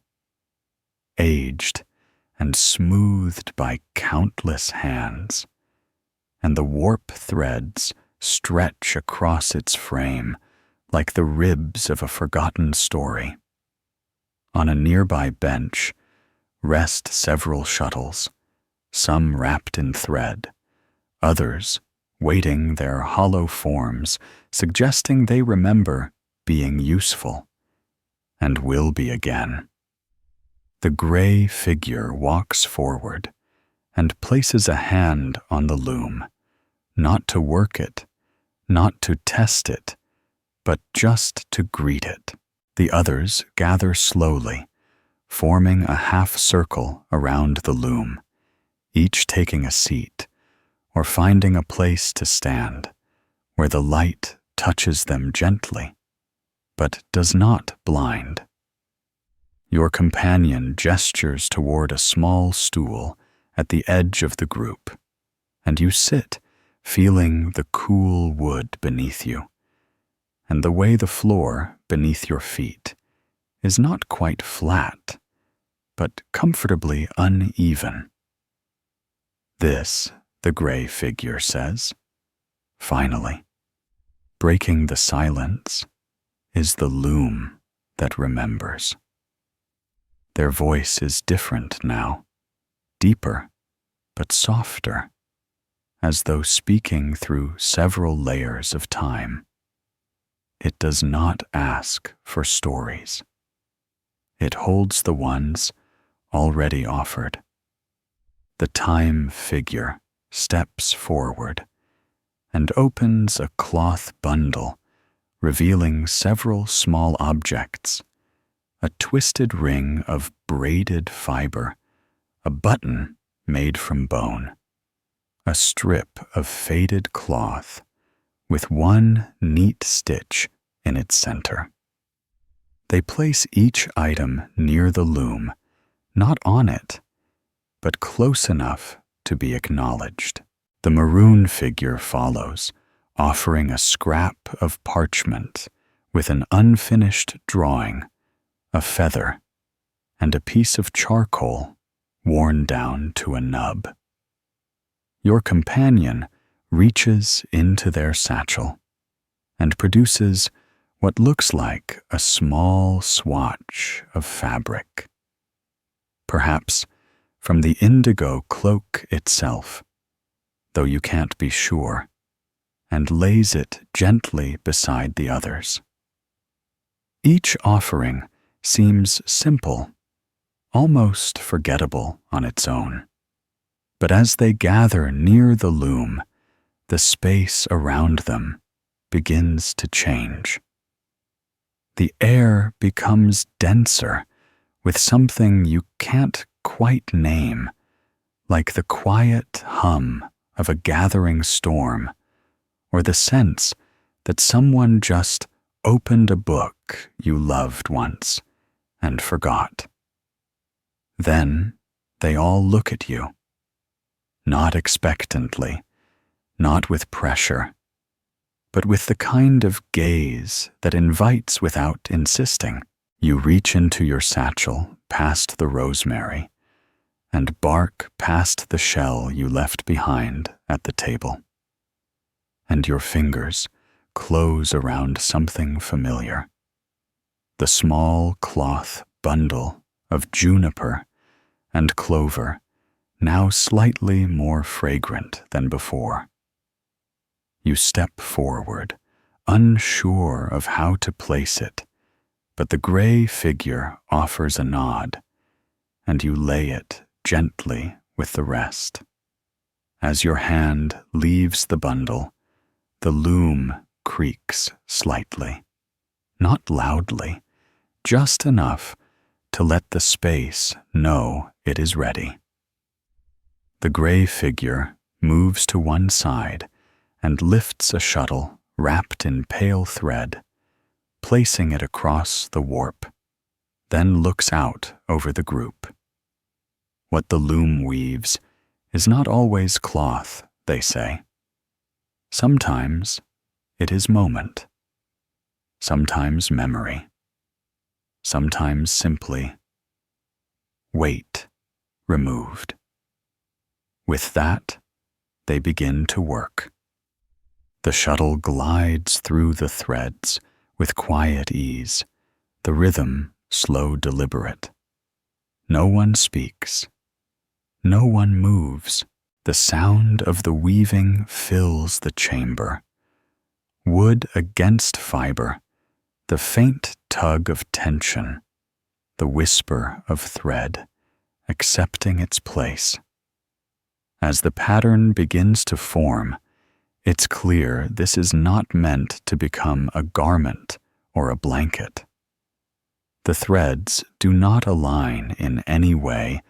aged and smoothed by countless hands, and the warp threads stretch across its frame like the ribs of a forgotten story. On a nearby bench rest several shuttles, some wrapped in thread, others weighting their hollow forms, suggesting they remember being useful, and will be again. The gray figure walks forward and places a hand on the loom, not to work it, not to test it, but just to greet it. The others gather slowly, forming a half circle around the loom, each taking a seat or finding a place to stand where the light touches them gently, but does not blind. Your companion gestures toward a small stool at the edge of the group, and you sit, feeling the cool wood beneath you, and the way the floor beneath your feet is not quite flat, but comfortably uneven. This, the gray figure says, finally, breaking the silence, is the loom that remembers. Their voice is different now, deeper, but softer, as though speaking through several layers of time. It does not ask for stories. It holds the ones already offered. The time figure steps forward and opens a cloth bundle, revealing several small objects: a twisted ring of braided fiber, a button made from bone, a strip of faded cloth with one neat stitch in its center. They place each item near the loom, not on it, but close enough to be acknowledged. The maroon figure follows, offering a scrap of parchment with an unfinished drawing, a feather, and a piece of charcoal worn down to a nub. Your companion reaches into their satchel and produces what looks like a small swatch of fabric, perhaps from the indigo cloak itself, though you can't be sure, and lays it gently beside the others. Each offering seems simple, almost forgettable on its own, but as they gather near the loom, the space around them begins to change. The air becomes denser with something you can't quite name, like the quiet hum of a gathering storm, or the sense that someone just opened a book you loved once and forgot. Then they all look at you, not expectantly, not with pressure, but with the kind of gaze that invites without insisting. You reach into your satchel past the rosemary and bark past the shell you left behind at the table, and your fingers close around something familiar: the small cloth bundle of juniper and clover, now slightly more fragrant than before. You step forward, unsure of how to place it, but the gray figure offers a nod, and you lay it gently with the rest. As your hand leaves the bundle, the loom creaks slightly, not loudly, just enough to let the space know it is ready. The gray figure moves to one side and lifts a shuttle wrapped in pale thread, placing it across the warp, then looks out over the group. What the loom weaves is not always cloth, they say. Sometimes it is moment, sometimes memory, sometimes simply weight removed. With that, they begin to work. The shuttle glides through the threads with quiet ease, the rhythm slow, deliberate. No one speaks. No one moves. The sound of the weaving fills the chamber. Wood against fiber, the faint tug of tension, the whisper of thread, accepting its place. As the pattern begins to form, it's clear this is not meant to become a garment or a blanket. The threads do not align in any way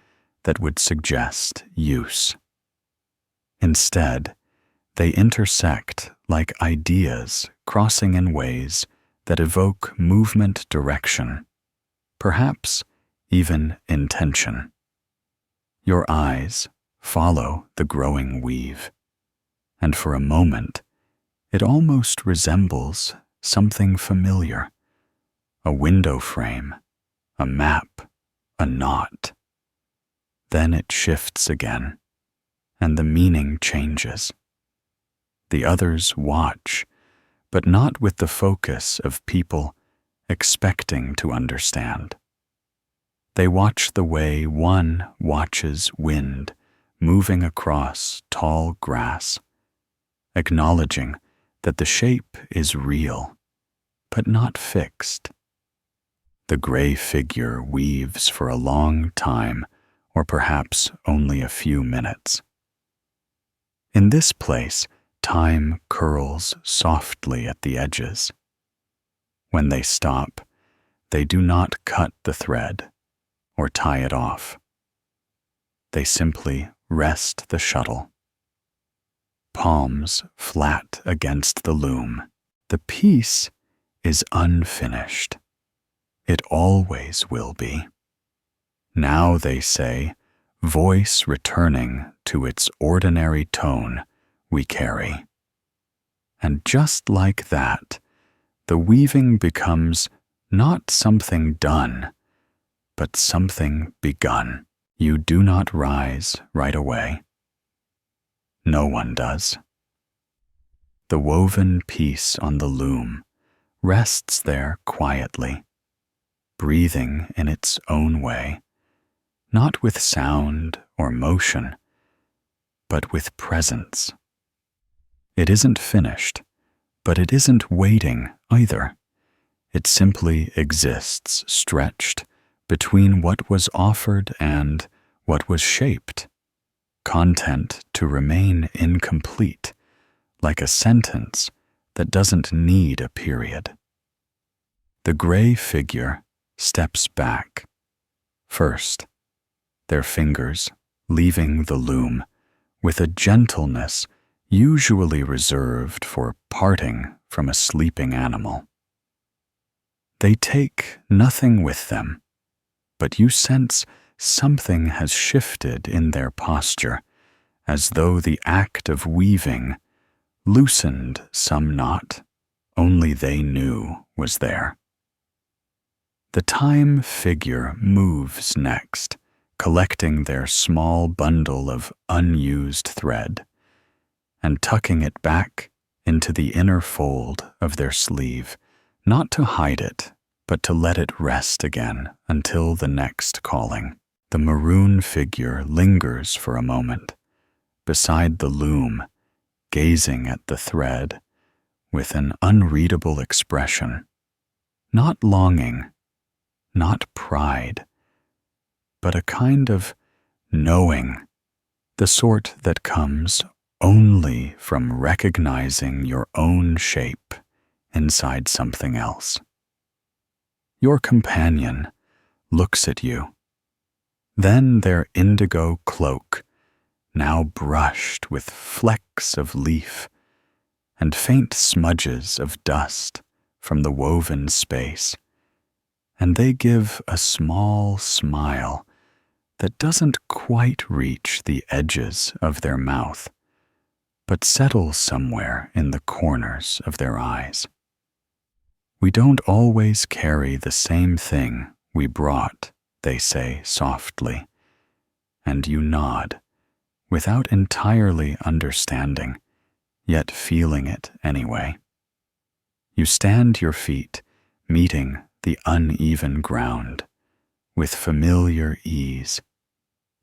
that would suggest use. Instead, they intersect like ideas crossing in ways that evoke movement direction, perhaps even intention. Your eyes follow the growing weave, and for a moment it almost resembles something familiar, a window frame, a map, a knot. Then it shifts again, and the meaning changes. The others watch, but not with the focus of people expecting to understand. They watch the way one watches wind moving across tall grass, acknowledging that the shape is real, but not fixed. The gray figure weaves for a long time, or perhaps only a few minutes. In this place, time curls softly at the edges. When they stop, they do not cut the thread or tie it off. They simply rest the shuttle. Palms flat against the loom. The piece is unfinished. It always will be. Now, they say, voice returning to its ordinary tone we carry. And just like that, the weaving becomes not something done, but something begun. You do not rise right away. No one does. The woven piece on the loom rests there quietly, breathing in its own way, not with sound or motion, but with presence. It isn't finished, but it isn't waiting either. It simply exists, stretched between what was offered and what was shaped, content to remain incomplete, like a sentence that doesn't need a period. The gray figure steps back. First, their fingers leaving the loom with a gentleness usually reserved for parting from a sleeping animal. They take nothing with them, but you sense something has shifted in their posture, as though the act of weaving loosened some knot only they knew was there. The time figure moves next, collecting their small bundle of unused thread and tucking it back into the inner fold of their sleeve, not to hide it, but to let it rest again until the next calling. The maroon figure lingers for a moment beside the loom, gazing at the thread with an unreadable expression, not longing, not pride, but a kind of knowing, the sort that comes only from recognizing your own shape inside something else. Your companion looks at you. Then their indigo cloak, now brushed with flecks of leaf and faint smudges of dust from the woven space, and they give a small smile that doesn't quite reach the edges of their mouth, but settles somewhere in the corners of their eyes. We don't always carry the same thing we brought, they say softly, and you nod, without entirely understanding, yet feeling it anyway. You stand your feet, meeting the uneven ground, with familiar ease,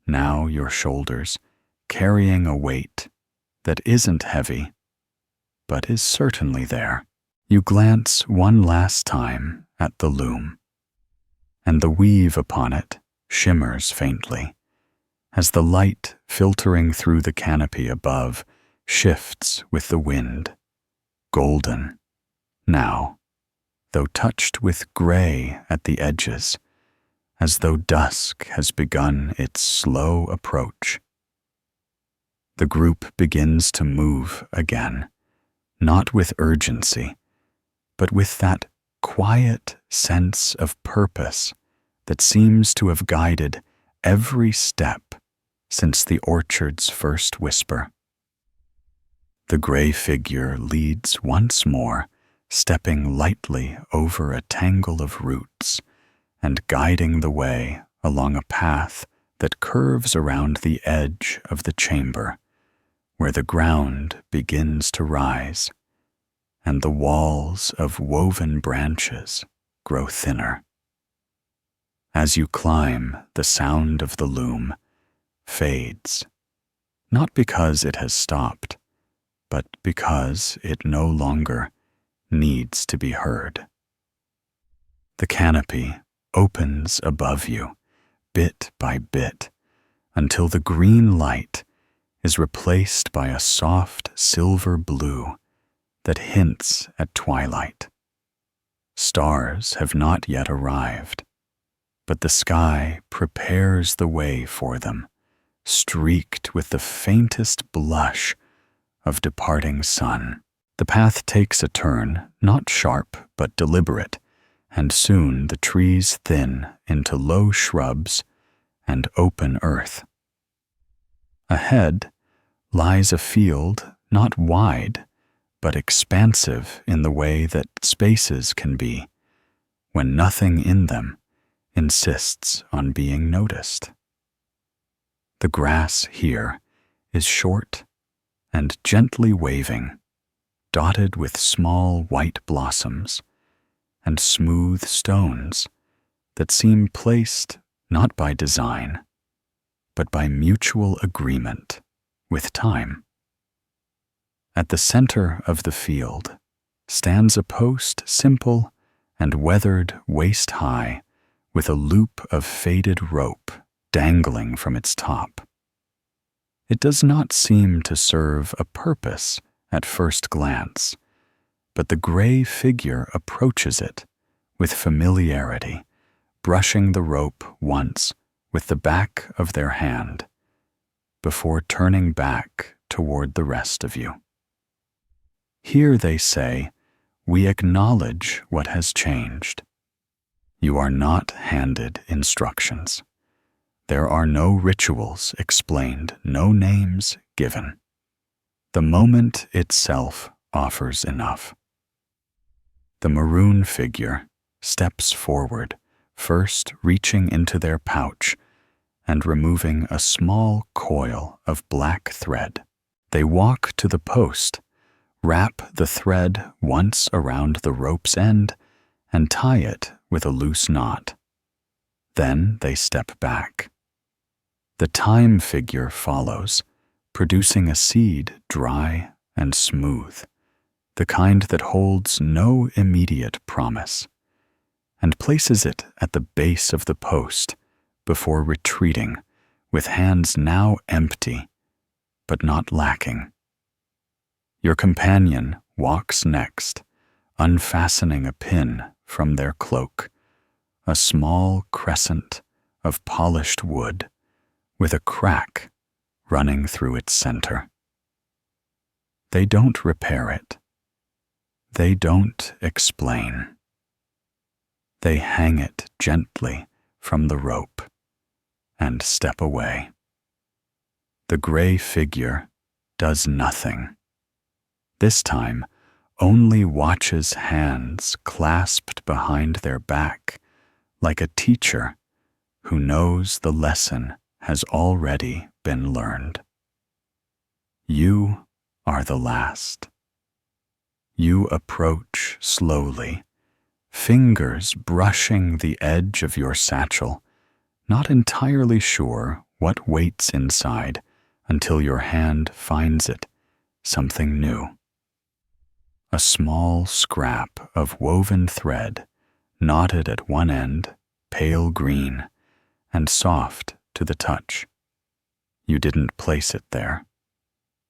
now your shoulders carrying a weight that isn't heavy, but is certainly there. You glance one last time at the loom, and the weave upon it shimmers faintly, as the light filtering through the canopy above shifts with the wind, golden, now, though touched with gray at the edges, as though dusk has begun its slow approach. The group begins to move again, not with urgency, but with that quiet sense of purpose that seems to have guided every step since the orchard's first whisper. The gray figure leads once more, stepping lightly over a tangle of roots and guiding the way along a path that curves around the edge of the chamber, where the ground begins to rise and the walls of woven branches grow thinner. As you climb, the sound of the loom fades, not because it has stopped, but because it no longer needs to be heard. The canopy opens above you, bit by bit, until the green light is replaced by a soft silver blue that hints at twilight. Stars have not yet arrived, but the sky prepares the way for them, streaked with the faintest blush of departing sun. The path takes a turn, not sharp but deliberate, and soon the trees thin into low shrubs and open earth. Ahead lies a field not wide, but expansive in the way that spaces can be, when nothing in them insists on being noticed. The grass here is short and gently waving, dotted with small white blossoms and smooth stones that seem placed not by design, but by mutual agreement with time. At the center of the field stands a post simple and weathered waist-high, with a loop of faded rope dangling from its top. It does not seem to serve a purpose at first glance, but the gray figure approaches it with familiarity, brushing the rope once with the back of their hand, before turning back toward the rest of you. Here they say, "We acknowledge what has changed." You are not handed instructions. There are no rituals explained, no names given. The moment itself offers enough. The maroon figure steps forward, first reaching into their pouch and removing a small coil of black thread. They walk to the post, wrap the thread once around the rope's end, and tie it with a loose knot. Then they step back. The time figure follows, producing a seed dry and smooth, the kind that holds no immediate promise, and places it at the base of the post before retreating, with hands now empty, but not lacking. Your companion walks next, unfastening a pin from their cloak, a small crescent of polished wood with a crack running through its center. They don't repair it. They don't explain. They hang it gently from the rope and step away. The gray figure does nothing. This time, only watches hands clasped behind their back, like a teacher who knows the lesson has already been learned. You are the last. You approach slowly, fingers brushing the edge of your satchel, not entirely sure what waits inside until your hand finds it, something new. A small scrap of woven thread, knotted at one end, pale green, and soft to the touch. You didn't place it there.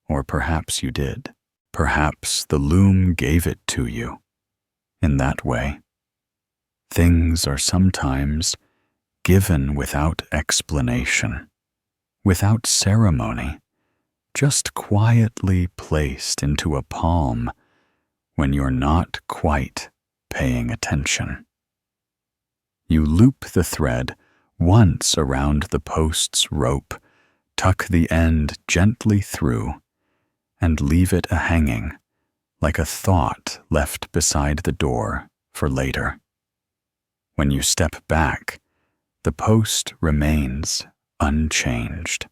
Or perhaps you did. Perhaps the loom gave it to you. In that way, things are sometimes given without explanation, without ceremony, just quietly placed into a palm when you're not quite paying attention. You loop the thread once around the post's rope, tuck the end gently through, and leave it hanging, like a thought left beside the door for later. When you step back, the post remains unchanged.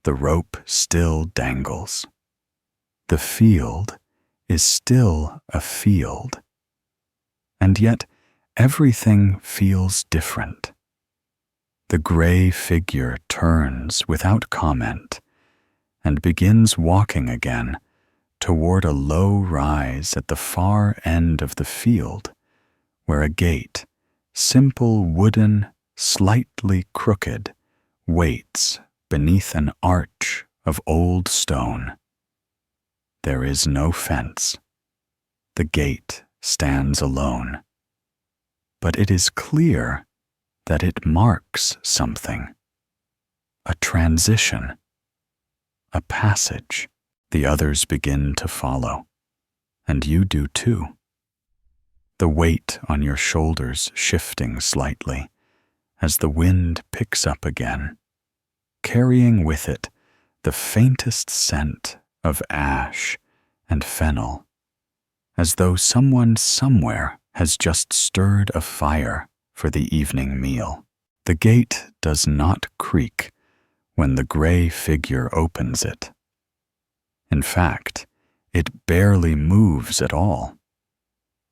The rope still dangles. The field is still a field. And yet, everything feels different. The gray figure turns without comment and begins walking again toward a low rise at the far end of the field, where a gate, simple wooden, slightly crooked, waits beneath an arch of old stone. There is no fence. The gate stands alone. But it is clear that it marks something. A transition. A passage. The others begin to follow. And you do too. The weight on your shoulders shifting slightly as the wind picks up again, carrying with it the faintest scent of ash and fennel, as though someone somewhere has just stirred a fire for the evening meal. The gate does not creak when the gray figure opens it. In fact, it barely moves at all,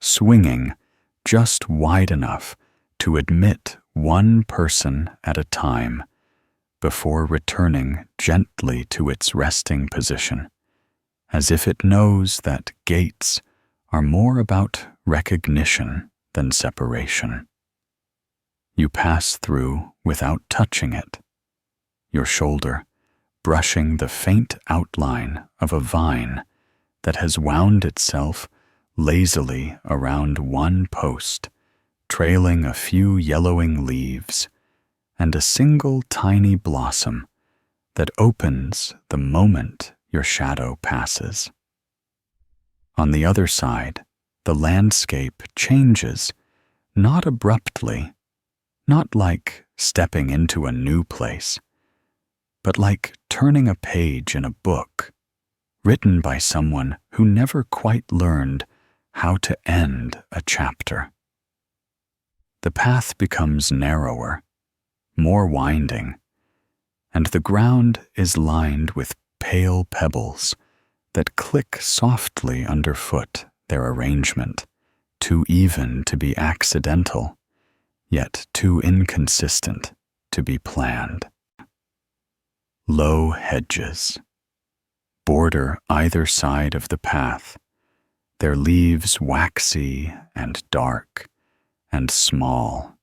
swinging just wide enough to admit one person at a time before returning gently to its resting position, as if it knows that gates are more about recognition than separation. You pass through without touching it, your shoulder brushing the faint outline of a vine that has wound itself lazily around one post, trailing a few yellowing leaves and a single tiny blossom that opens the moment your shadow passes. On the other side, the landscape changes, not abruptly, not like stepping into a new place, but like turning a page in a book, written by someone who never quite learned how to end a chapter. The path becomes narrower, more winding, and the ground is lined with pale pebbles that click softly underfoot their arrangement, too even to be accidental, yet too inconsistent to be planned. Low hedges border either side of the path, their leaves waxy and dark and small.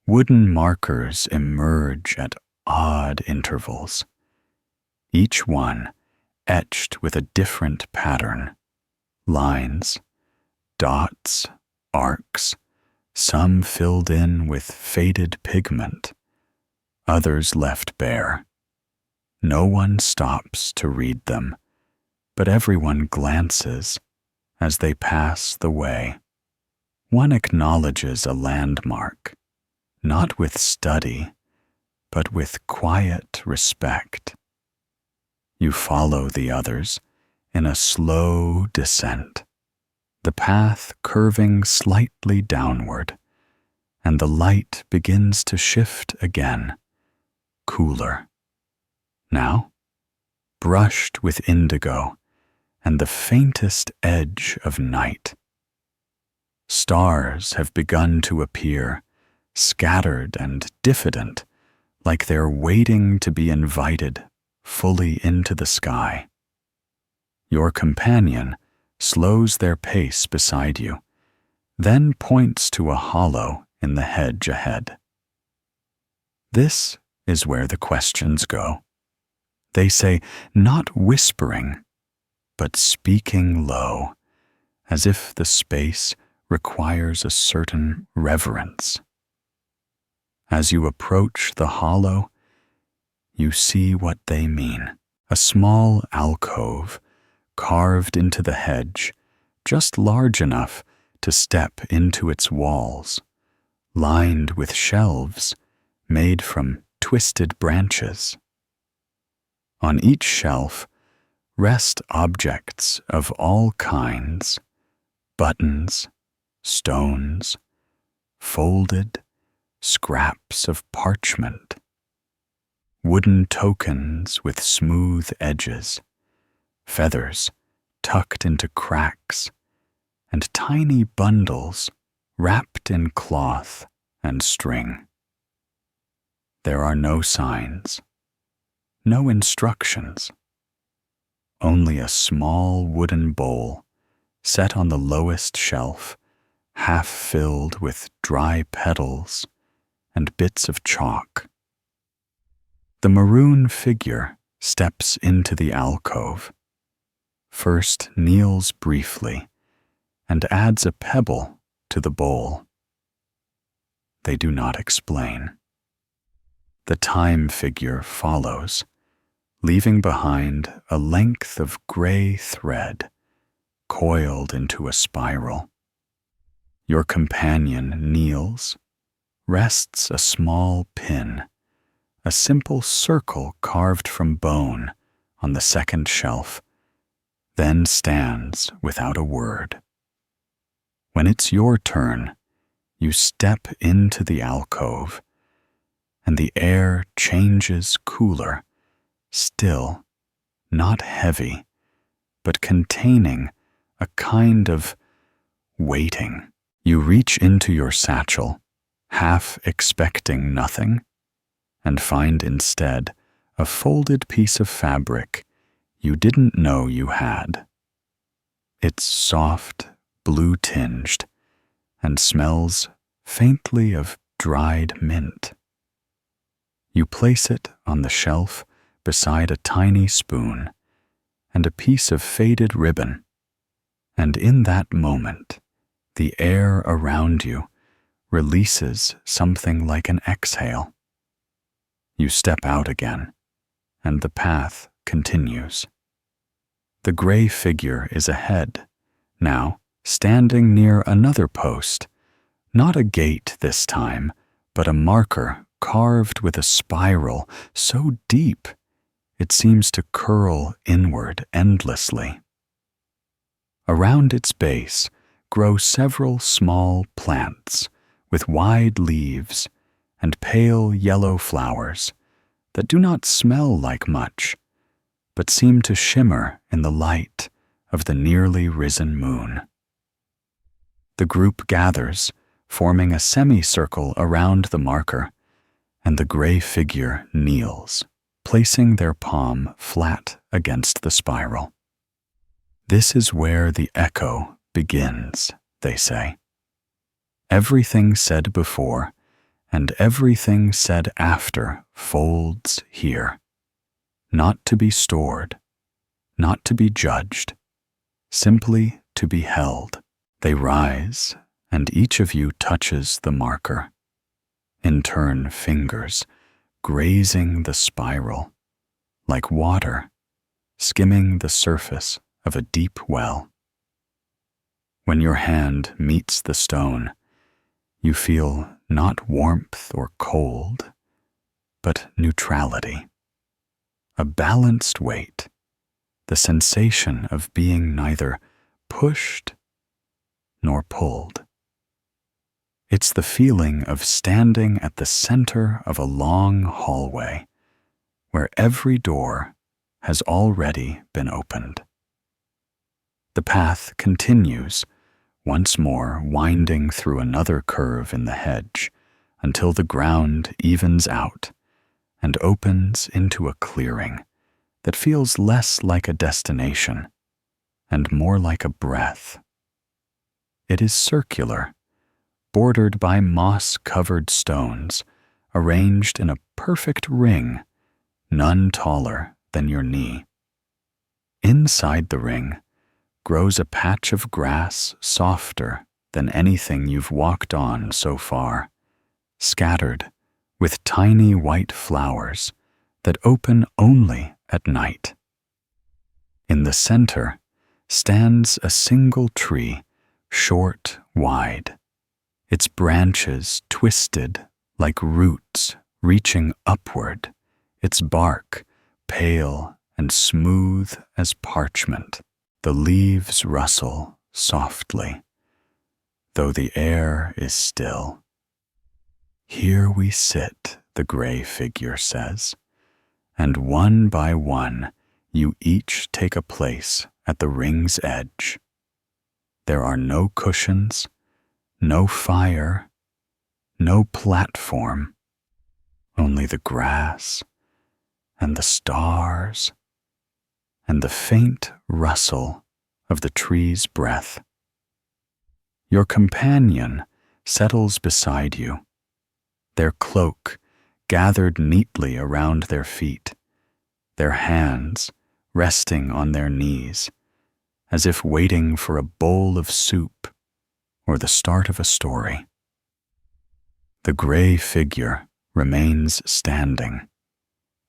Wooden markers emerge at odd intervals, each one etched with a different pattern, lines, dots, arcs, some filled in with faded pigment, others left bare. No one stops to read them, but everyone glances as they pass the way. One acknowledges a landmark, not with study, but with quiet respect. You follow the others in a slow descent, the path curving slightly downward, and the light begins to shift again, cooler. Now, brushed with indigo and the faintest edge of night. Stars have begun to appear, scattered and diffident, like they're waiting to be invited fully into the sky. Your companion slows their pace beside you, then points to a hollow in the hedge ahead. This is where the questions go. They say, not whispering, but speaking low, as if the space requires a certain reverence. As you approach the hollow, you see what they mean. A small alcove carved into the hedge, just large enough to step into its walls, lined with shelves made from twisted branches. On each shelf rest objects of all kinds, buttons, stones, folded scraps of parchment, wooden tokens with smooth edges, feathers tucked into cracks, and tiny bundles wrapped in cloth and string. There are no signs, no instructions, only a small wooden bowl set on the lowest shelf, half filled with dry petals and bits of chalk. The maroon figure steps into the alcove, first kneels briefly, and adds a pebble to the bowl. They do not explain. The time figure follows, leaving behind a length of gray thread coiled into a spiral. Your companion kneels, rests a small pin, a simple circle carved from bone, on the second shelf, then stands without a word. When it's your turn, you step into the alcove, and the air changes cooler, still, not heavy, but containing a kind of waiting. You reach into your satchel, half expecting nothing, and find instead a folded piece of fabric you didn't know you had. It's soft, blue-tinged, and smells faintly of dried mint. You place it on the shelf beside a tiny spoon and a piece of faded ribbon, and in that moment, the air around you releases something like an exhale. You step out again, and the path continues. The gray figure is ahead, now standing near another post, not a gate this time, but a marker carved with a spiral so deep it seems to curl inward endlessly. Around its base grow several small plants with wide leaves and pale yellow flowers that do not smell like much, but seem to shimmer in the light of the nearly risen moon. The group gathers, forming a semicircle around the marker, and the gray figure kneels, placing their palm flat against the spiral. This is where the echo begins, they say. Everything said before and everything said after folds here, not to be stored, not to be judged, simply to be held. They rise, and each of you touches the marker, in turn fingers grazing the spiral, like water skimming the surface of a deep well. When your hand meets the stone, you feel not warmth or cold, but neutrality, a balanced weight, the sensation of being neither pushed nor pulled. It's the feeling of standing at the center of a long hallway where every door has already been opened. The path continues, once more winding through another curve in the hedge until the ground evens out and opens into a clearing that feels less like a destination and more like a breath. It is circular, bordered by moss-covered stones, arranged in a perfect ring, none taller than your knee. Inside the ring grows a patch of grass softer than anything you've walked on so far, scattered with tiny white flowers that open only at night. In the center stands a single tree, short, wide, its branches twisted like roots reaching upward, its bark pale and smooth as parchment. The leaves rustle softly, though the air is still. Here we sit, the gray figure says, and one by one you each take a place at the ring's edge. There are no cushions, no fire, no platform, only the grass and the stars and the faint rustle of the tree's breath. Your companion settles beside you, their cloak gathered neatly around their feet, their hands resting on their knees, as if waiting for a bowl of soup or the start of a story. The gray figure remains standing,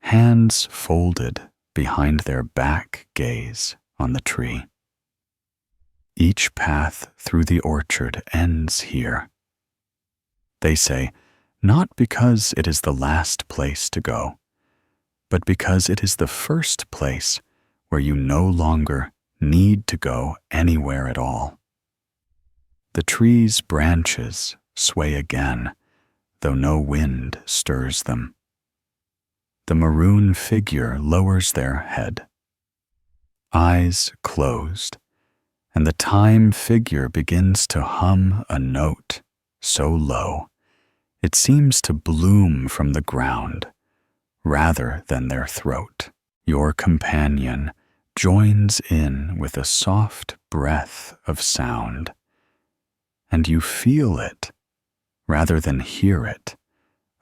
hands folded behind their back gaze on the tree. Each path through the orchard ends here. They say, not because it is the last place to go, but because it is the first place where you no longer need to go anywhere at all. The tree's branches sway again, though no wind stirs them. The maroon figure lowers their head, eyes closed, and the time figure begins to hum a note so low it seems to bloom from the ground rather than their throat. Your companion joins in with a soft breath of sound, and you feel it rather than hear it,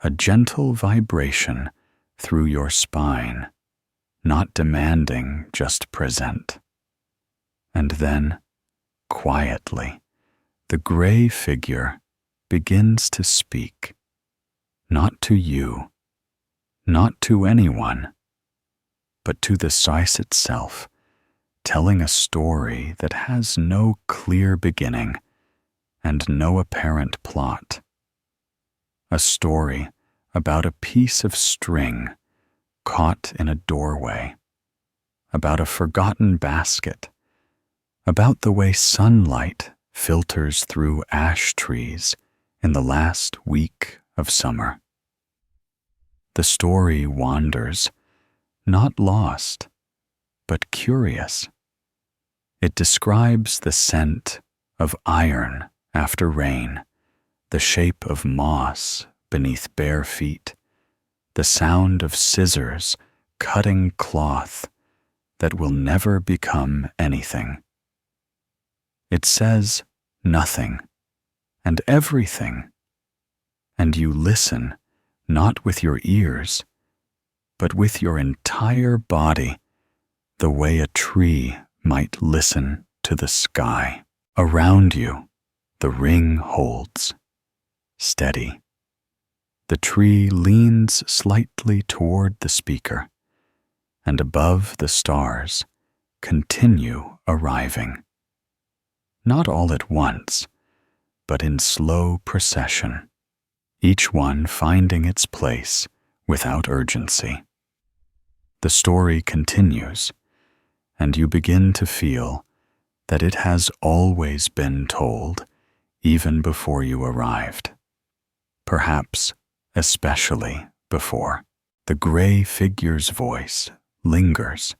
a gentle vibration through your spine, not demanding just present. And then, quietly, the gray figure begins to speak, not to you, not to anyone, but to the size itself, telling a story that has no clear beginning and no apparent plot. A story about a piece of string caught in a doorway, about a forgotten basket, about the way sunlight filters through ash trees in the last week of summer. The story wanders, not lost, but curious. It describes the scent of iron after rain, the shape of moss beneath bare feet, the sound of scissors cutting cloth that will never become anything. It says nothing and everything, and you listen not with your ears, but with your entire body, the way a tree might listen to the sky. Around you, the ring holds, steady. The tree leans slightly toward the speaker, and above the stars continue arriving. Not all at once, but in slow procession, each one finding its place without urgency. The story continues, and you begin to feel that it has always been told even before you arrived. Perhaps especially before. The gray figure's voice lingers,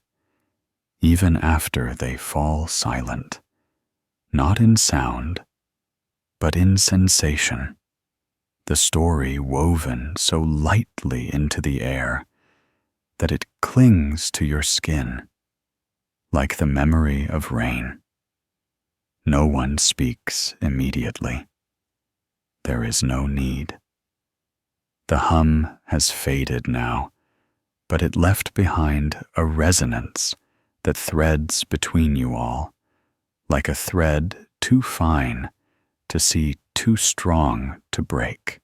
even after they fall silent, not in sound, but in sensation, the story woven so lightly into the air that it clings to your skin, like the memory of rain. No one speaks immediately. There is no need. The hum has faded now, but it left behind a resonance that threads between you all, like a thread too fine to see, too strong to break.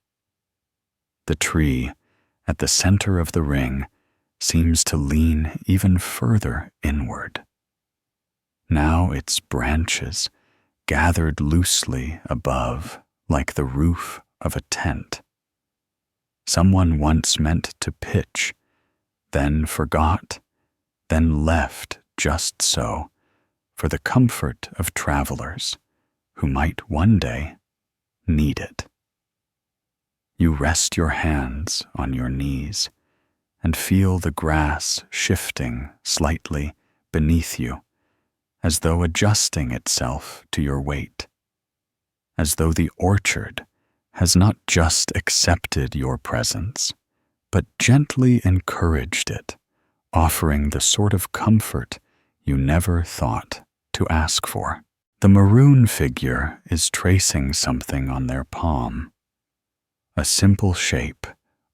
The tree at the center of the ring seems to lean even further inward. Now its branches gathered loosely above like the roof of a tent. Someone once meant to pitch, then forgot, then left just so, for the comfort of travelers who might one day need it. You rest your hands on your knees and feel the grass shifting slightly beneath you, as though adjusting itself to your weight, as though the orchard has not just accepted your presence, but gently encouraged it, offering the sort of comfort you never thought to ask for. The maroon figure is tracing something on their palm, a simple shape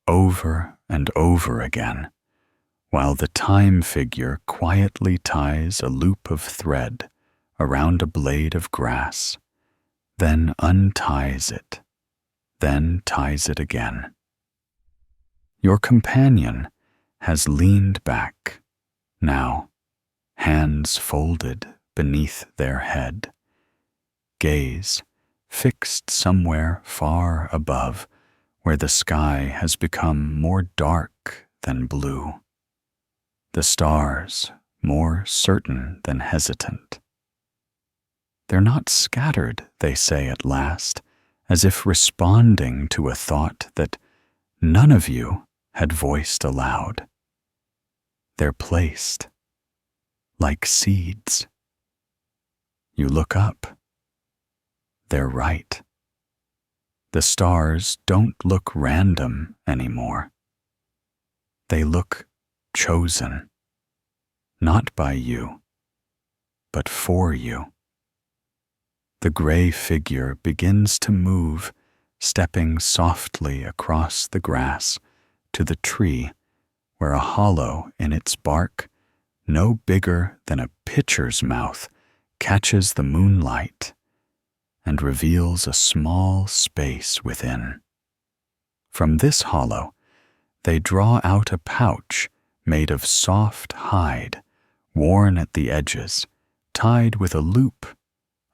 over and over again, while the time figure quietly ties a loop of thread around a blade of grass, then unties it, then ties it again. Your companion has leaned back, now, hands folded beneath their head, gaze fixed somewhere far above where the sky has become more dark than blue, the stars more certain than hesitant. They're not scattered, they say at last, as if responding to a thought that none of you had voiced aloud. They're placed, like seeds. You look up. They're right. The stars don't look random anymore. They look chosen, not by you, but for you. The gray figure begins to move, stepping softly across the grass to the tree where a hollow in its bark, no bigger than a pitcher's mouth, catches the moonlight and reveals a small space within. From this hollow, they draw out a pouch made of soft hide, worn at the edges, tied with a loop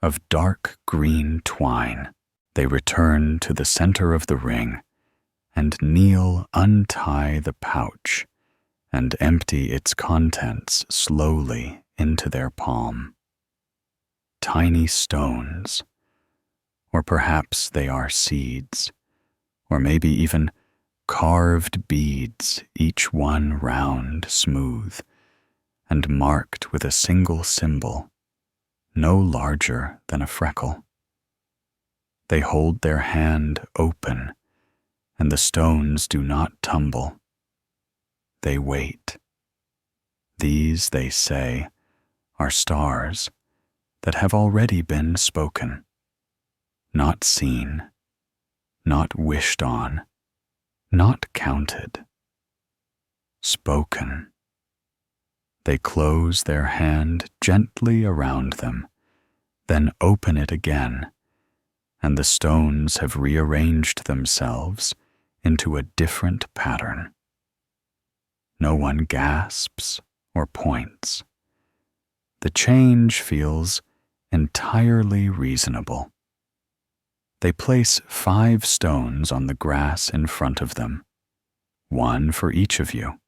of dark green twine. They return to the center of the ring and kneel, untie the pouch, and empty its contents slowly into their palm. Tiny stones, or perhaps they are seeds, or maybe even carved beads, each one round, smooth, and marked with a single symbol, no larger than a freckle. They hold their hand open, and the stones do not tumble. They wait. These, they say, are stars that have already been spoken, not seen, not wished on, not counted. Spoken. They close their hand gently around them, then open it again, and the stones have rearranged themselves into a different pattern. No one gasps or points. The change feels entirely reasonable. They place 5 stones on the grass in front of them, 1 for each of you.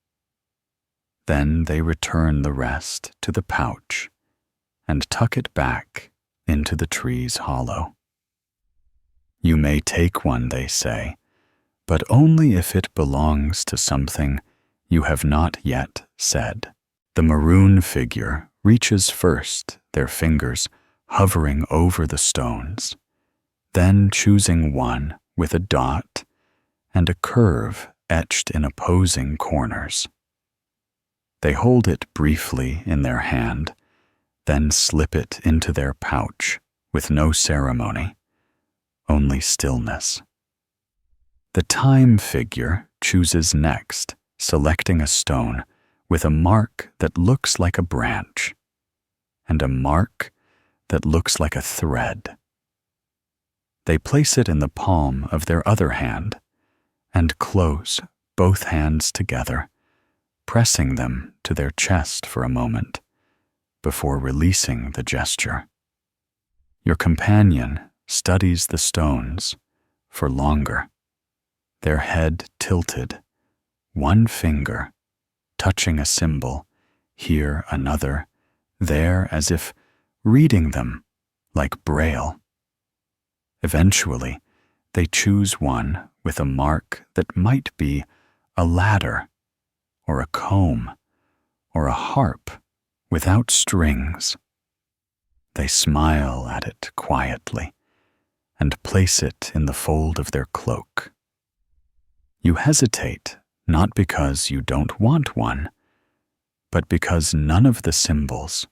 Then they return the rest to the pouch and tuck it back into the tree's hollow. You may take one, they say, but only if it belongs to something you have not yet said. The maroon figure reaches first, their fingers hovering over the stones, then choosing one with a dot and a curve etched in opposing corners. They hold it briefly in their hand, then slip it into their pouch with no ceremony, only stillness. The time figure chooses next, selecting a stone with a mark that looks like a branch and a mark that looks like a thread. They place it in the palm of their other hand and close both hands together, pressing them to their chest for a moment before releasing the gesture. Your companion studies the stones for longer, their head tilted, one finger touching a symbol, here another, there as if reading them like Braille. Eventually, they choose one with a mark that might be a ladder or a comb or a harp without strings. They smile at it quietly and place it in the fold of their cloak. You hesitate not because you don't want one, but because none of the symbols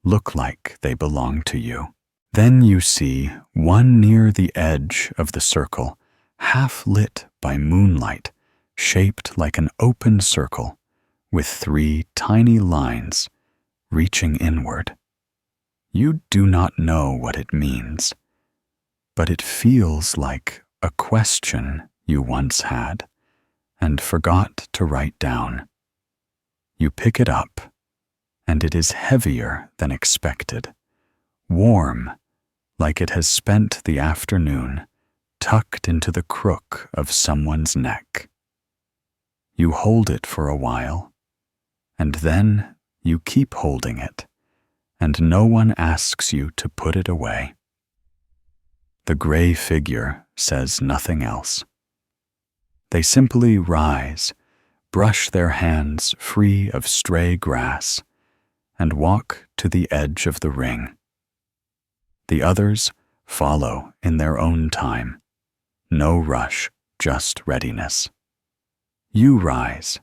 look like they belong to you. Then you see one near the edge of the circle, half lit by moonlight, shaped like an open circle with 3 tiny lines reaching inward. You do not know what it means, but it feels like a question you once had and forgot to write down. You pick it up, and it is heavier than expected, warm, like it has spent the afternoon tucked into the crook of someone's neck. You hold it for a while, and then you keep holding it, and no one asks you to put it away. The gray figure says nothing else. They simply rise, brush their hands free of stray grass, and walk to the edge of the ring. The others follow in their own time. No rush, just readiness. You rise.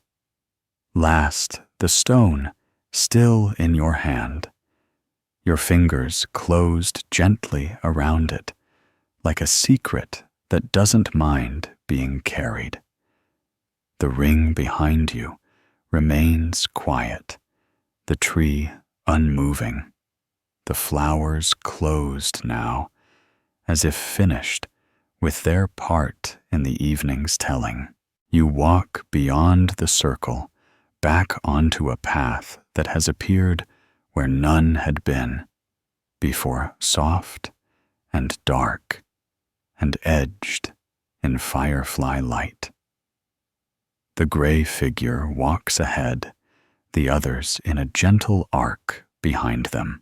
Last, the stone, still in your hand. Your fingers closed gently around it, like a secret that doesn't mind being carried. The ring behind you remains quiet, the tree unmoving, the flowers closed now, as if finished with their part in the evening's telling. You walk beyond the circle, back onto a path that has appeared where none had been, before soft and dark and edged in firefly light. The gray figure walks ahead, the others in a gentle arc behind them.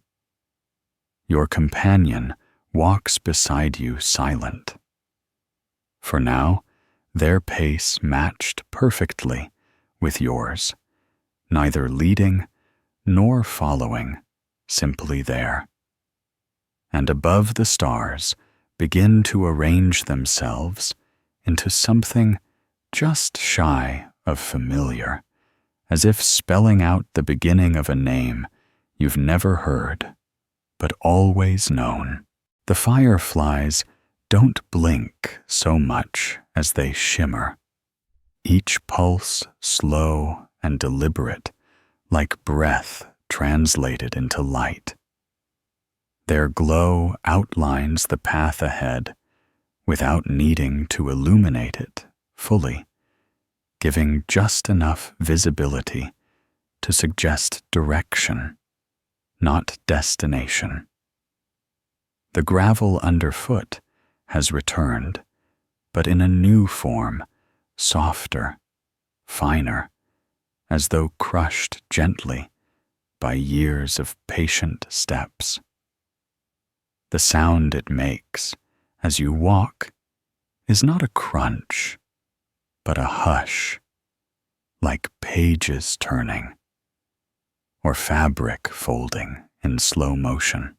Your companion walks beside you silent. For now, their pace matched perfectly with yours, neither leading nor following, simply there. And above the stars begin to arrange themselves into something just shy of familiar, as if spelling out the beginning of a name you've never heard, but always known. The fireflies don't blink so much as they shimmer, each pulse slow and deliberate, like breath translated into light. Their glow outlines the path ahead without needing to illuminate it fully, giving just enough visibility to suggest direction, not destination. The gravel underfoot has returned, but in a new form, softer, finer, as though crushed gently by years of patient steps. The sound it makes as you walk is not a crunch, but a hush, like pages turning, or fabric folding in slow motion.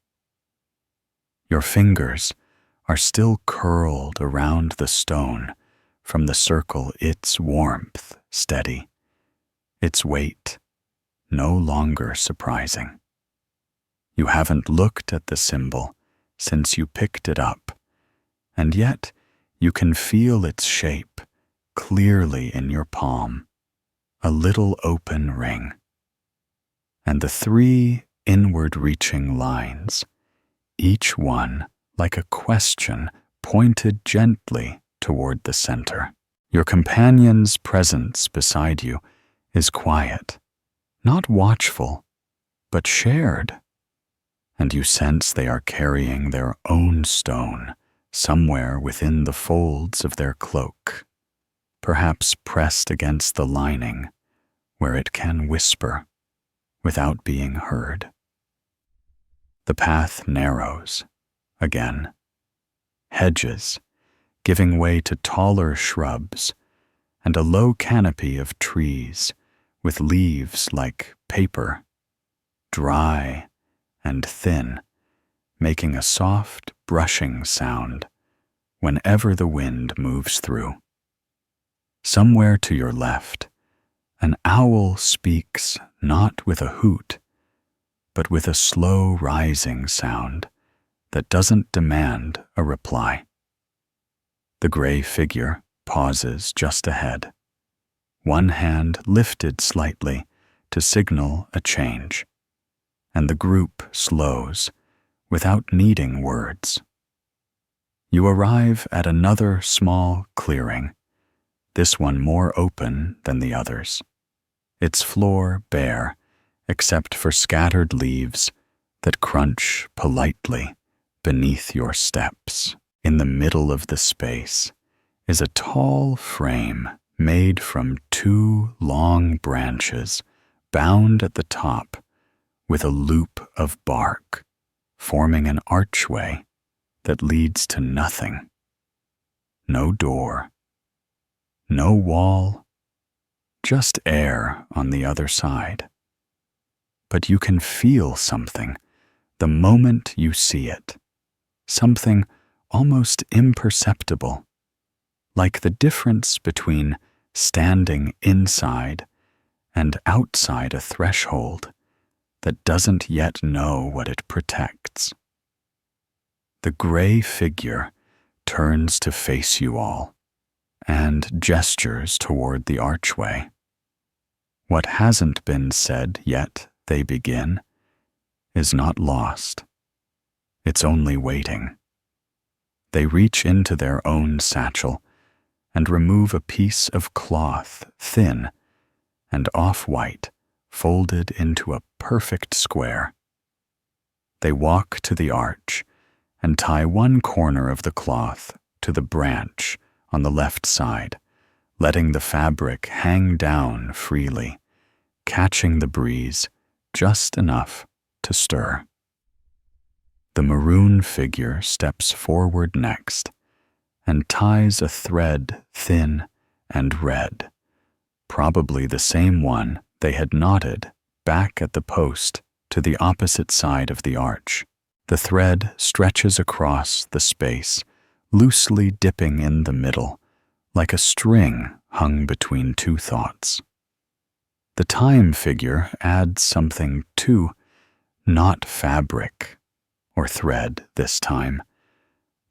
Your fingers are still curled around the stone from the circle, its warmth steady, its weight no longer surprising. You haven't looked at the symbol since you picked it up, and yet you can feel its shape clearly in your palm, a little open ring. And the 3 inward-reaching lines, each one like a question pointed gently toward the center. Your companion's presence beside you is quiet, not watchful, but shared. and you sense they are carrying their own stone somewhere within the folds of their cloak, perhaps pressed against the lining where it can whisper without being heard. The path narrows again, hedges giving way to taller shrubs and a low canopy of trees with leaves like paper, dry and thin, making a soft brushing sound whenever the wind moves through. Somewhere to your left, an owl speaks not with a hoot, but with a slow rising sound that doesn't demand a reply. The gray figure pauses just ahead, one hand lifted slightly to signal a change, and the group slows without needing words. You arrive at another small clearing, this one more open than the others, its floor bare except for scattered leaves that crunch politely beneath your steps. In the middle of the space is a tall frame made from 2 long branches bound at the top with a loop of bark, forming an archway that leads to nothing. No door, no wall, just air on the other side. But you can feel something the moment you see it, something almost imperceptible, like the difference between standing inside and outside a threshold that doesn't yet know what it protects. The gray figure turns to face you all and gestures toward the archway. What hasn't been said yet, they begin, is not lost. It's only waiting. They reach into their own satchel and remove a piece of cloth, thin and off-white, folded into a perfect square. They walk to the arch and tie one corner of the cloth to the branch on the left side, letting the fabric hang down freely, catching the breeze just enough to stir. The maroon figure steps forward next and ties a thread thin and red, probably the same one they had knotted back at the post to the opposite side of the arch. The thread stretches across the space, loosely dipping in the middle, like a string hung between 2 thoughts. The time figure adds something too, not fabric or thread this time,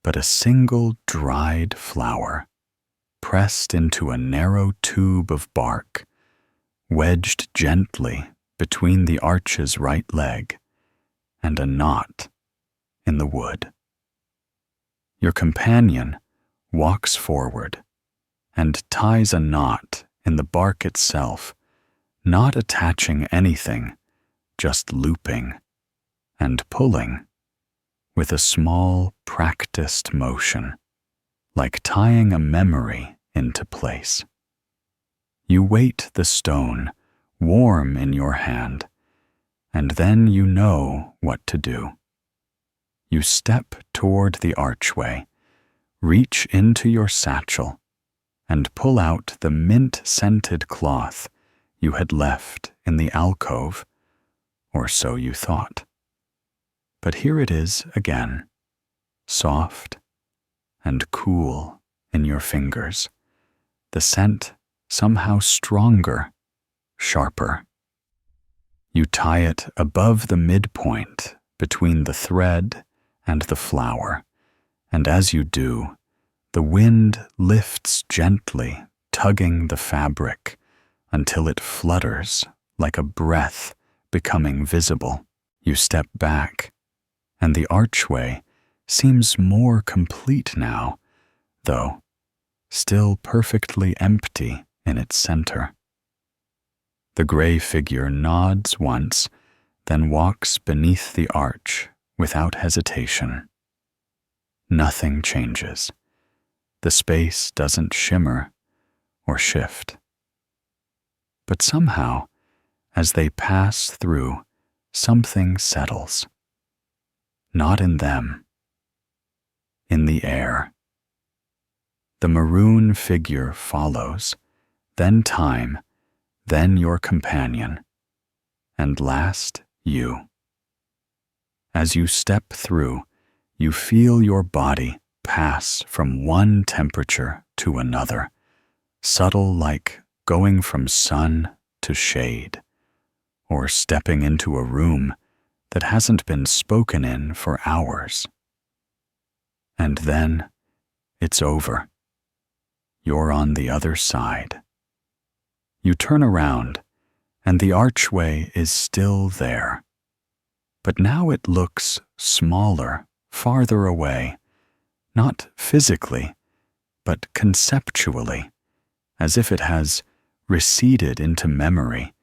but a single dried flower, pressed into a narrow tube of bark, wedged gently between the arch's right leg and a knot in the wood. Your companion walks forward and ties a knot in the bark itself, not attaching anything, just looping and pulling with a small, practiced motion, like tying a memory into place. You weight the stone warm in your hand, and then you know what to do. You step toward the archway, reach into your satchel, and pull out the mint-scented cloth you had left in the alcove, or so you thought. But here it is again, soft and cool in your fingers, the scent somehow stronger, sharper. You tie it above the midpoint between the thread and the flower, and as you do, the wind lifts gently, tugging the fabric until it flutters like a breath becoming visible. You step back, and the archway seems more complete now, though still perfectly empty in its center. The gray figure nods once, then walks beneath the arch without hesitation. Nothing changes. The space doesn't shimmer or shift. But somehow, as they pass through, something settles. Not in them, in the air. The maroon figure follows, then time, then your companion, and last you. As you step through, you feel your body pass from one temperature to another, subtle like going from sun to shade, or stepping into a room that hasn't been spoken in for hours. And then it's over. You're on the other side. You turn around, and the archway is still there. But now it looks smaller, farther away, not physically, but conceptually, as if it has receded into memory,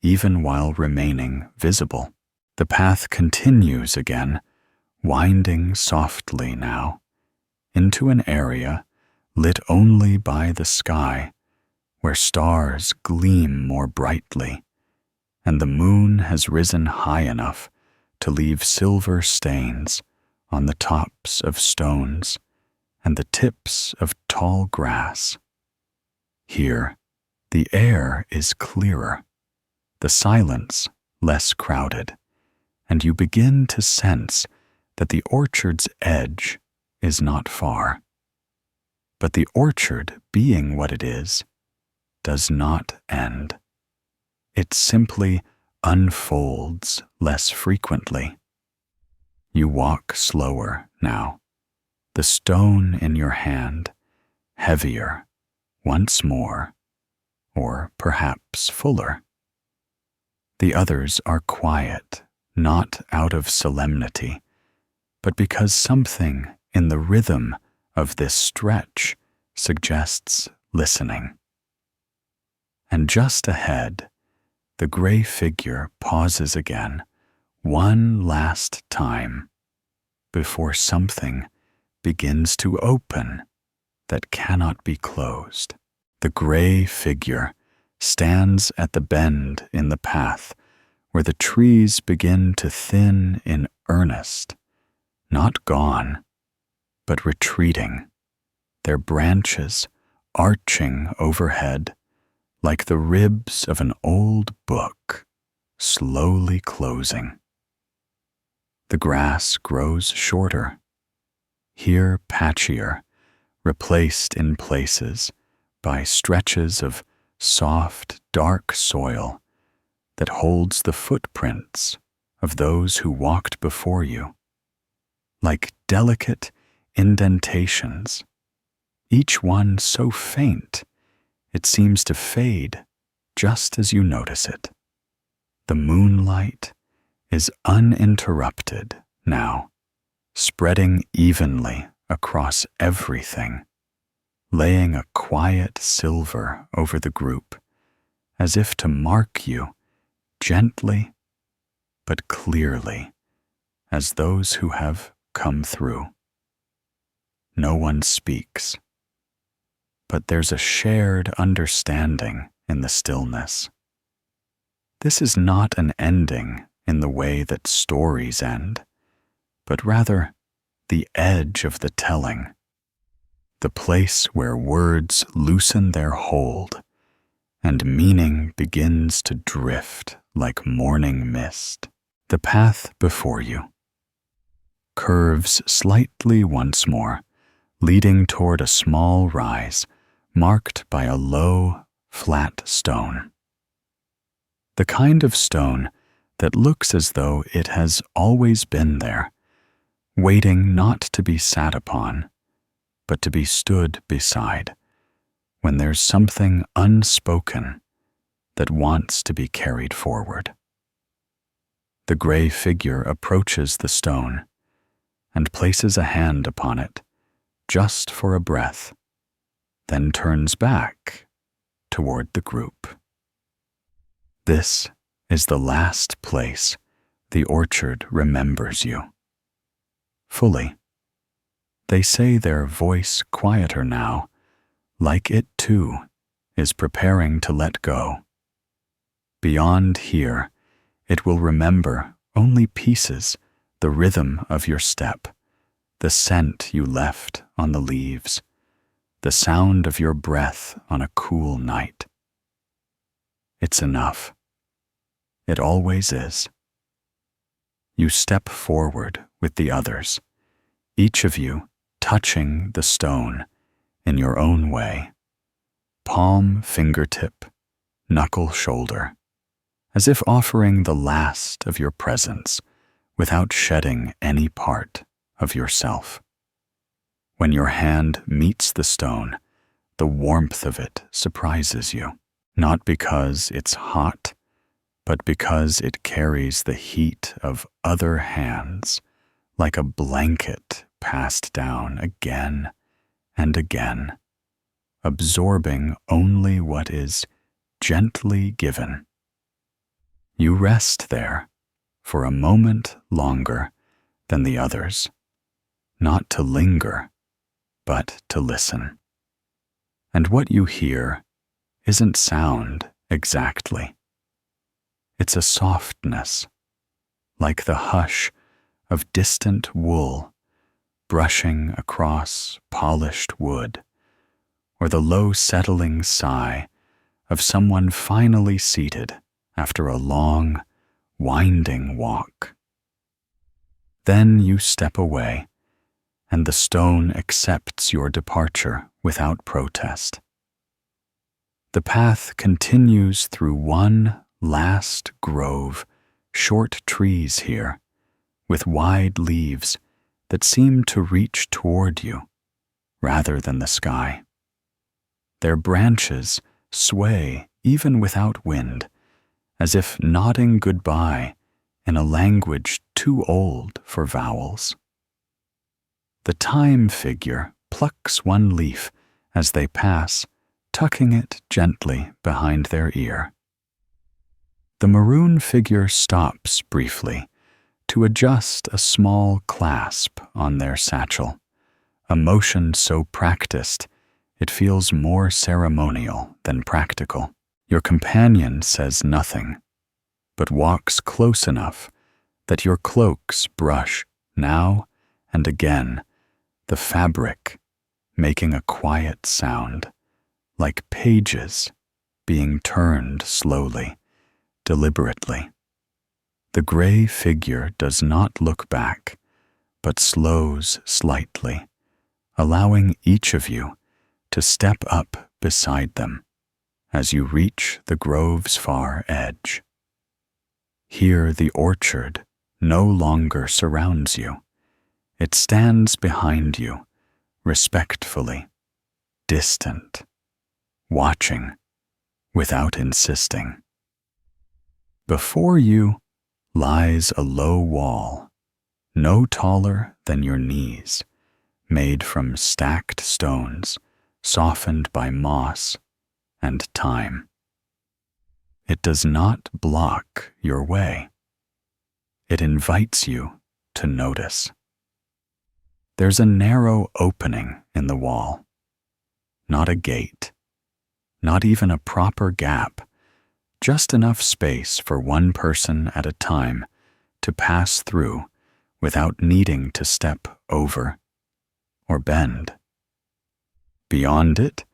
even while remaining visible. The path continues again, winding softly now, into an area lit only by the sky, where stars gleam more brightly, and the moon has risen high enough to leave silver stains on the tops of stones and the tips of tall grass. Here, the air is clearer, the silence less crowded, and you begin to sense that the orchard's edge is not far. But the orchard, being what it is, does not end. It simply unfolds less frequently. You walk slower now, the stone in your hand, heavier, once more, or perhaps fuller. The others are quiet, not out of solemnity, but because something in the rhythm of this stretch suggests listening. And just ahead, the gray figure pauses again, one last time, before something begins to open that cannot be closed. The gray figure stands at the bend in the path where the trees begin to thin in earnest, not gone, but retreating, their branches arching overhead like the ribs of an old book, slowly closing. The grass grows shorter, here patchier, replaced in places by stretches of soft, dark soil that holds the footprints of those who walked before you, like delicate indentations, each one so faint it seems to fade just as you notice it. The moonlight is uninterrupted now, spreading evenly across everything, laying a quiet silver over the group, as if to mark you gently but clearly as those who have come through. No one speaks, but there's a shared understanding in the stillness. This is not an ending in the way that stories end, but rather the edge of the telling, the place where words loosen their hold and meaning begins to drift like morning mist. The path before you curves slightly once more, leading toward a small rise marked by a low, flat stone. The kind of stone that looks as though it has always been there, waiting not to be sat upon, but to be stood beside, when there's something unspoken that wants to be carried forward. The gray figure approaches the stone and places a hand upon it, just for a breath, then turns back toward the group. This is the last place the orchard remembers you. fully. They say their voice quieter now, like it too is preparing to let go. Beyond here, it will remember only pieces, the rhythm of your step, the scent you left on the leaves, the sound of your breath on a cool night. It's enough. It always is. You step forward with the others, each of you touching the stone in your own way, palm, fingertip, knuckle, shoulder, as if offering the last of your presence without shedding any part of yourself. When your hand meets the stone, the warmth of it surprises you, not because it's hot, but because it carries the heat of other hands like a blanket passed down again and again, absorbing only what is gently given. You rest there for a moment longer than the others, not to linger, but to listen. And what you hear isn't sound exactly. It's a softness, like the hush of distant wool brushing across polished wood, or the low settling sigh of someone finally seated after a long, winding walk. Then you step away, and the stone accepts your departure without protest. The path continues through one last grove, short trees here, with wide leaves that seem to reach toward you rather than the sky. Their branches sway even without wind, as if nodding goodbye in a language too old for vowels. The time figure plucks one leaf as they pass, tucking it gently behind their ear. The maroon figure stops briefly to adjust a small clasp on their satchel, a motion so practiced it feels more ceremonial than practical. Your companion says nothing, but walks close enough that your cloaks brush now and again the fabric, making a quiet sound, like pages being turned slowly, deliberately. The gray figure does not look back, but slows slightly, allowing each of you to step up beside them as you reach the grove's far edge. Here the orchard no longer surrounds you. It stands behind you, respectfully, distant, watching, without insisting. Before you lies a low wall, no taller than your knees, made from stacked stones, softened by moss and time. It does not block your way. It invites you to notice. There's a narrow opening in the wall, not a gate, not even a proper gap, just enough space for one person at a time to pass through without needing to step over or bend. Beyond it,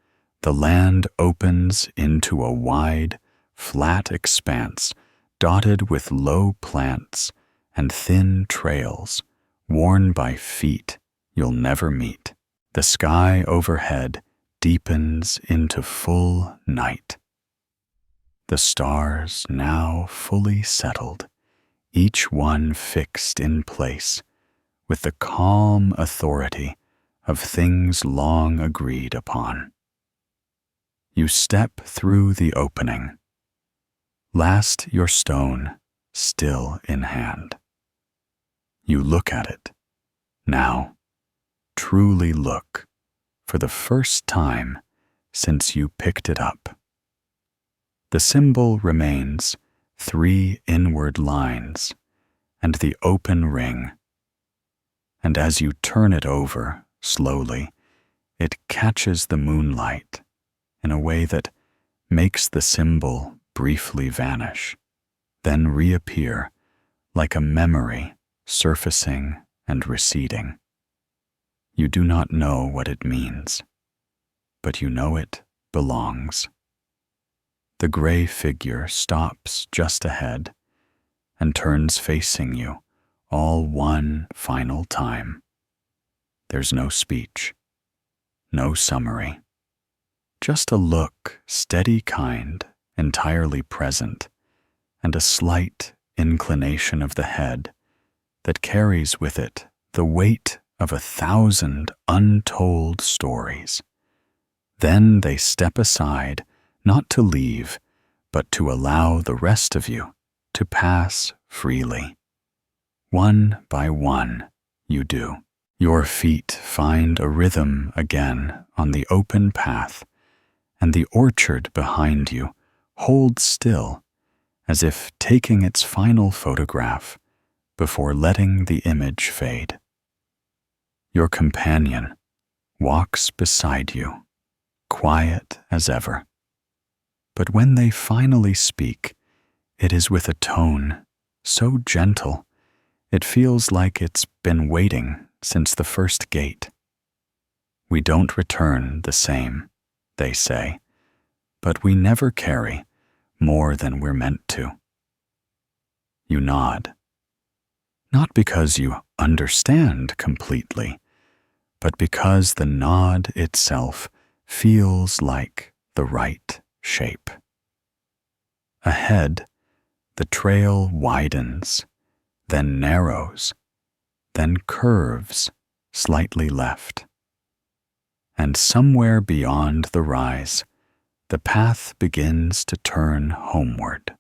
the land opens into a wide, flat expanse dotted with low plants and thin trails worn by feet you'll never meet. The sky overhead deepens into full night. The stars now fully settled, each one fixed in place with the calm authority of things long agreed upon. You step through the opening, last your stone still in hand. You look at it, now, truly look, for the first time since you picked it up. The symbol remains 3 inward lines and the open ring. and as you turn it over slowly, it catches the moonlight in a way that makes the symbol briefly vanish, then reappear like a memory surfacing and receding. You do not know what it means, but you know it belongs. The gray figure stops just ahead and turns facing you all one final time. There's no speech, no summary, just a look, steady, kind, entirely present, and a slight inclination of the head that carries with it the weight of 1,000 untold stories. Then they step aside, not to leave, but to allow the rest of you to pass freely. One by one, you do. Your feet find a rhythm again on the open path, and the orchard behind you holds still, as if taking its final photograph before letting the image fade. Your companion walks beside you, quiet as ever. But when they finally speak, it is with a tone so gentle, it feels like it's been waiting since the first gate. We don't return the same, they say, but we never carry more than we're meant to. You nod, not because you understand completely, but because the nod itself feels like the right shape. Ahead, the trail widens, then narrows, then curves slightly left. And somewhere beyond the rise, the path begins to turn homeward.